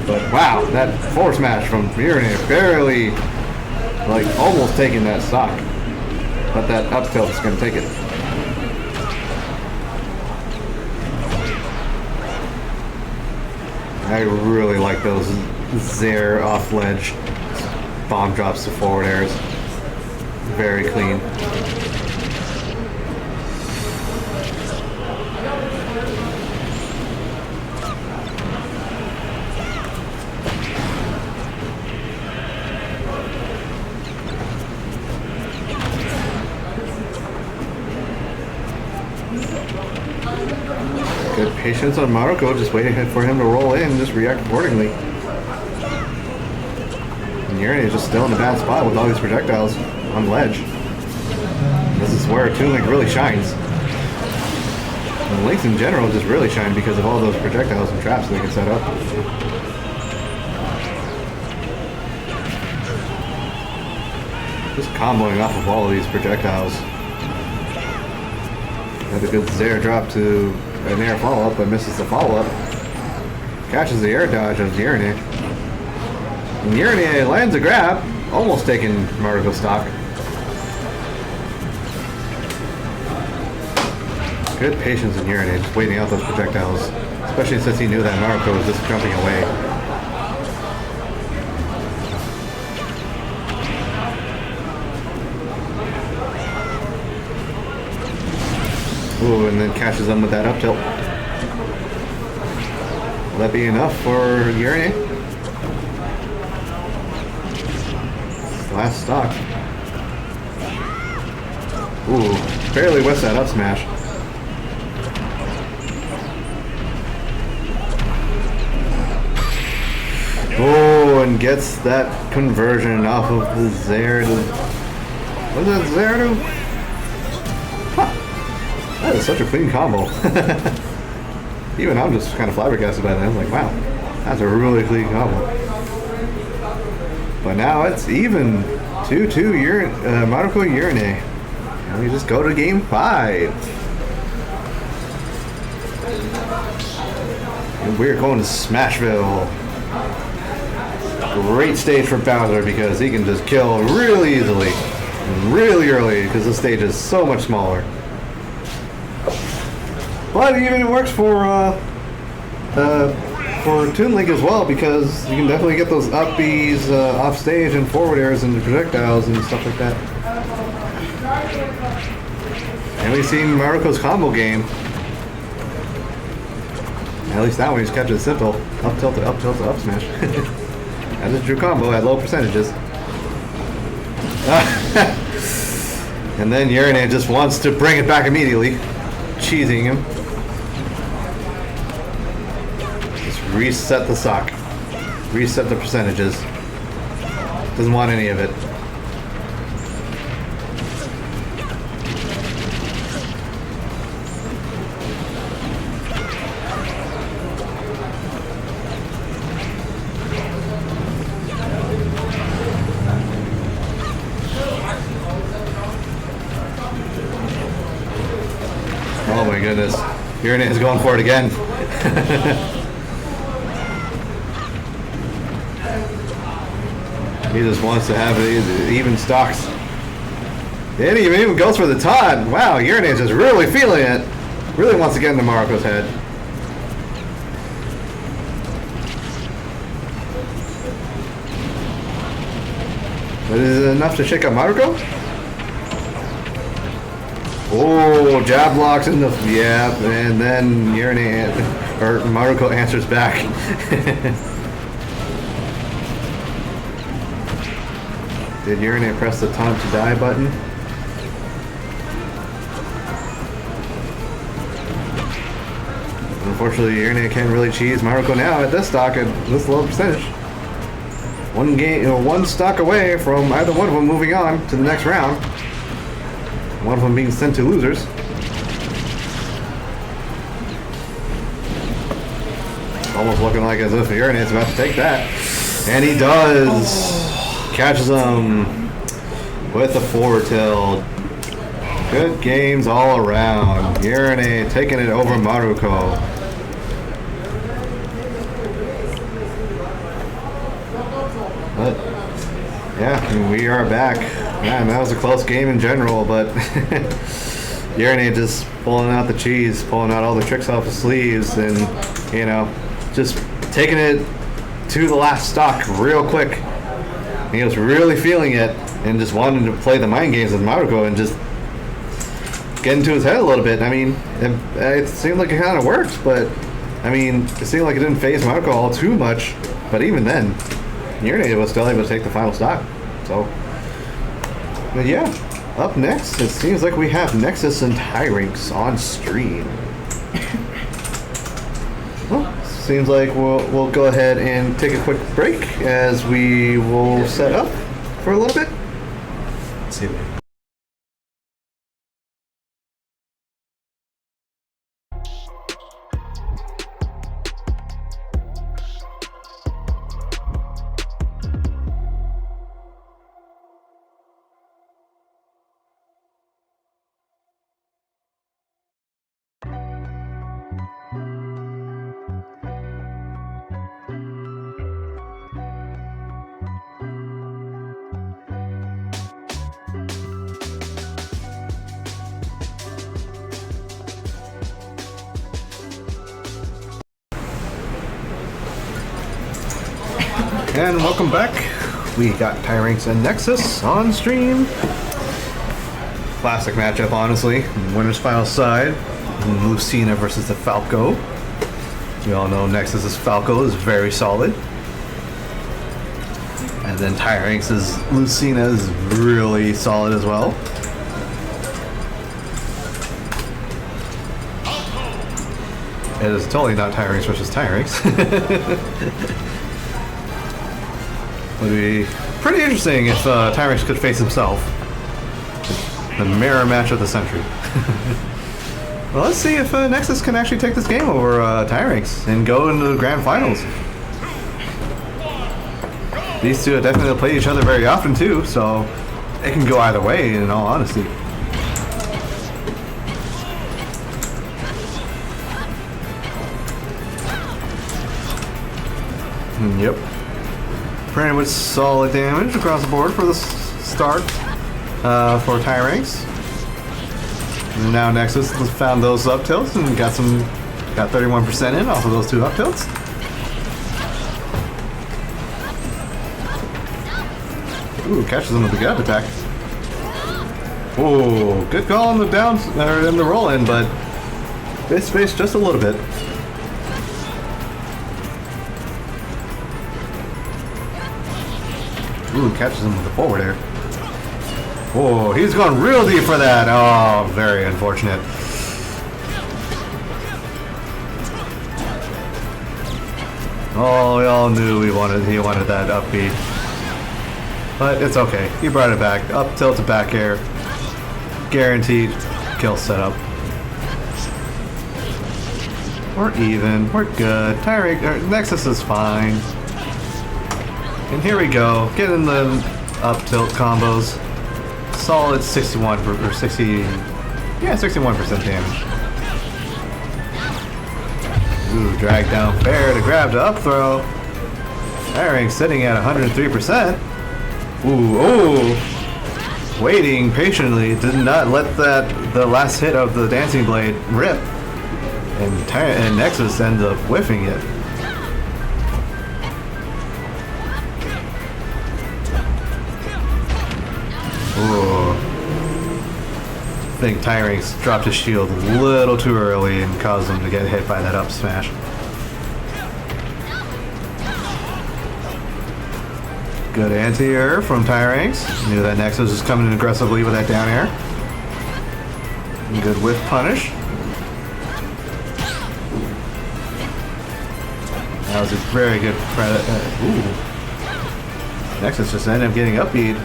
But wow, that forward smash from Irene barely, like, almost taking that stock. But that up tilt is going to take it. I really like those Zare off ledge bomb drops to forward airs. Very clean. Good patience on Maruko, just waiting for him to roll in and just react accordingly. And Urine is just still in a bad spot with all these projectiles on ledge. This is where Toon Link really shines. And Links in general just really shine because of all those projectiles and traps they can set up. Just comboing off of all of these projectiles. Had a good Zare drop to an air follow-up, but misses the follow-up. Catches the air dodge of Urine. And Urine lands a grab, almost taking Maruko stock. Good patience in Urine, just waiting out those projectiles, especially since he knew that Maruko was just jumping away. Ooh, and then catches them with that up tilt. Will that be enough for Urine? Last stock. Ooh, barely whiffs that up smash. Oh, and gets that conversion off of the Zare to... What is that Zare to? That is such a clean combo. Even I'm just kind of flabbergasted by that. I'm like, wow, that's a really clean combo. But now it's even 2-2 Maruko Urine. And we just go to game 5. And we're going to Smashville. Great stage for Bowser because he can just kill really easily, really early because the stage is so much smaller. But even it works for Toon Link as well because you can definitely get those up Bs off stage and forward airs and projectiles and stuff like that. And we've seen Maruko's combo game. At least that one he's kept it simple. Up tilt, up smash. That's a true combo at low percentages. And then Urine just wants to bring it back immediately. Cheesing him. Just reset the sock. Reset the percentages. Doesn't want any of it. Oh my goodness. Urine is going for it again. He just wants to have even stocks. And he even goes for the taunt. Wow, Urine is just really feeling it. Really wants to get into Maruko's head. But is it enough to shake up Maruko? Oh, jab blocks in the and then Urine or Maruko answers back. Did Urine press the taunt to die button? Unfortunately, Urine can't really cheese Maruko now at this stock at this low percentage. One stock away from either one of them moving on to the next round. One of them being sent to losers. Almost looking like as if Urine is about to take that. And he does. Catches him with the forward tilt. Good games all around. Urine taking it over Maruko. But yeah, we are back. Man, that was a close game in general, but Urine just pulling out the cheese, pulling out all the tricks off his sleeves, and you know, just taking it to the last stock real quick. He was really feeling it and just wanted to play the mind games with Maruko and just get into his head a little bit. I mean, it seemed like it kind of worked, but I mean, it seemed like it didn't phase Maruko all too much. But even then, Urine was still able to take the final stock. So, but yeah, up next, it seems like we have Nexus and Tyrinx on stream. Well, seems like we'll go ahead and take a quick break as we will set up for a little bit. See you later. And welcome back. We got Tyrinx and Nexus on stream. Classic matchup, honestly. Winners final side. Lucina versus the Falco. We all know Nexus's Falco is very solid. And then Tyrinx's Lucina is really solid as well. It is totally not Tyrinx versus Tyrinx. Would be pretty interesting if Tyrinx could face himself. The mirror match of the century. Well, let's see if Nexus can actually take this game over Tyranx and go into the grand finals. These two definitely play each other very often too, so it can go either way in all honesty. Yep. Pretty much solid damage across the board for the start for Tyranx. And now Nexus has found those up tilts and got 31% in off of those two up tilts. Ooh, catches him with the gut attack. Ooh, good call on the down or in the roll in, but they spaced just a little bit. Ooh, catches him with the forward air. Oh, he's going real deep for that. Oh, very unfortunate. Oh, we all knew he wanted that upbeat. But it's okay. He brought it back. Up tilt to back air. Guaranteed kill setup. We're even. We're good. Nexus is fine. And here we go. Getting the up tilt combos. Solid 61 or 60. Yeah, 61% damage. Ooh, drag down fair to grab to up throw. Tyranx sitting at 103%. Ooh, oh! Waiting patiently, did not let the last hit of the dancing blade rip, and Nexus ends up whiffing it. Ooh. I think Tyranx dropped his shield a little too early and caused him to get hit by that up smash. Good anti-air from Tyranx. Knew that Nexus was coming in aggressively with that down air. Good whiff punish. That was a very good ooh. Nexus just ended up getting upbeat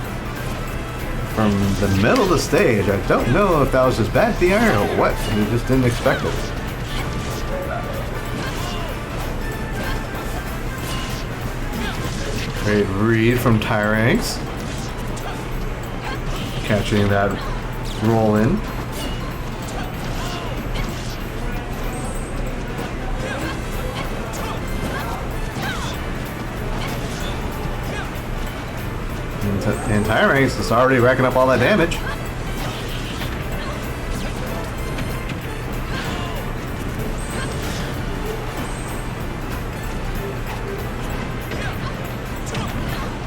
from the middle of the stage. I don't know if that was just bad DI or what. We just didn't expect it. Great read from Tyranx. Catching that roll in. And Tyranx is already racking up all that damage.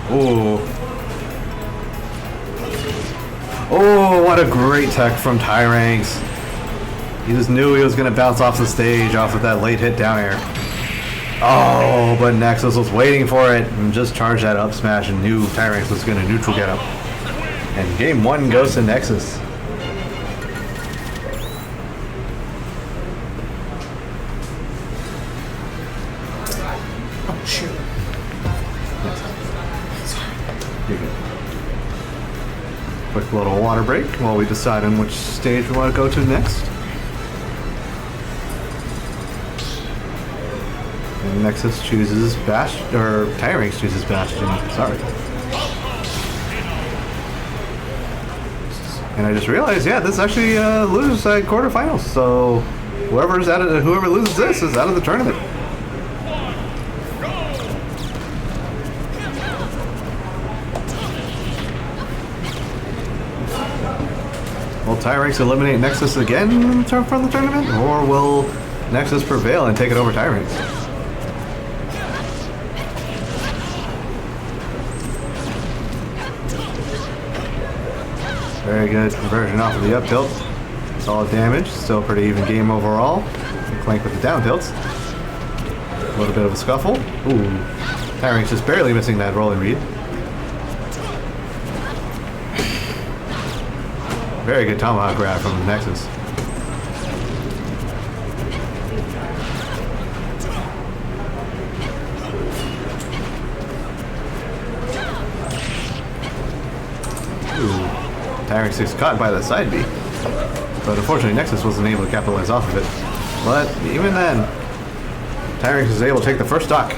Oh. Oh, what a great tech from Tyranx. He just knew he was going to bounce off the stage off of that late hit down air. Oh, but Nexus was waiting for it and just charged that up smash and knew Tyranx was going to neutral get up. And game one goes to Nexus. Oh, shoot. You're good. Quick little water break while we decide on which stage we want to go to next. And Nexus chooses Bastion, or Tyranx chooses Bastion, sorry. And I just realized, yeah, this is actually losers side quarterfinals, so whoever loses this is out of the tournament. Will Tyranx eliminate Nexus again from the tournament, or will Nexus prevail and take it over Tyranx? Very good conversion off of the up tilt. Solid damage, still pretty even game overall. Clank with the down tilts. A little bit of a scuffle. Ooh, Tyranx just barely missing that rolling read. Very good tomahawk grab from the Nexus. Ooh, Tyranx is caught by the side B. But unfortunately, Nexus wasn't able to capitalize off of it. But even then, Tyrings was able to take the first stock.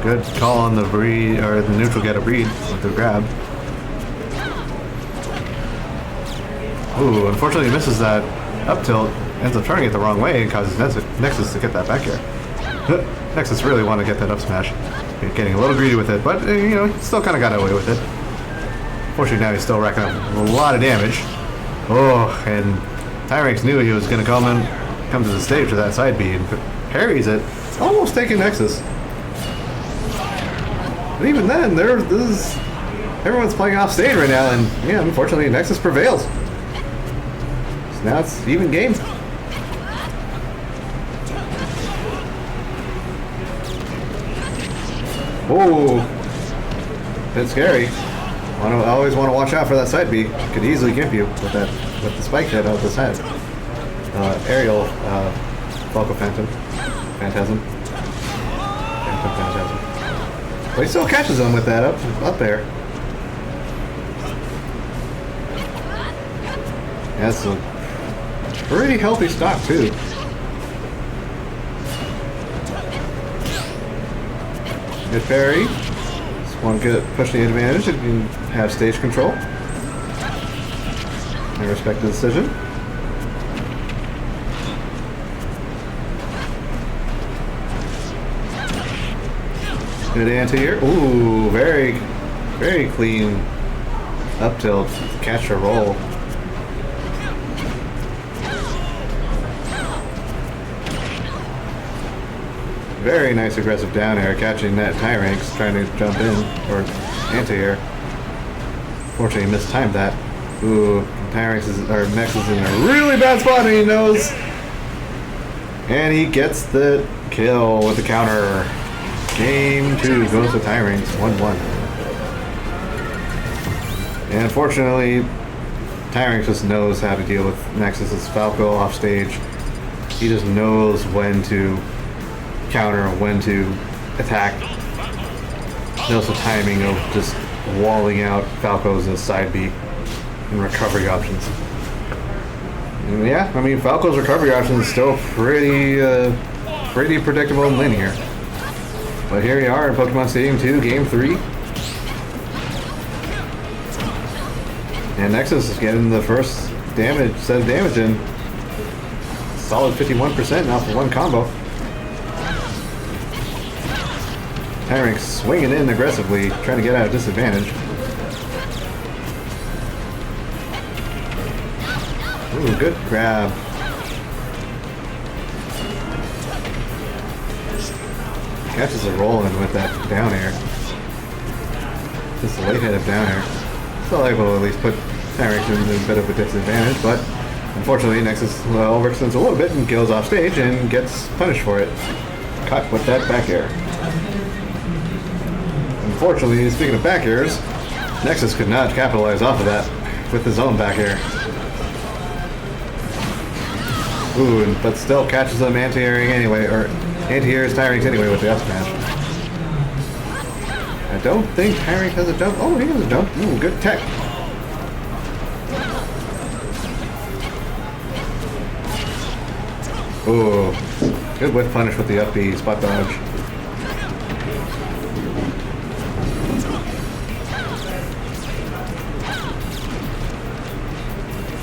Good call on the breed, or the neutral get a breed with the grab. Ooh, unfortunately misses that up tilt, ends up turning it the wrong way and causes Nexus to get that back here. Nexus really want to get that up smash. Getting a little greedy with it, but you know, he still kind of got away with it. Fortunately now he's still racking up a lot of damage. Oh, and Tyrings knew he was going to come to the stage with that side B and parries it, almost taking Nexus. But even then, everyone's playing off stage right now, and yeah, unfortunately, Nexus prevails. So now it's even game. Oh, bit scary. I always want to watch out for that side B. Could easily gimp you with the spike hit out of this head. Aerial, Falco Phantasm. But he still catches him with that up there. That's a pretty healthy stock too. Good parry. Just want to push the advantage and have stage control. I respect the decision. Good anti-air. Ooh, very, very clean up tilt. Catch or roll. Very nice aggressive down air, catching that Tyrings trying to jump in, or anti-air. Fortunately, he mistimed that. Ooh, Tyrings or Nexus is in a really bad spot, and he knows. And he gets the kill with the counter. Game 2 goes to Tyrings, 1-1. And unfortunately, Tyrings just knows how to deal with Nexus's Falco off stage. He just knows when to counter, when to attack. Knows the timing of just walling out Falco's side B and recovery options. And yeah, I mean, Falco's recovery options is still pretty predictable and linear. But here we are in Pokemon Stadium 2, Game 3. And Nexus is getting the first set of damage in. Solid 51% now for one combo. Tyrings swinging in aggressively, trying to get out of disadvantage. Ooh, good grab. Catches a roll in with that down air. Just a late hit of down air. Still able to at least put Tyrings in a bit of a disadvantage, but unfortunately Nexus overextends a little bit and kills off stage and gets punished for it. Cut with that back air. Unfortunately, speaking of back airs, Nexus could not capitalize off of that with his own back air. Ooh, but still catches them anti-airing anyway, or anti-airs Tyrings anyway with the up smash. I don't think Tyrings has a jump. Oh, he has a jump. Ooh, good tech. Ooh, good whiff punish with the up B, spot dodge.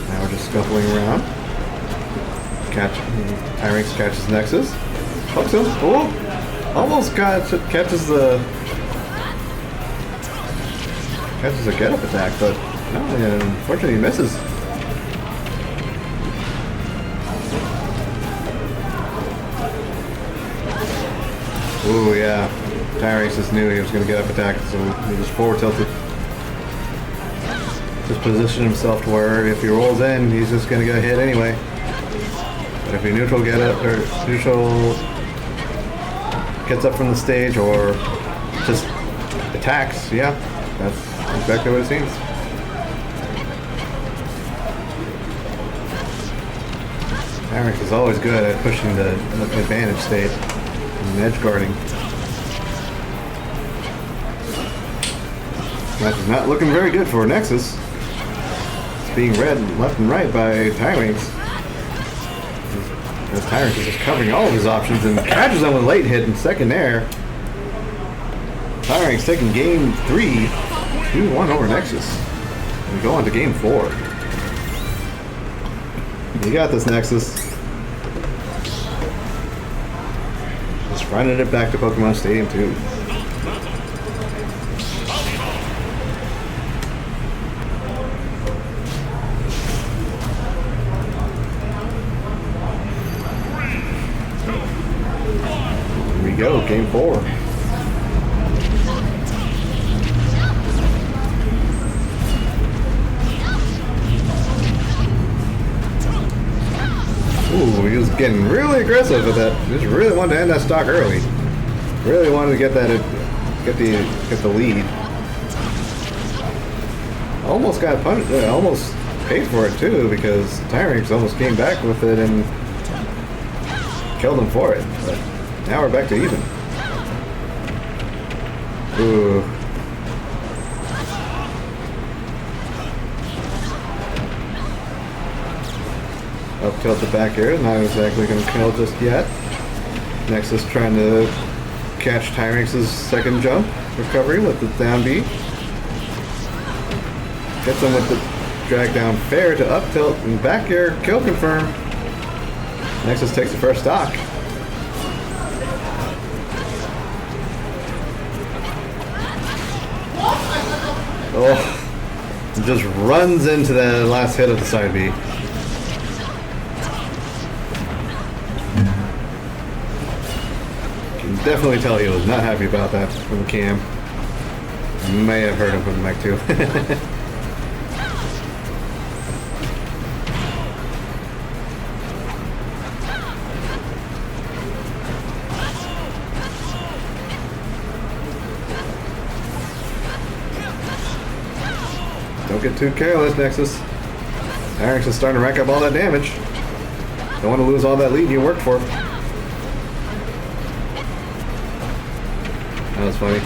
Now we're just scuffling around. Tyrings catches Nexus. Hooks him. Oh! Almost catches a get-up attack, but no, unfortunately he misses. Ooh, yeah. Tyrings just knew he was going to get up attack, so he just forward tilted. Just position himself to where if he rolls in, he's just going to get hit anyway. But if he neutral gets up from the stage or just attacks, yeah, that's exactly what it seems. Tyrings is always good at pushing the advantage state and edge guarding. Match is not looking very good for Nexus. It's being read left and right by Tyrants. As Tyrants is just covering all of his options and catches them with late hit in second air. Tyrants taking game 3, 2-1 over Nexus. And go on to game 4. You got this, Nexus. Just running it back to Pokemon Stadium 2. Here we go, game 4. Ooh, he was getting really aggressive with that. Just really wanted to end that stock early. Really wanted to get that, get the lead. Almost got punished. Almost paid for it too, because Tyrants almost came back with it and killed him for it. But now we're back to even. Ooh. Up tilt the back air, not exactly going to kill just yet. Nexus trying to catch Tyrants' second jump recovery with the down B. Gets him with the drag down fair to up tilt and back air kill confirm. Nexus takes the first stock. Oh, just runs into the last hit of the side B. Definitely tell he was not happy about that from the cam. May have heard him from the mic too. Don't get too careless, Nexus. Tyrants is starting to rack up all that damage. Don't want to lose all that lead you worked for. That was funny.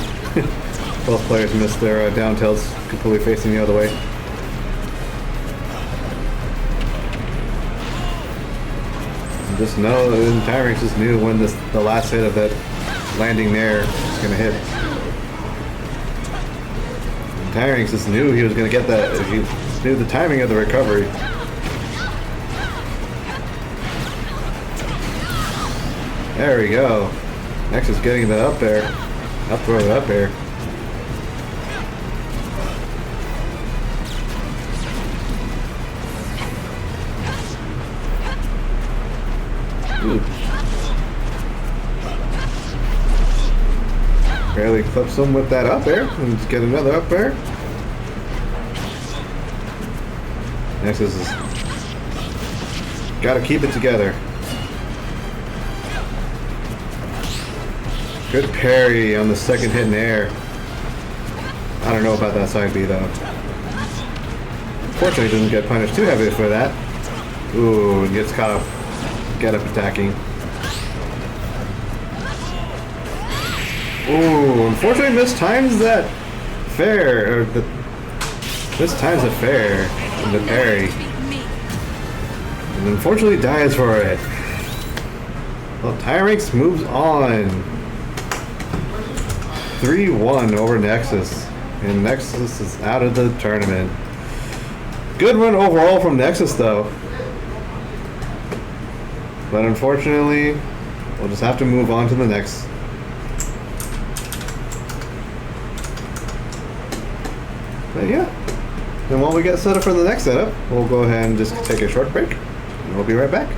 Both players missed their down tilts, completely facing the other way. And just know that Tyrants just knew when the last hit of that landing there was going to hit. And Tyrants just knew he was going to get that. He knew the timing of the recovery. There we go. Nexus getting the up there. Up throw it up here. Ooh. Barely clips him with that up air. And just get another up air. Nexus is gotta keep it together. Good parry on the second hit in air. I don't know about that side B though. Fortunately, doesn't get punished too heavily for that. Ooh, and gets caught up. Get up attacking. Ooh, unfortunately mistimes that fair. Or mistimes the fair and the parry. And unfortunately dies for it. Well, Tyrants moves on. 3-1 over Nexus, and Nexus is out of the tournament. Good run overall from Nexus though, but unfortunately we'll just have to move on to the next. But yeah, and while we get set up for the next setup, we'll go ahead and just take a short break, and we'll be right back.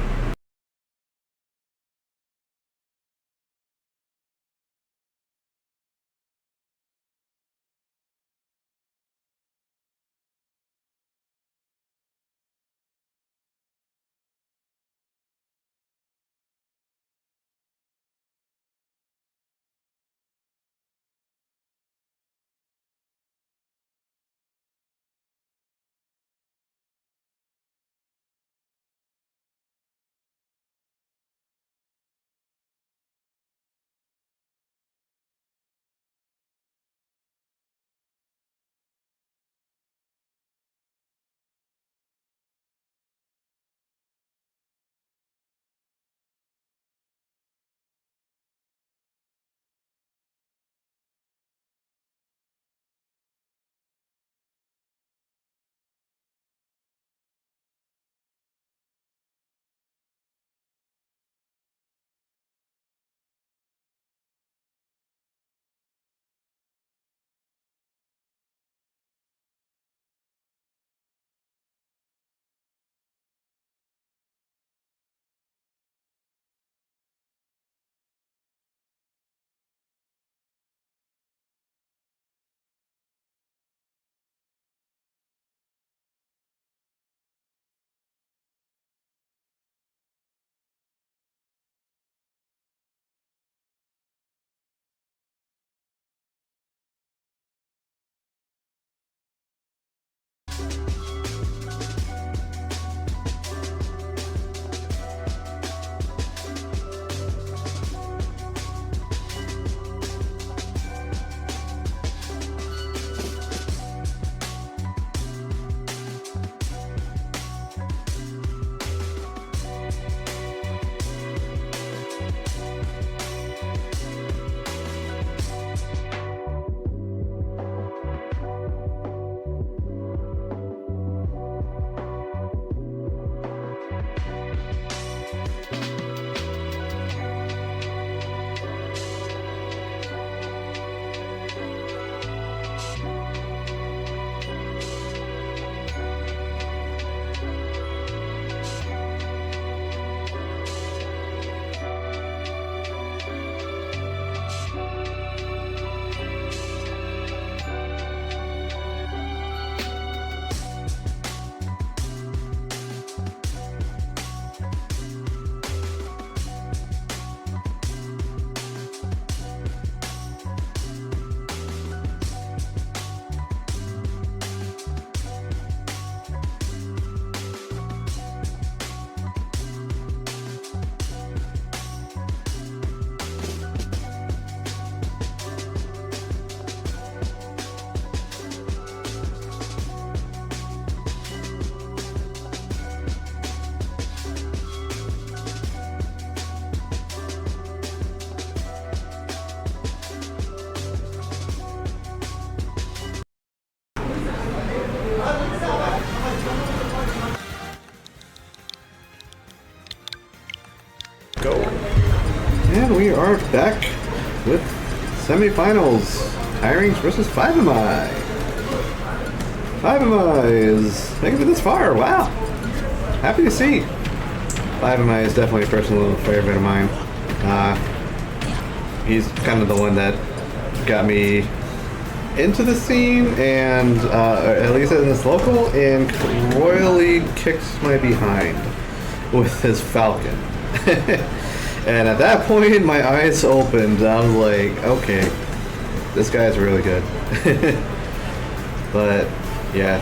And we are back with semifinals. Hirings versus 5MI. 5MI is making it this far. Wow. Happy to see. 5MI is definitely a personal favorite of mine. He's kind of the one that got me into the scene, and at least in this local, and royally kicked my behind with his Falcon. And at that point, my eyes opened. I was like, okay, this guy's really good. But yeah,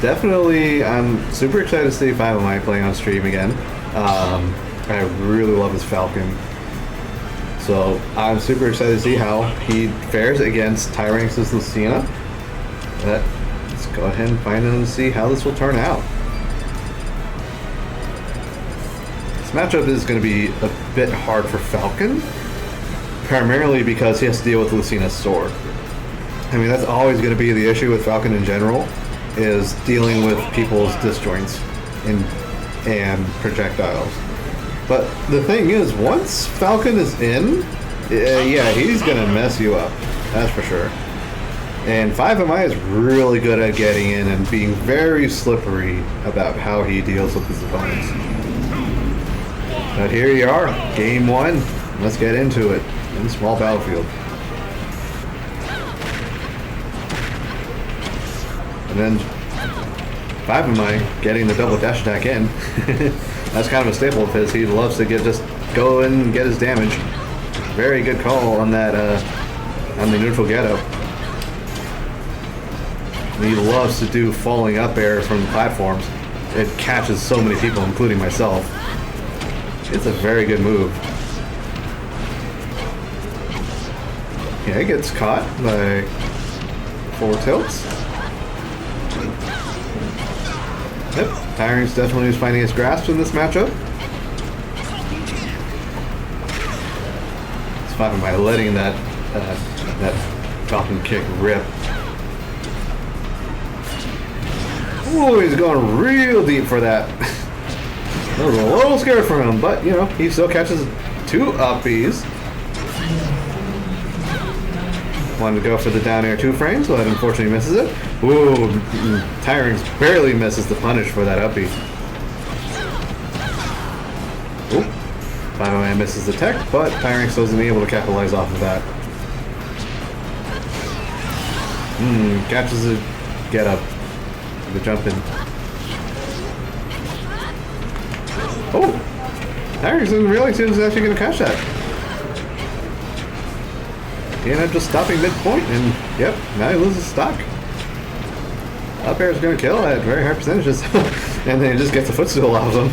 definitely, I'm super excited to see 5MI playing on stream again. I really love his Falcon. So I'm super excited to see how he fares against Tyranx's Lucina. But let's go ahead and find out and see how this will turn out. This matchup is going to be a bit hard for Falcon, primarily because he has to deal with Lucina's sword. I mean, that's always going to be the issue with Falcon in general, is dealing with people's disjoints and projectiles. But the thing is, once Falcon is in, yeah, he's going to mess you up. That's for sure. And 5MI is really good at getting in and being very slippery about how he deals with his opponents. But here you are, game one. Let's get into it in small battlefield. And then 5MI getting the double dash attack in. That's kind of a staple of his. He loves to just go in and get his damage. Very good call on that, on the neutral get-up. He loves to do falling up air from platforms. It catches so many people, including myself. It's a very good move. Yeah, he gets caught by 4 tilts. Yep, Tyranx definitely is finding his grasp in this matchup. It's 5MI letting that Falcon kick rip. Ooh, he's going real deep for that. I was a little scared for him, but you know, he still catches 2 up Bs. Wanted to go for the down air 2 frames, but unfortunately misses it. Ooh, Tyranx barely misses the punish for that uppie. Ooh, 5MI misses the tech, but Tyranx wasn't able to capitalize off of that. Catches a get up. The jump in. Oh! Tyranx didn't realize he was actually going to catch that. He ended up just stopping midpoint, and yep, now he loses stock. Up air is going to kill at very high percentages, and then he just gets a footstool off of him.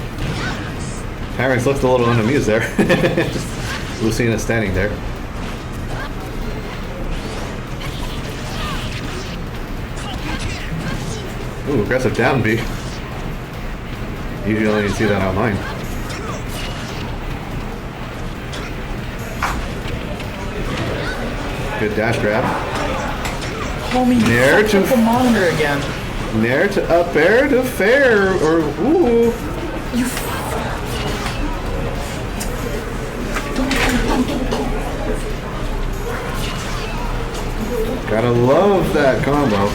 Tyranx looks a little unamused there. Just Lucina standing there. Ooh, aggressive down B. Usually only see that online. Good dash grab. Homie, Nair to the monitor again. Nair to up air to fair, or ooh. Gotta love that combo.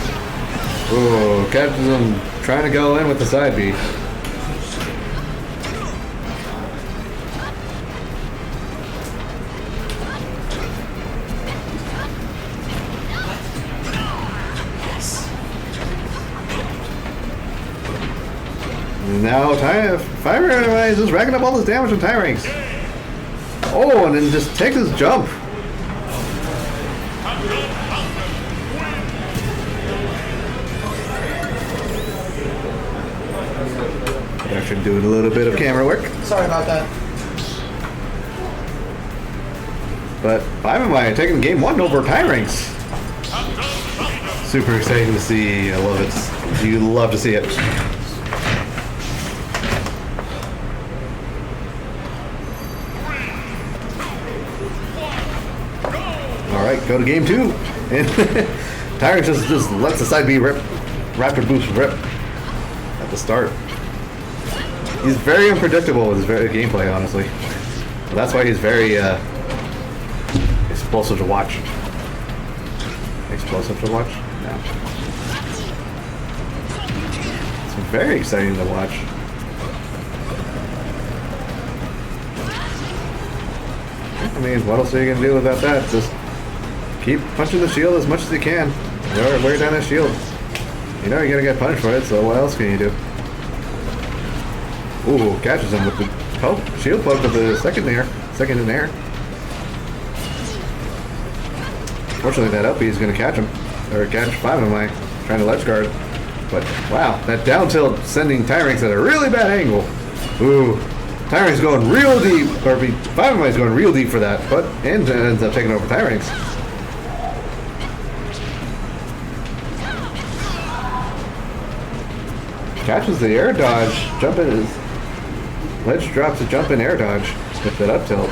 Ooh, catches him trying to go in with the side B. Now 5MI is just racking up all this damage on Tyranx. Oh, and then just takes his jump. Actually doing a little bit of camera work. Sorry about that. But 5MI taking game 1 over Tyranx. Super exciting to see. I love it. You love to see it. Alright, go to game 2. And Tyranx just lets the side B rip. Raptor boost rip at the start. He's very unpredictable with his gameplay, honestly. Well, that's why he's very explosive to watch. Explosive to watch? No. It's very exciting to watch. I mean, what else are you going to do about that? Just keep punching the shield as much as you can. Wear down that shield. You know you're going to get punished for it, so what else can you do? Ooh, catches him with the shield poke with the second in air. Fortunately, that up B is going to catch him. Or catch 5 of my trying to ledge guard. But wow, that down tilt sending Tyranks at a really bad angle. Ooh, Tyranks going real deep, or 5 of my is going real deep for that, but and ends up taking over Tyranks. Catches the air dodge, jump in his ledge drops a jump in air dodge with that up tilt.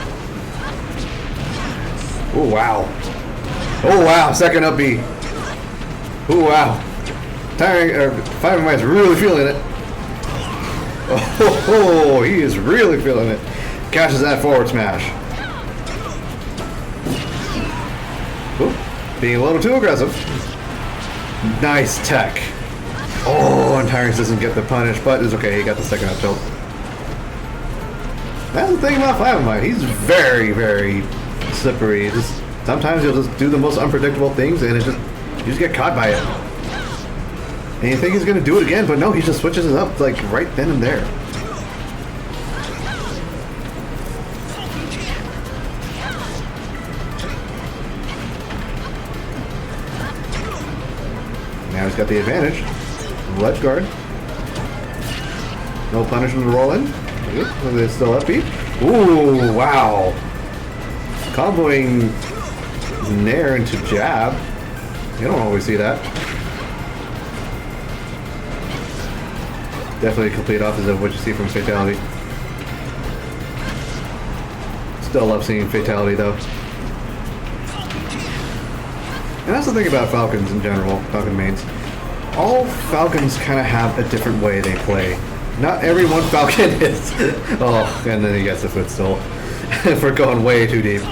Oh wow. Oh wow, second up B. Oh wow. 5 of my is really feeling it. Oh, he is really feeling it. Catches that forward smash. Ooh, being a little too aggressive. Nice tech. Oh, and Tyranks doesn't get the punish, but it's okay, he got the second up tilt. That's the thing about 5 of mine. He's very, very slippery. Sometimes he'll just do the most unpredictable things and you just get caught by it. And you think he's gonna do it again, but no, he just switches it up like right then and there. Now he's got the advantage. Ledge guard. No punishment to roll in. They're still up B. Ooh, wow. Comboing Nair into jab. You don't always see that. Definitely a complete opposite of what you see from Fatality. Still love seeing Fatality though. And that's the thing about Falcons in general, Falcon mains. All Falcons kind of have a different way they play. Not every one Falcon is. Oh, and then he gets the footstool. We're going way too deep.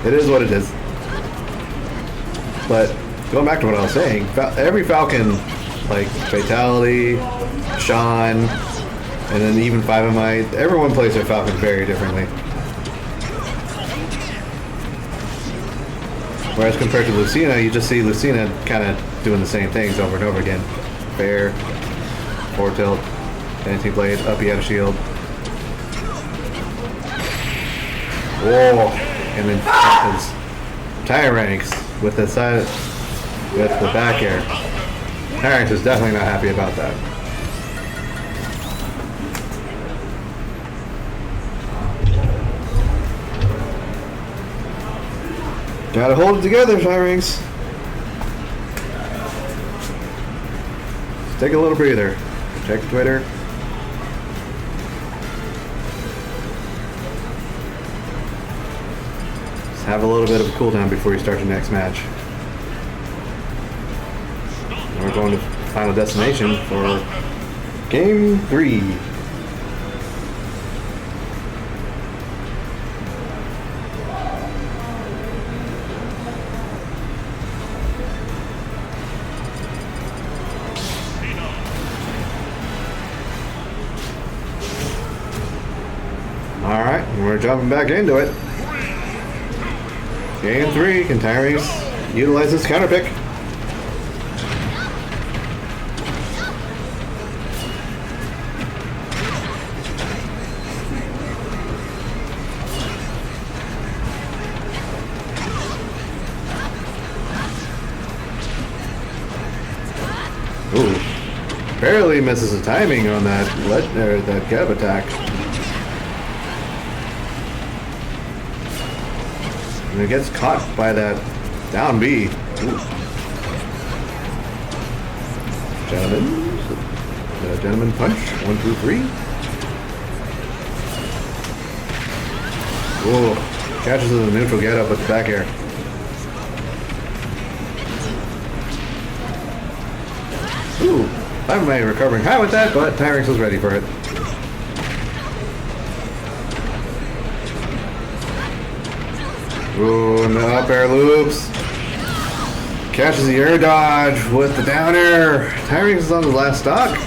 It is what it is. But going back to what I was saying, every Falcon, like Fatality, Sean, and then even 5 of my, everyone plays their Falcon very differently. Whereas compared to Lucina, you just see Lucina kind of doing the same things over and over again. Fair, forward tilt, anti-blade, up he had a shield. Whoa! And then Tyranks with the side, with the back air. Tyranks is definitely not happy about that. Gotta hold it together, Tyranks. Take a little breather. Check Twitter. Just have a little bit of a cooldown before you start your next match. And we're going to Final Destination for Game 3. Alright, we're jumping back into it. Game 3, can Tyranks utilize his counter pick? Ooh, barely misses the timing on that that Geb attack. And it gets caught by that down B. Ooh. Gentleman punch. 1, 2, 3. Ooh, catches the neutral get up with the back air. Ooh, I might be recovering high with that, but Tyranks was ready for it. Ooh, and the up air loops. Catches the air dodge with the down air. Tyrex is on the last stock.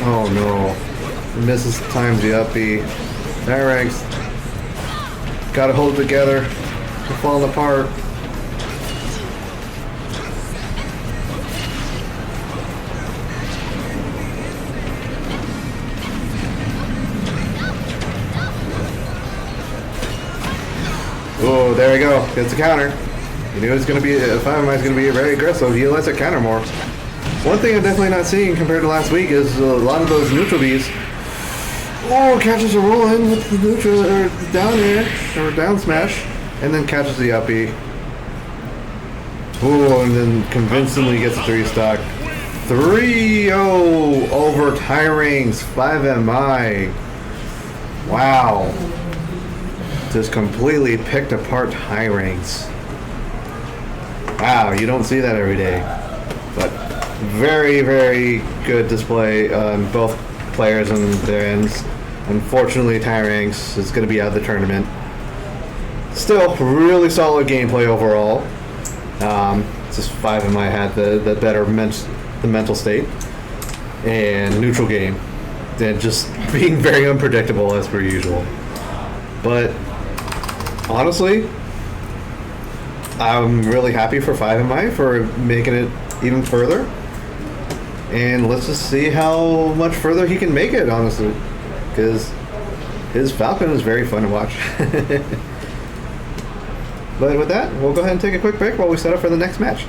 Oh no. Misses times the up B. Tyrex. Gotta hold it together. They're falling apart. Oh, there we go. Gets the counter. You knew it was going to be, 5MI is going to be very aggressive. He lets it counter more. One thing I'm definitely not seeing compared to last week is a lot of those neutral Bs. Oh, catches a roll in with the neutral, or down air, or down smash, and then catches the up B. Oh, and then convincingly gets a 3 stock. 3-0 over Tyrangs, 5MI. Wow. Just completely picked apart Tyrangs. Wow, you don't see that every day. But very, very good display on both players and their ends. Unfortunately, Tyrangs is going to be out of the tournament. Still, really solid gameplay overall. Just 5MI had the better the mental state and neutral game, and just being very unpredictable as per usual. But honestly, I'm really happy for 5MI for making it even further, and let's just see how much further he can make it, honestly, because his Falcon is very fun to watch. But with that, we'll go ahead and take a quick break while we set up for the next match.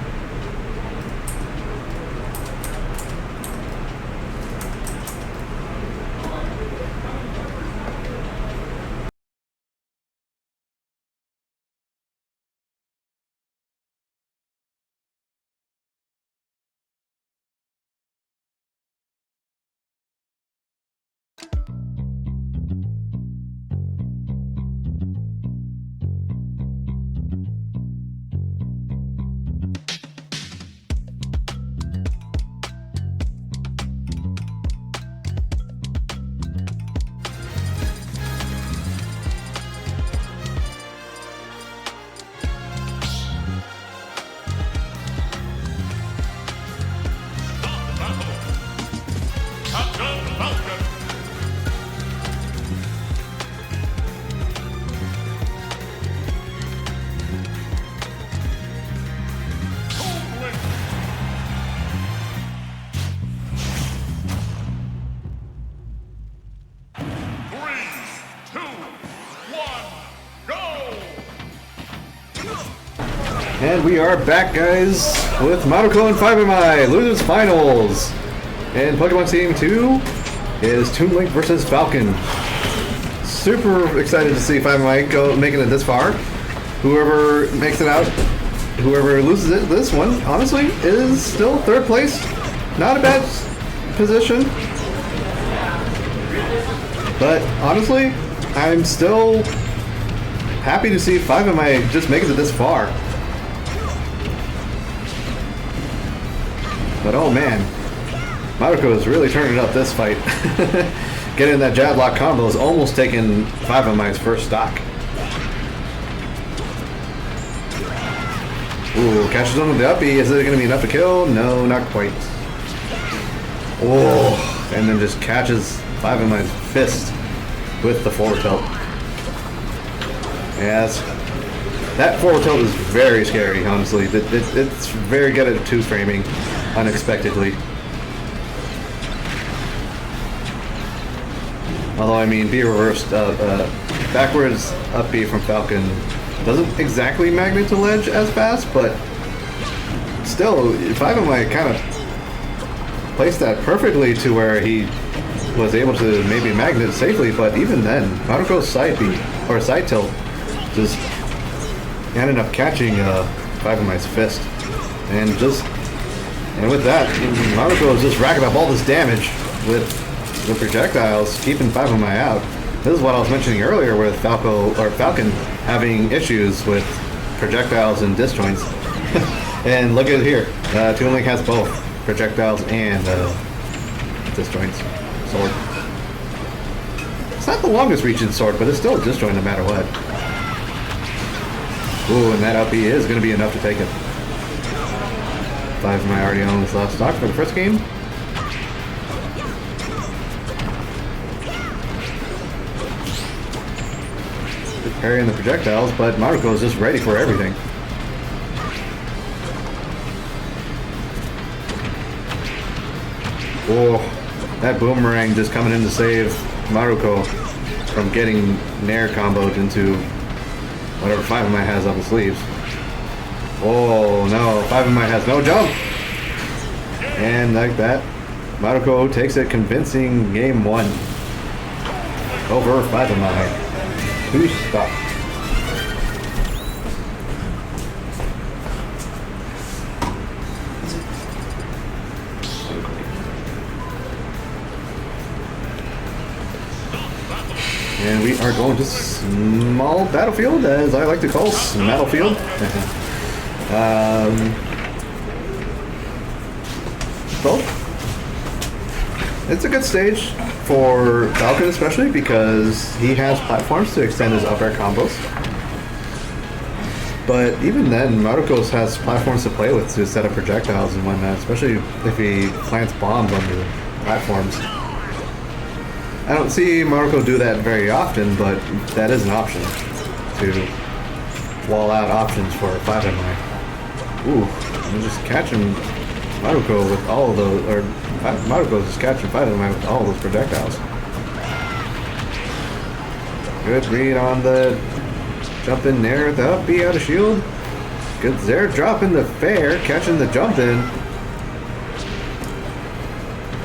And we are back, guys, with Maruko and 5MI, Losers Finals. And Pokemon Team 2 is Toon Link versus Falcon. Super excited to see 5MI go making it this far. Whoever makes it out, whoever loses it, this one, honestly, is still third place. Not a bad position. But honestly, I'm still happy to see 5MI just making it this far. But oh man, Maruko is really turning it up this fight. Getting that jab lock combo is almost taking 5MI's first stock. Ooh, catches on with the uppie. Is it going to be enough to kill? No, not quite. Oh, and then just catches 5MI's fist with the forward tilt. Yes, that forward tilt is very scary, honestly. It's very good at two-framing unexpectedly. Although, I mean, B reversed, backwards up B from Falcon doesn't exactly magnet to ledge as fast, but still, 5MI kind of placed that perfectly to where he was able to maybe magnet safely, but even then, Maruko's side B, or side tilt, just ended up catching 5MI's fist. And with that, Maruko is just racking up all this damage with the projectiles, keeping 5MI out. This is what I was mentioning earlier with Falcon having issues with projectiles and disjoints. And look at it here. Toon Link has both projectiles and disjoints. Sword. It's not the longest reaching sword, but it's still a disjoint no matter what. Ooh, and that up B is going to be enough to take it. 5 of my already on this last stock for the first game. Good parry in the projectiles, but Maruko is just ready for everything. Oh, that boomerang just coming in to save Maruko from getting Nair comboed into whatever 5 of my has up his sleeves. Oh no, 5 of my has no jump! And like that, Maruko takes a convincing game 1 over 5 of my. 2 stop. And we are going to small battlefield, as I like to call Smattlefield. So, it's a good stage for Falcon, especially because he has platforms to extend his up air combos. But even then, Maruko has platforms to play with to set up projectiles and whatnot, especially if he plants bombs on the platforms. I don't see Maruko do that very often, but that is an option to wall out options for 5MI. Ooh, I'm just catching Maruko with all of those, or Maruko's just catching 5MI with all those projectiles. Good read on the jump in there with the up B out of shield. Good there, dropping the fair, catching the jump in.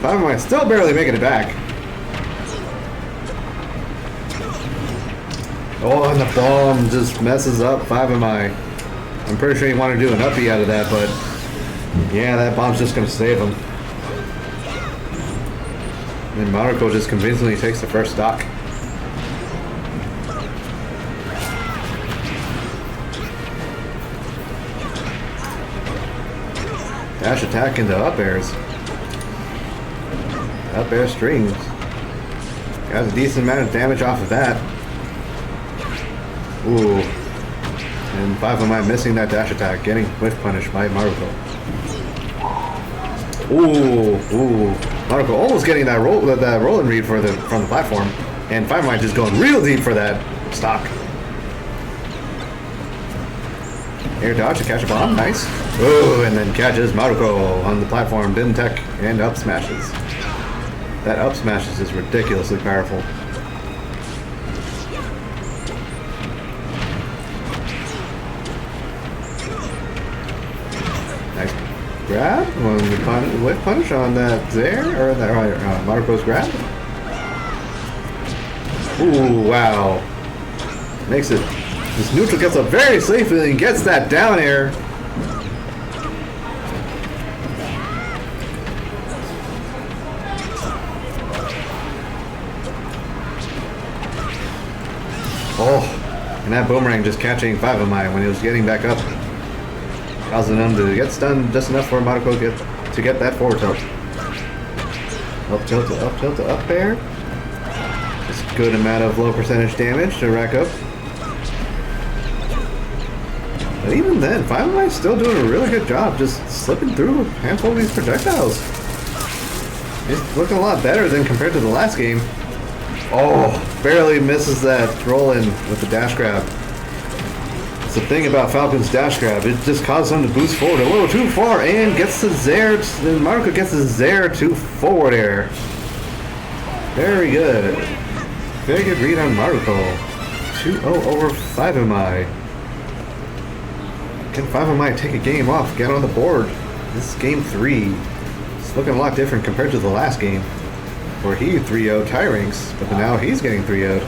5MI still barely making it back. Oh, and the bomb just messes up 5MI. I'm pretty sure he wanted to do an up B out of that, but yeah, that bomb's just going to save him. And Maruko just convincingly takes the first stock. Dash attack into up airs. Up air strings. Got a decent amount of damage off of that. Ooh. And 5MI missing that dash attack, getting whiff punished by Maruko. Ooh. Maruko almost getting that roll and read from the platform. And 5MI just going real deep for that stock. Air dodge to catch a bomb, nice. Oh, and then catches Maruko on the platform, dim tech, and up smashes. That up smashes is ridiculously powerful. Nice grab on the whiff punish on that there, or that Maruko's grab. Ooh, wow. Makes it. This neutral gets up very safely and gets that down air. Oh, and that boomerang just catching 5MI when he was getting back up, causing him to get stunned just enough for Maruko to get that forward tilt. Up tilt to up air. Just a good amount of low percentage damage to rack up. But even then, 5MI is still doing a really good job just slipping through a handful of these projectiles. It's looking a lot better than compared to the last game. Oh, barely misses that roll in with the dash grab. It's the thing about Falcon's dash grab. It just causes him to boost forward a little too far and gets the Zair. And Maruko gets the Zair to forward air. Very good. Very good read on Maruko. 2-0 over 5MI. Can 5MI take a game off, get on the board? This is game 3. It's looking a lot different compared to the last game, where he 3-0'd Tyranks, but now he's getting 3-0'd.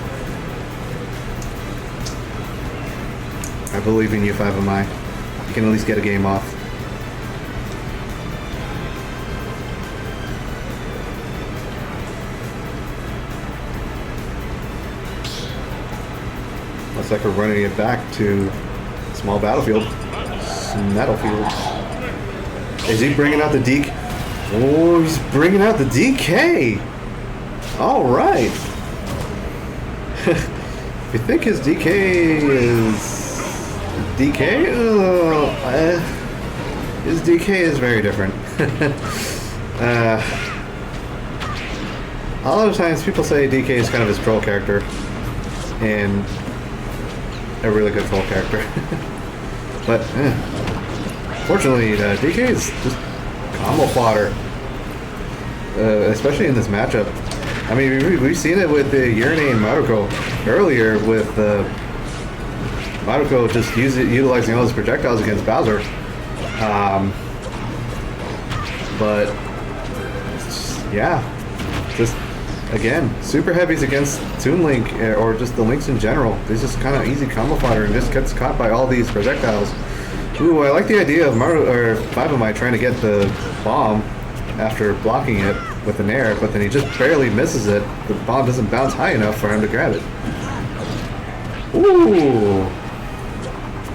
I believe in you, 5MI. You can at least get a game off. Looks like we're running it back to small battlefield. Battlefield. Is he bringing out the DK? Oh, he's bringing out the DK. All right. If you think his DK is DK? His DK is very different. A lot of times people say DK is kind of his troll character, and a really good troll character. But fortunately, DK is just combo fodder, especially in this matchup. I mean, we've seen it with the Urine and Maruko earlier, with Maruko just utilizing all his projectiles against Bowser. But yeah, just again, super heavies against Toon Link, or just the Links in general. He's just kind of easy combo fodder and just gets caught by all these projectiles. Ooh, I like the idea of Five of My trying to get the bomb after blocking it with an air, but then he just barely misses it. The bomb doesn't bounce high enough for him to grab it. Ooh,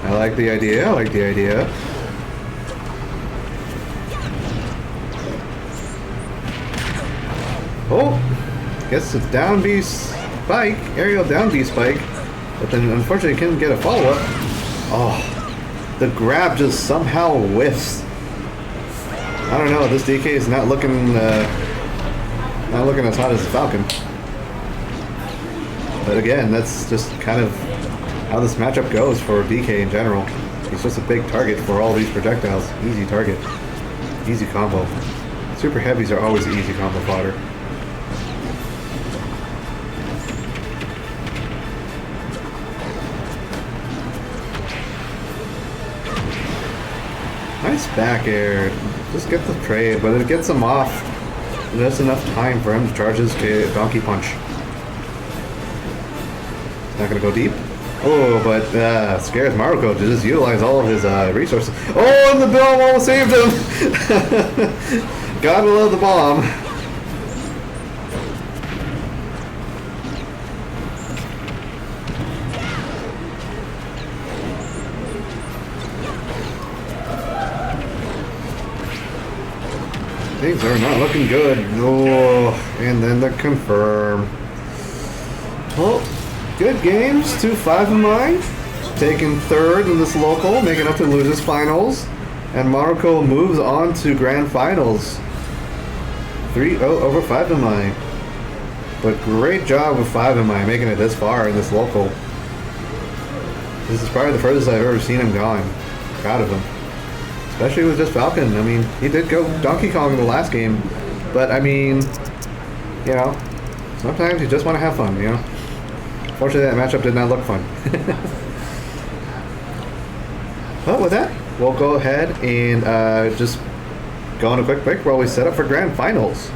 I like the idea. I like the idea. Oh, gets a down B spike, aerial down B spike, but then unfortunately couldn't get a follow-up. Oh, the grab just somehow whiffs. I don't know, this DK is not looking as hot as the Falcon. But again, that's just kind of how this matchup goes for DK in general. He's just a big target for all these projectiles. Easy target. Easy combo. Super heavies are always easy combo fodder. Nice back air. Just get the trade, but it gets him off just enough time for him to charge his donkey punch. Not gonna go deep. Oh, but scares Maruko to just utilize all of his resources. Oh, and the bomb almost saved him! Gotta love the bomb. Things are not looking good. Oh, and then the confirm. Well, good games. 2-5 of mine. Taking third in this local, making up to losers finals. And Maruko moves on to grand finals. 3-0 over 5 of mine. But great job with 5 of mine making it this far in this local. This is probably the furthest I've ever seen him gone. Proud of him. Especially with just Falcon. I mean, he did go Donkey Kong in the last game, but I mean, you know, sometimes you just want to have fun, you know? Fortunately, that matchup did not look fun. But with that, we'll go ahead and just go on a quick break while we set up for grand finals.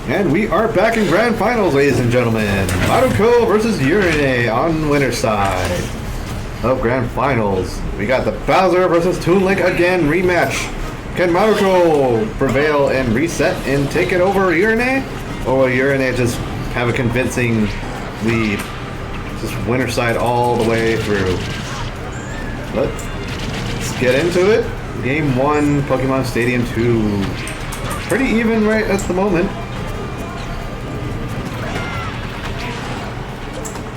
And we are back in grand finals, ladies and gentlemen. Maruko versus Urine on winner's side of grand finals. We got the Bowser versus Toon Link again rematch. Can Maruko prevail and reset and take it over Urine? Or will Urine just have a convincing lead? Just winner's side all the way through. Let's get into it. Game 1, Pokemon Stadium 2. Pretty even right at the moment.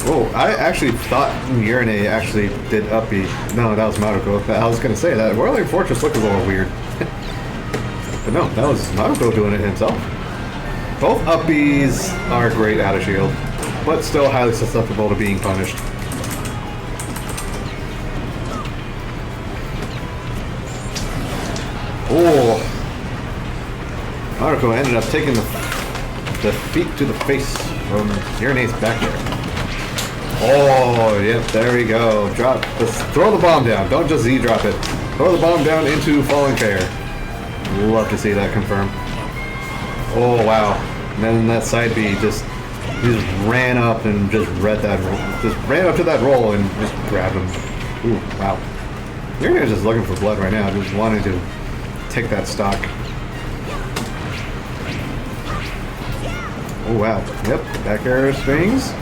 Oh, I actually thought Urine actually did up B. No, that was Maruko. I was going to say that. Whirling Fortress looked a little weird. But no, that was Maruko doing it himself. Both up Bs are great out of shield, but still highly susceptible to being punished. Oh, Maruko ended up taking the feet to the face from Urine's back there. Oh, yep, there we go. Drop, just throw the bomb down. Don't just Z-drop it. Throw the bomb down into Falling Fair. Love to see that confirm. Oh, wow. And then that side B he just ran up and just ran up to that roll and just grabbed him. Ooh, wow. You're just looking for blood right now, just wanting to take that stock. Oh, wow. Yep, back air swings.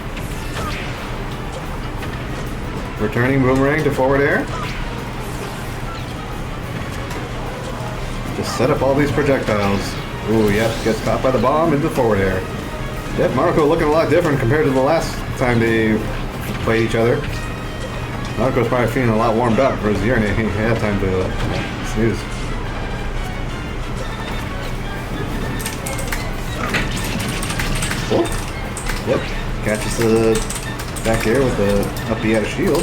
Returning boomerang to forward air. Just set up all these projectiles. Ooh, yep, gets caught by the bomb into forward air. Yep, Maruko looking a lot different compared to the last time they played each other. Maruko's probably feeling a lot warmed up versus Urine. He had time to snooze. Oh, yep, catches the back air with the up B out of shield.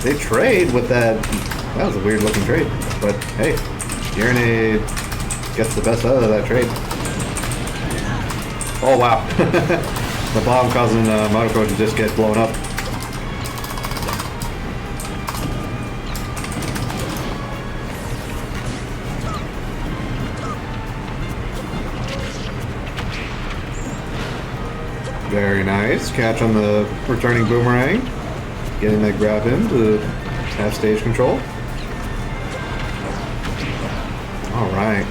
They trade with that. That was a weird looking trade. But hey, Urine gets the best out of that trade. Oh wow. The bomb causing Maruko to just get blown up. Very nice. Catch on the returning boomerang. Getting that grab in to have stage control. Alright.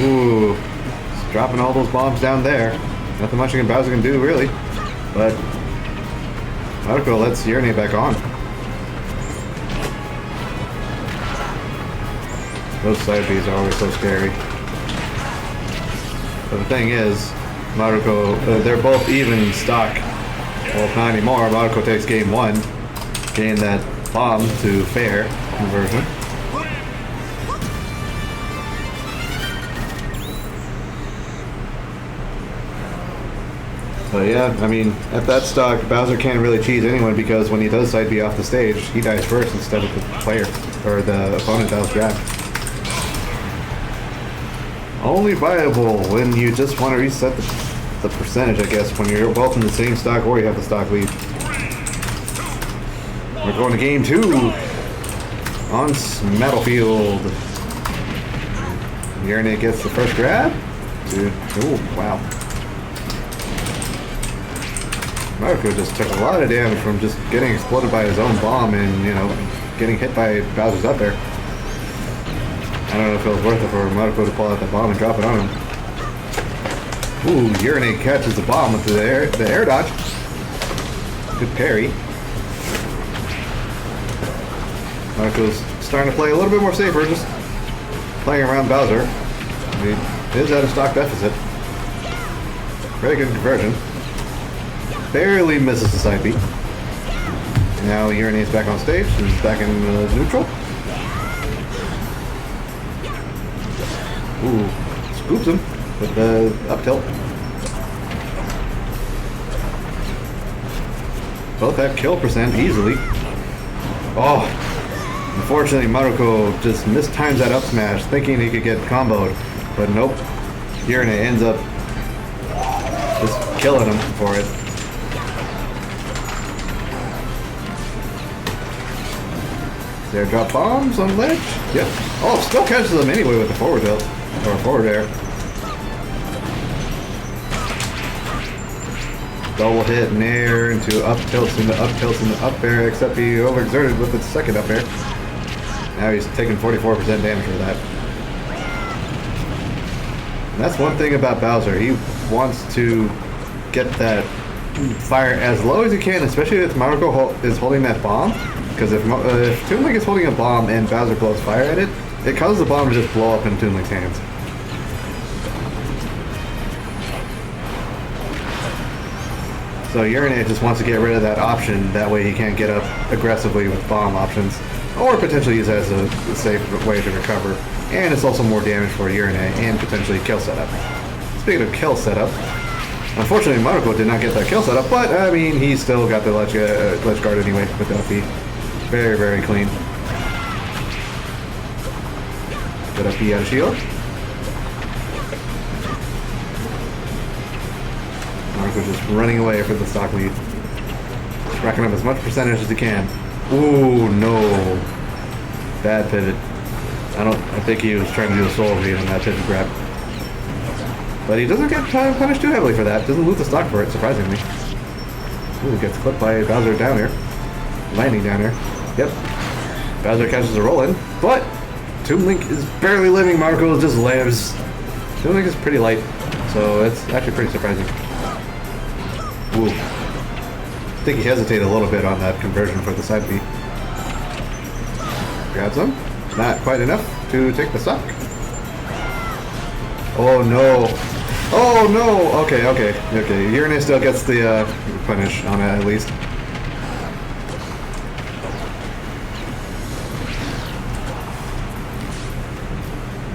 Ooh. Just dropping all those bombs down there. Nothing much Bowser can do, really. But Maruko lets Urine back on. Those side Bs are always so scary. But the thing is, Maruko, they're both even in stock. Well, not anymore. Maruko takes game 1, gain that bomb to fair conversion. But yeah, I mean, at that stock, Bowser can't really cheese anyone because when he does side B off the stage, he dies first instead of the player, or the opponent that was grabbed. Only viable when you just want to reset the percentage, I guess, when you're both in the same stock or you have the stock lead. We're going to game 2 on Battlefield. Urine gets the first grab. Dude, oh wow. Maruko just took a lot of damage from just getting exploded by his own bomb and, you know, getting hit by Bowser's up there. I don't know if it was worth it for Maruko to pull out the bomb and drop it on him. Ooh, Urine catches the bomb with the air dodge. Good parry. Maruko's starting to play a little bit more safer, just playing around Bowser. He is at a stock deficit. Very good conversion. Barely misses the side B. Now Urine is back on stage. He's back in neutral. Ooh, scoops him with the up tilt. Both have kill percent easily. Oh, unfortunately Maruko just mistimes that up smash, thinking he could get comboed, but nope. Urine ends up just killing him for it. There, drop bombs on ledge. Yep. Oh, still catches them anyway with the forward tilt. or forward air. Double hit nair into up tilts into up air, except he overexerted with the second up air. Now he's taking 44% damage for that. And that's one thing about Bowser. He wants to get that fire as low as he can, especially if Maruko is holding that bomb. Because if Toon Link is holding a bomb and Bowser blows fire at it, it causes the bomb to just blow up in Toon Link's hands. So Urine just wants to get rid of that option, that way he can't get up aggressively with bomb options, or potentially use it as a safe way to recover. And it's also more damage for Urine and potentially kill setup. Speaking of kill setup, unfortunately Maruko did not get that kill setup, but I mean he still got the ledge guard anyway with the up B. Very, very clean. Good up B out of shield. Maruko just running away for the stock lead. Racking up as much percentage as he can. Ooh, no. Bad pivot. I think he was trying to do a soul read on that pivot grab. But he doesn't get punished too heavily for that. Doesn't lose the stock for it, surprisingly. Ooh, gets clipped by Bowser down here. Landing down here. Yep. Bowser catches a roll in, but Toon Link is barely living. Maruko just lives. Toon Link is pretty light, so it's actually pretty surprising. Ooh. I think he hesitated a little bit on that conversion for the side B. Grabs him. Not quite enough to take the stock. Oh no. Oh no! Okay. Urine still gets the punish on it at least.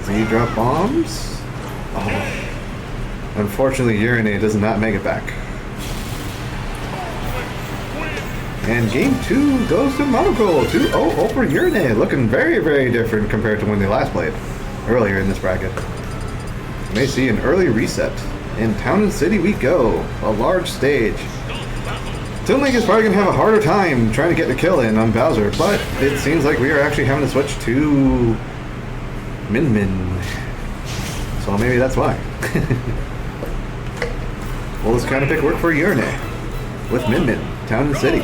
Z drop bombs? Oh. Unfortunately, Urine does not make it back. And game 2 goes to Maruko. 2-0 over Urine. Looking very, very different compared to when they last played earlier in this bracket. We may see an early reset. In Town and City we go. A large stage. Toon Link is probably going to have a harder time trying to get the kill in on Bowser, but it seems like we are actually having to switch to Min. So maybe that's why. Well, this kind of pick work for Urine with Min, Town and City.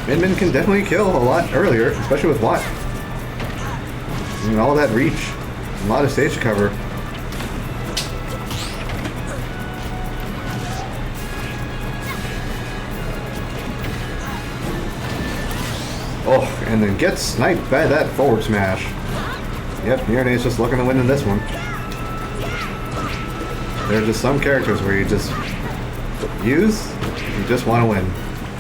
Min can definitely kill a lot earlier, especially with Watt. And all that reach. A lot of stage to cover. Oh, and then gets sniped by that forward smash. Yep, Urine's just looking to win in this one. There are just some characters where you just you just want to win.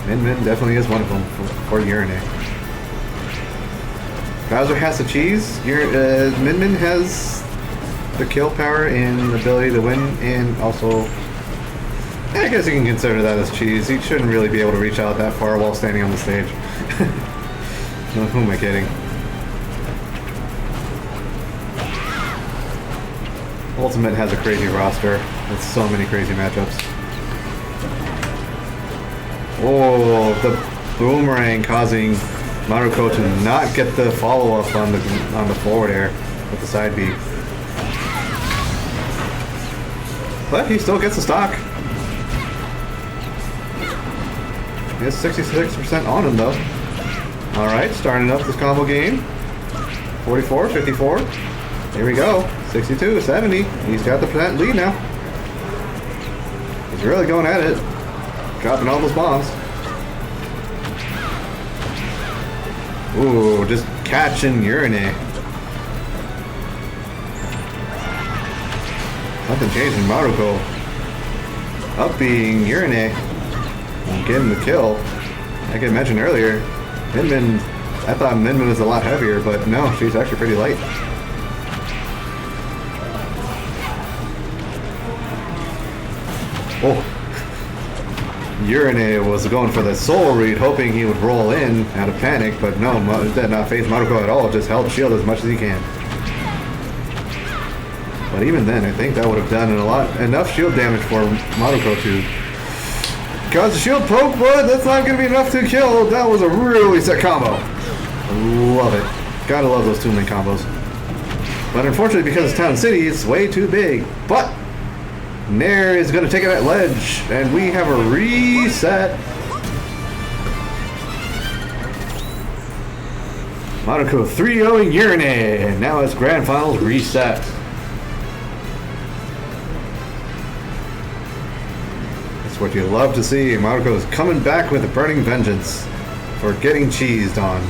Min definitely is one of them for Urine. Bowser has the cheese. Min has the kill power and the ability to win, and also, I guess you can consider that as cheese. He shouldn't really be able to reach out that far while standing on the stage. Who am I kidding? Ultimate has a crazy roster with so many crazy matchups. Oh, the boomerang causing Maruko to not get the follow-up on the forward air with the side B. But he still gets the stock. He has 66% on him though. Alright, starting up this combo game. 44, 54. Here we go. 62, 70. He's got the percent lead now. He's really going at it. Dropping all those bombs. Ooh, just catching Urine. Something changed in Maruko. Up-being Urine. And getting the kill. Like I mentioned earlier, Min, I thought Min was a lot heavier, but no, she's actually pretty light. Oh. Urine was going for the soul read, hoping he would roll in out of panic, but no, did not face Maruko at all, just held shield as much as he can. But even then, I think that would have done enough shield damage for Maruko to cause a shield poke, but that's not going to be enough to kill. That was a really sick combo. Love it. Gotta love those Toon Link combos. But unfortunately, because it's Town City, it's way too big. But Nair is going to take it at ledge, and we have a reset. Monaco 3-0 Urine, and now it's Grand Finals reset. That's what you love to see. Monaco is coming back with a burning vengeance for getting cheesed on.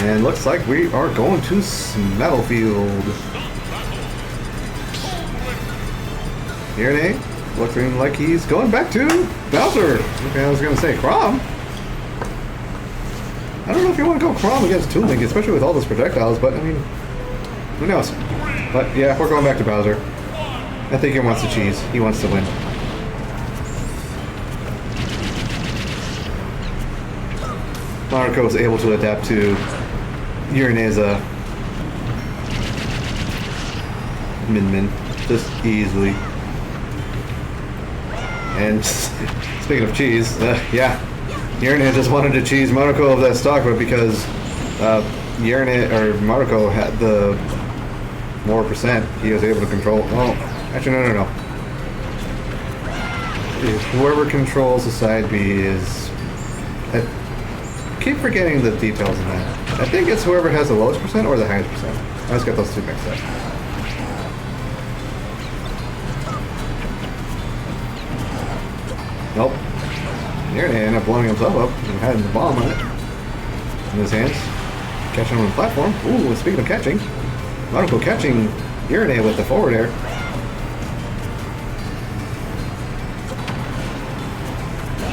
And looks like we are going to Smettlefield. Irene looking like he's going back to Bowser. Okay, I was going to say Chrom. I don't know if you want to go Chrom against Toon Link, especially with all those projectiles, but I mean, who knows? But yeah, we're going back to Bowser. I think he wants to cheese. He wants to win. Marco is able to adapt to Urine's Min just easily. And speaking of cheese, yeah, Urine just wanted to cheese Monaco of that stock, but because Urine or Monaco had the more percent, he was able to control. Oh, actually, no. Whoever controls the side B is. I keep forgetting the details in that. I think it's whoever has the lowest percent or the highest percent. I just got those two mixed up. Nope. Urine ended up blowing himself up and had the bomb on it in his hands. Catching him on the platform. Ooh, speaking of catching, Monaco catching Urine with the forward air.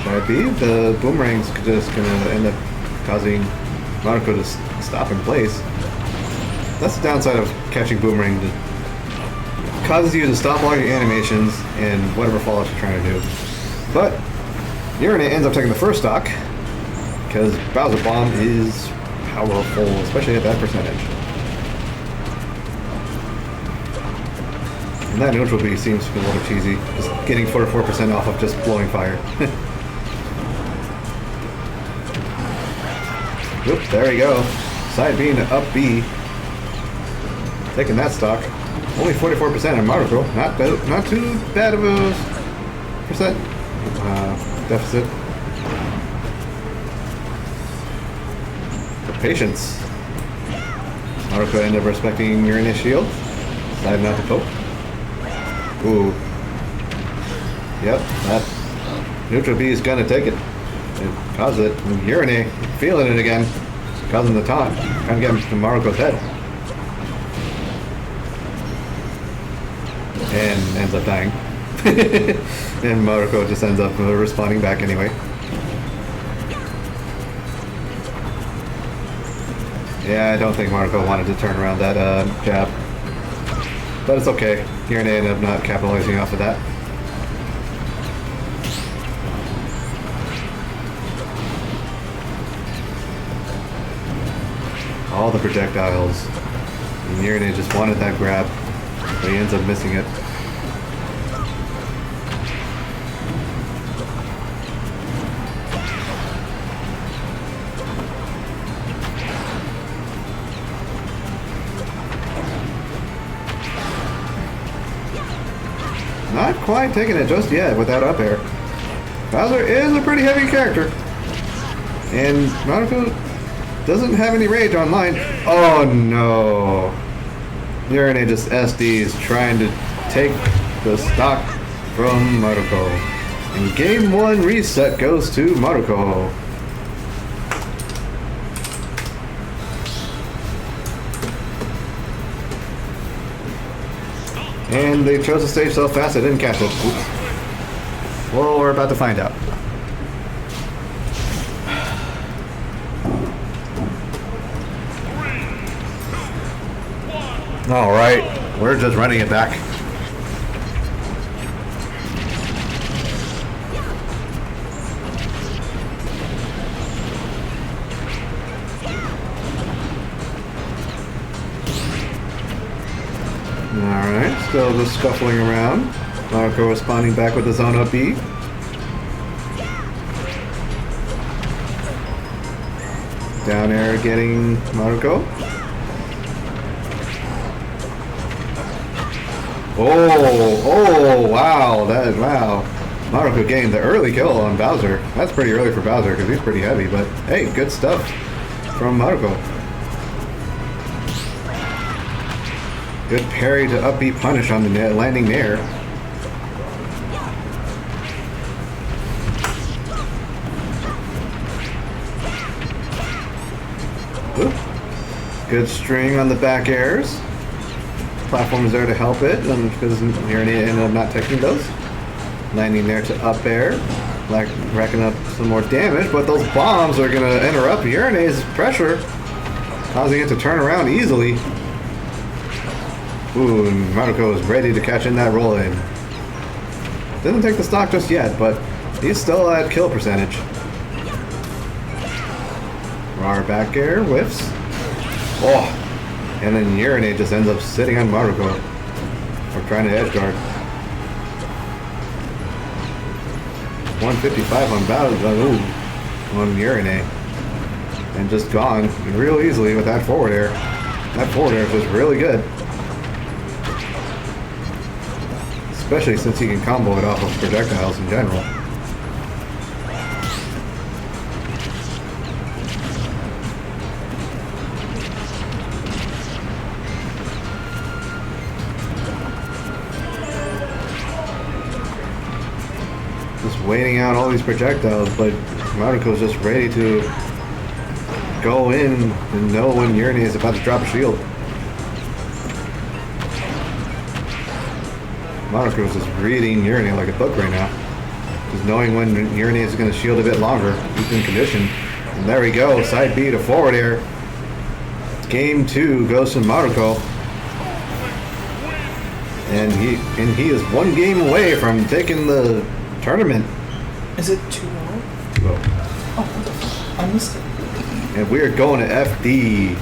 Might be the boomerang's just gonna end up causing Monaco to stop in place. That's the downside of catching boomerang. It causes you to stop all your animations and whatever fallout you're trying to do. But Urine ends up taking the first stock because Bowser Bomb is powerful, especially at that percentage. And that neutral B seems a little cheesy, just getting 44% off of just blowing fire. Oop, there we go. Side B to up B. Taking that stock. Only 44% on Monaco. Not too bad of a percent deficit. For patience. Monaco ended up respecting Urine's shield. Decided not to poke. Ooh. Yep, that neutral B is gonna take it. It caused it. And Urine feeling it again. Causing the taunt. Trying to get him to Monaco's head. And ends up dying. And Monaco just ends up responding back anyway. Yeah, I don't think Monaco wanted to turn around that jab. But it's okay. Urine ended up not capitalizing off of that. All the projectiles. And Urine just wanted that grab, but he ends up missing it. Not quite taking it just yet with that up air. Bowser is a pretty heavy character. And Monaco doesn't have any rage online. Oh no. Urine just SDs trying to take the stock from Monaco. And game 1 reset goes to Monaco. And they chose to stage so fast they didn't catch it. Oops. Well, we're about to find out. Alright, we're just running it back. Alright, still just scuffling around. Monaco responding back with his own up B. Down air getting Maruko. Oh, wow, wow. Maruko getting the early kill on Bowser. That's pretty early for Bowser because he's pretty heavy, but hey, good stuff from Maruko. Good parry to up B punish on the landing nair. Oop. Good string on the back airs. Platform is there to help it, and because Urinate ended up not taking those. Landing there to up air, like racking up some more damage, but those bombs are going to interrupt Urinate's pressure, causing it to turn around easily. Ooh, and Maruko is ready to catch in that roll in. Didn't take the stock just yet, but he's still at kill percentage. Raw back air, whiffs. Oh, and then Urinate just ends up sitting on Maruko, or trying to edge guard. 155 on Bowser, on Urinate, and just gone real easily with that forward air. That forward air is just really good. Especially since he can combo it off of projectiles in general. Just waiting out all these projectiles, but Maruko's just ready to go in and know when Urinate is about to drop a shield. Maruko's just reading Urinate like a book right now. Just knowing when Urinate is going to shield a bit longer. He's in condition. And there we go, side B to forward air. Game 2 goes to Maruko. And he is one game away from taking the tournament. Is it 2-0? 2-0. Oh, what the fuck? I missed it. And we are going to FD.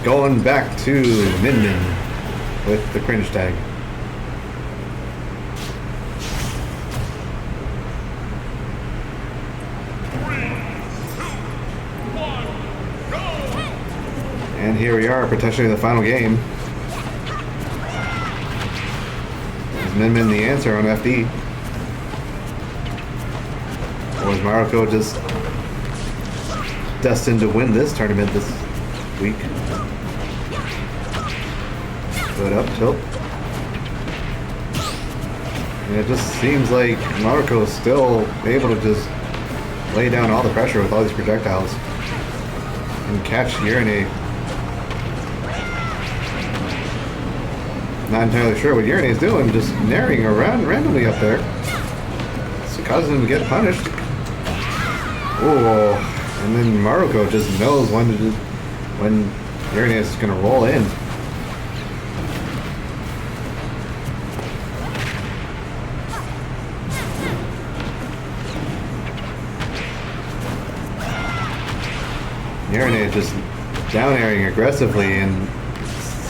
Going back to Min Min with the cringe tag. And here we are, potentially the final game. Is Min Min the answer on FD? Or is Maruko just destined to win this tournament this week? Good up tilt. And it just seems like Maruko is still able to just lay down all the pressure with all these projectiles and catch Urinate. Not entirely sure what Urinate is doing, just naring around randomly up there. It's causing him to get punished. Oh, and then Maruko just knows when Urinate is going to roll in. Urinate just down airing aggressively, and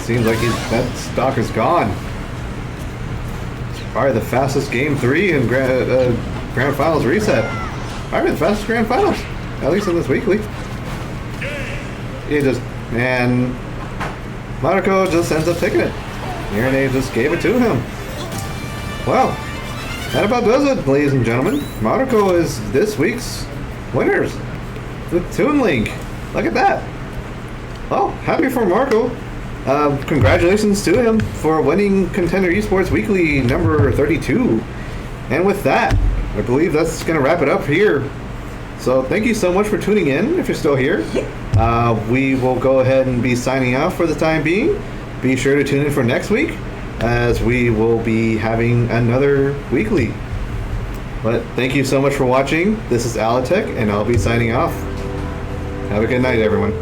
seems like that stock is gone. It's probably the fastest game 3 in Grand Finals reset. Probably the fastest Grand Finals, at least in this weekly. And Maruko just ends up taking it. Urinate just gave it to him. Well, that about does it, ladies and gentlemen. Maruko is this week's winners with Toon Link. Look at that. Well, happy for Maruko. Congratulations to him for winning Contender eSports Weekly number 32. And with that, I believe that's going to wrap it up here. So thank you so much for tuning in, if you're still here. We will go ahead and be signing off for the time being. Be sure to tune in for next week, as we will be having another weekly. But thank you so much for watching. This is AT, and I'll be signing off. Have a good night, everyone.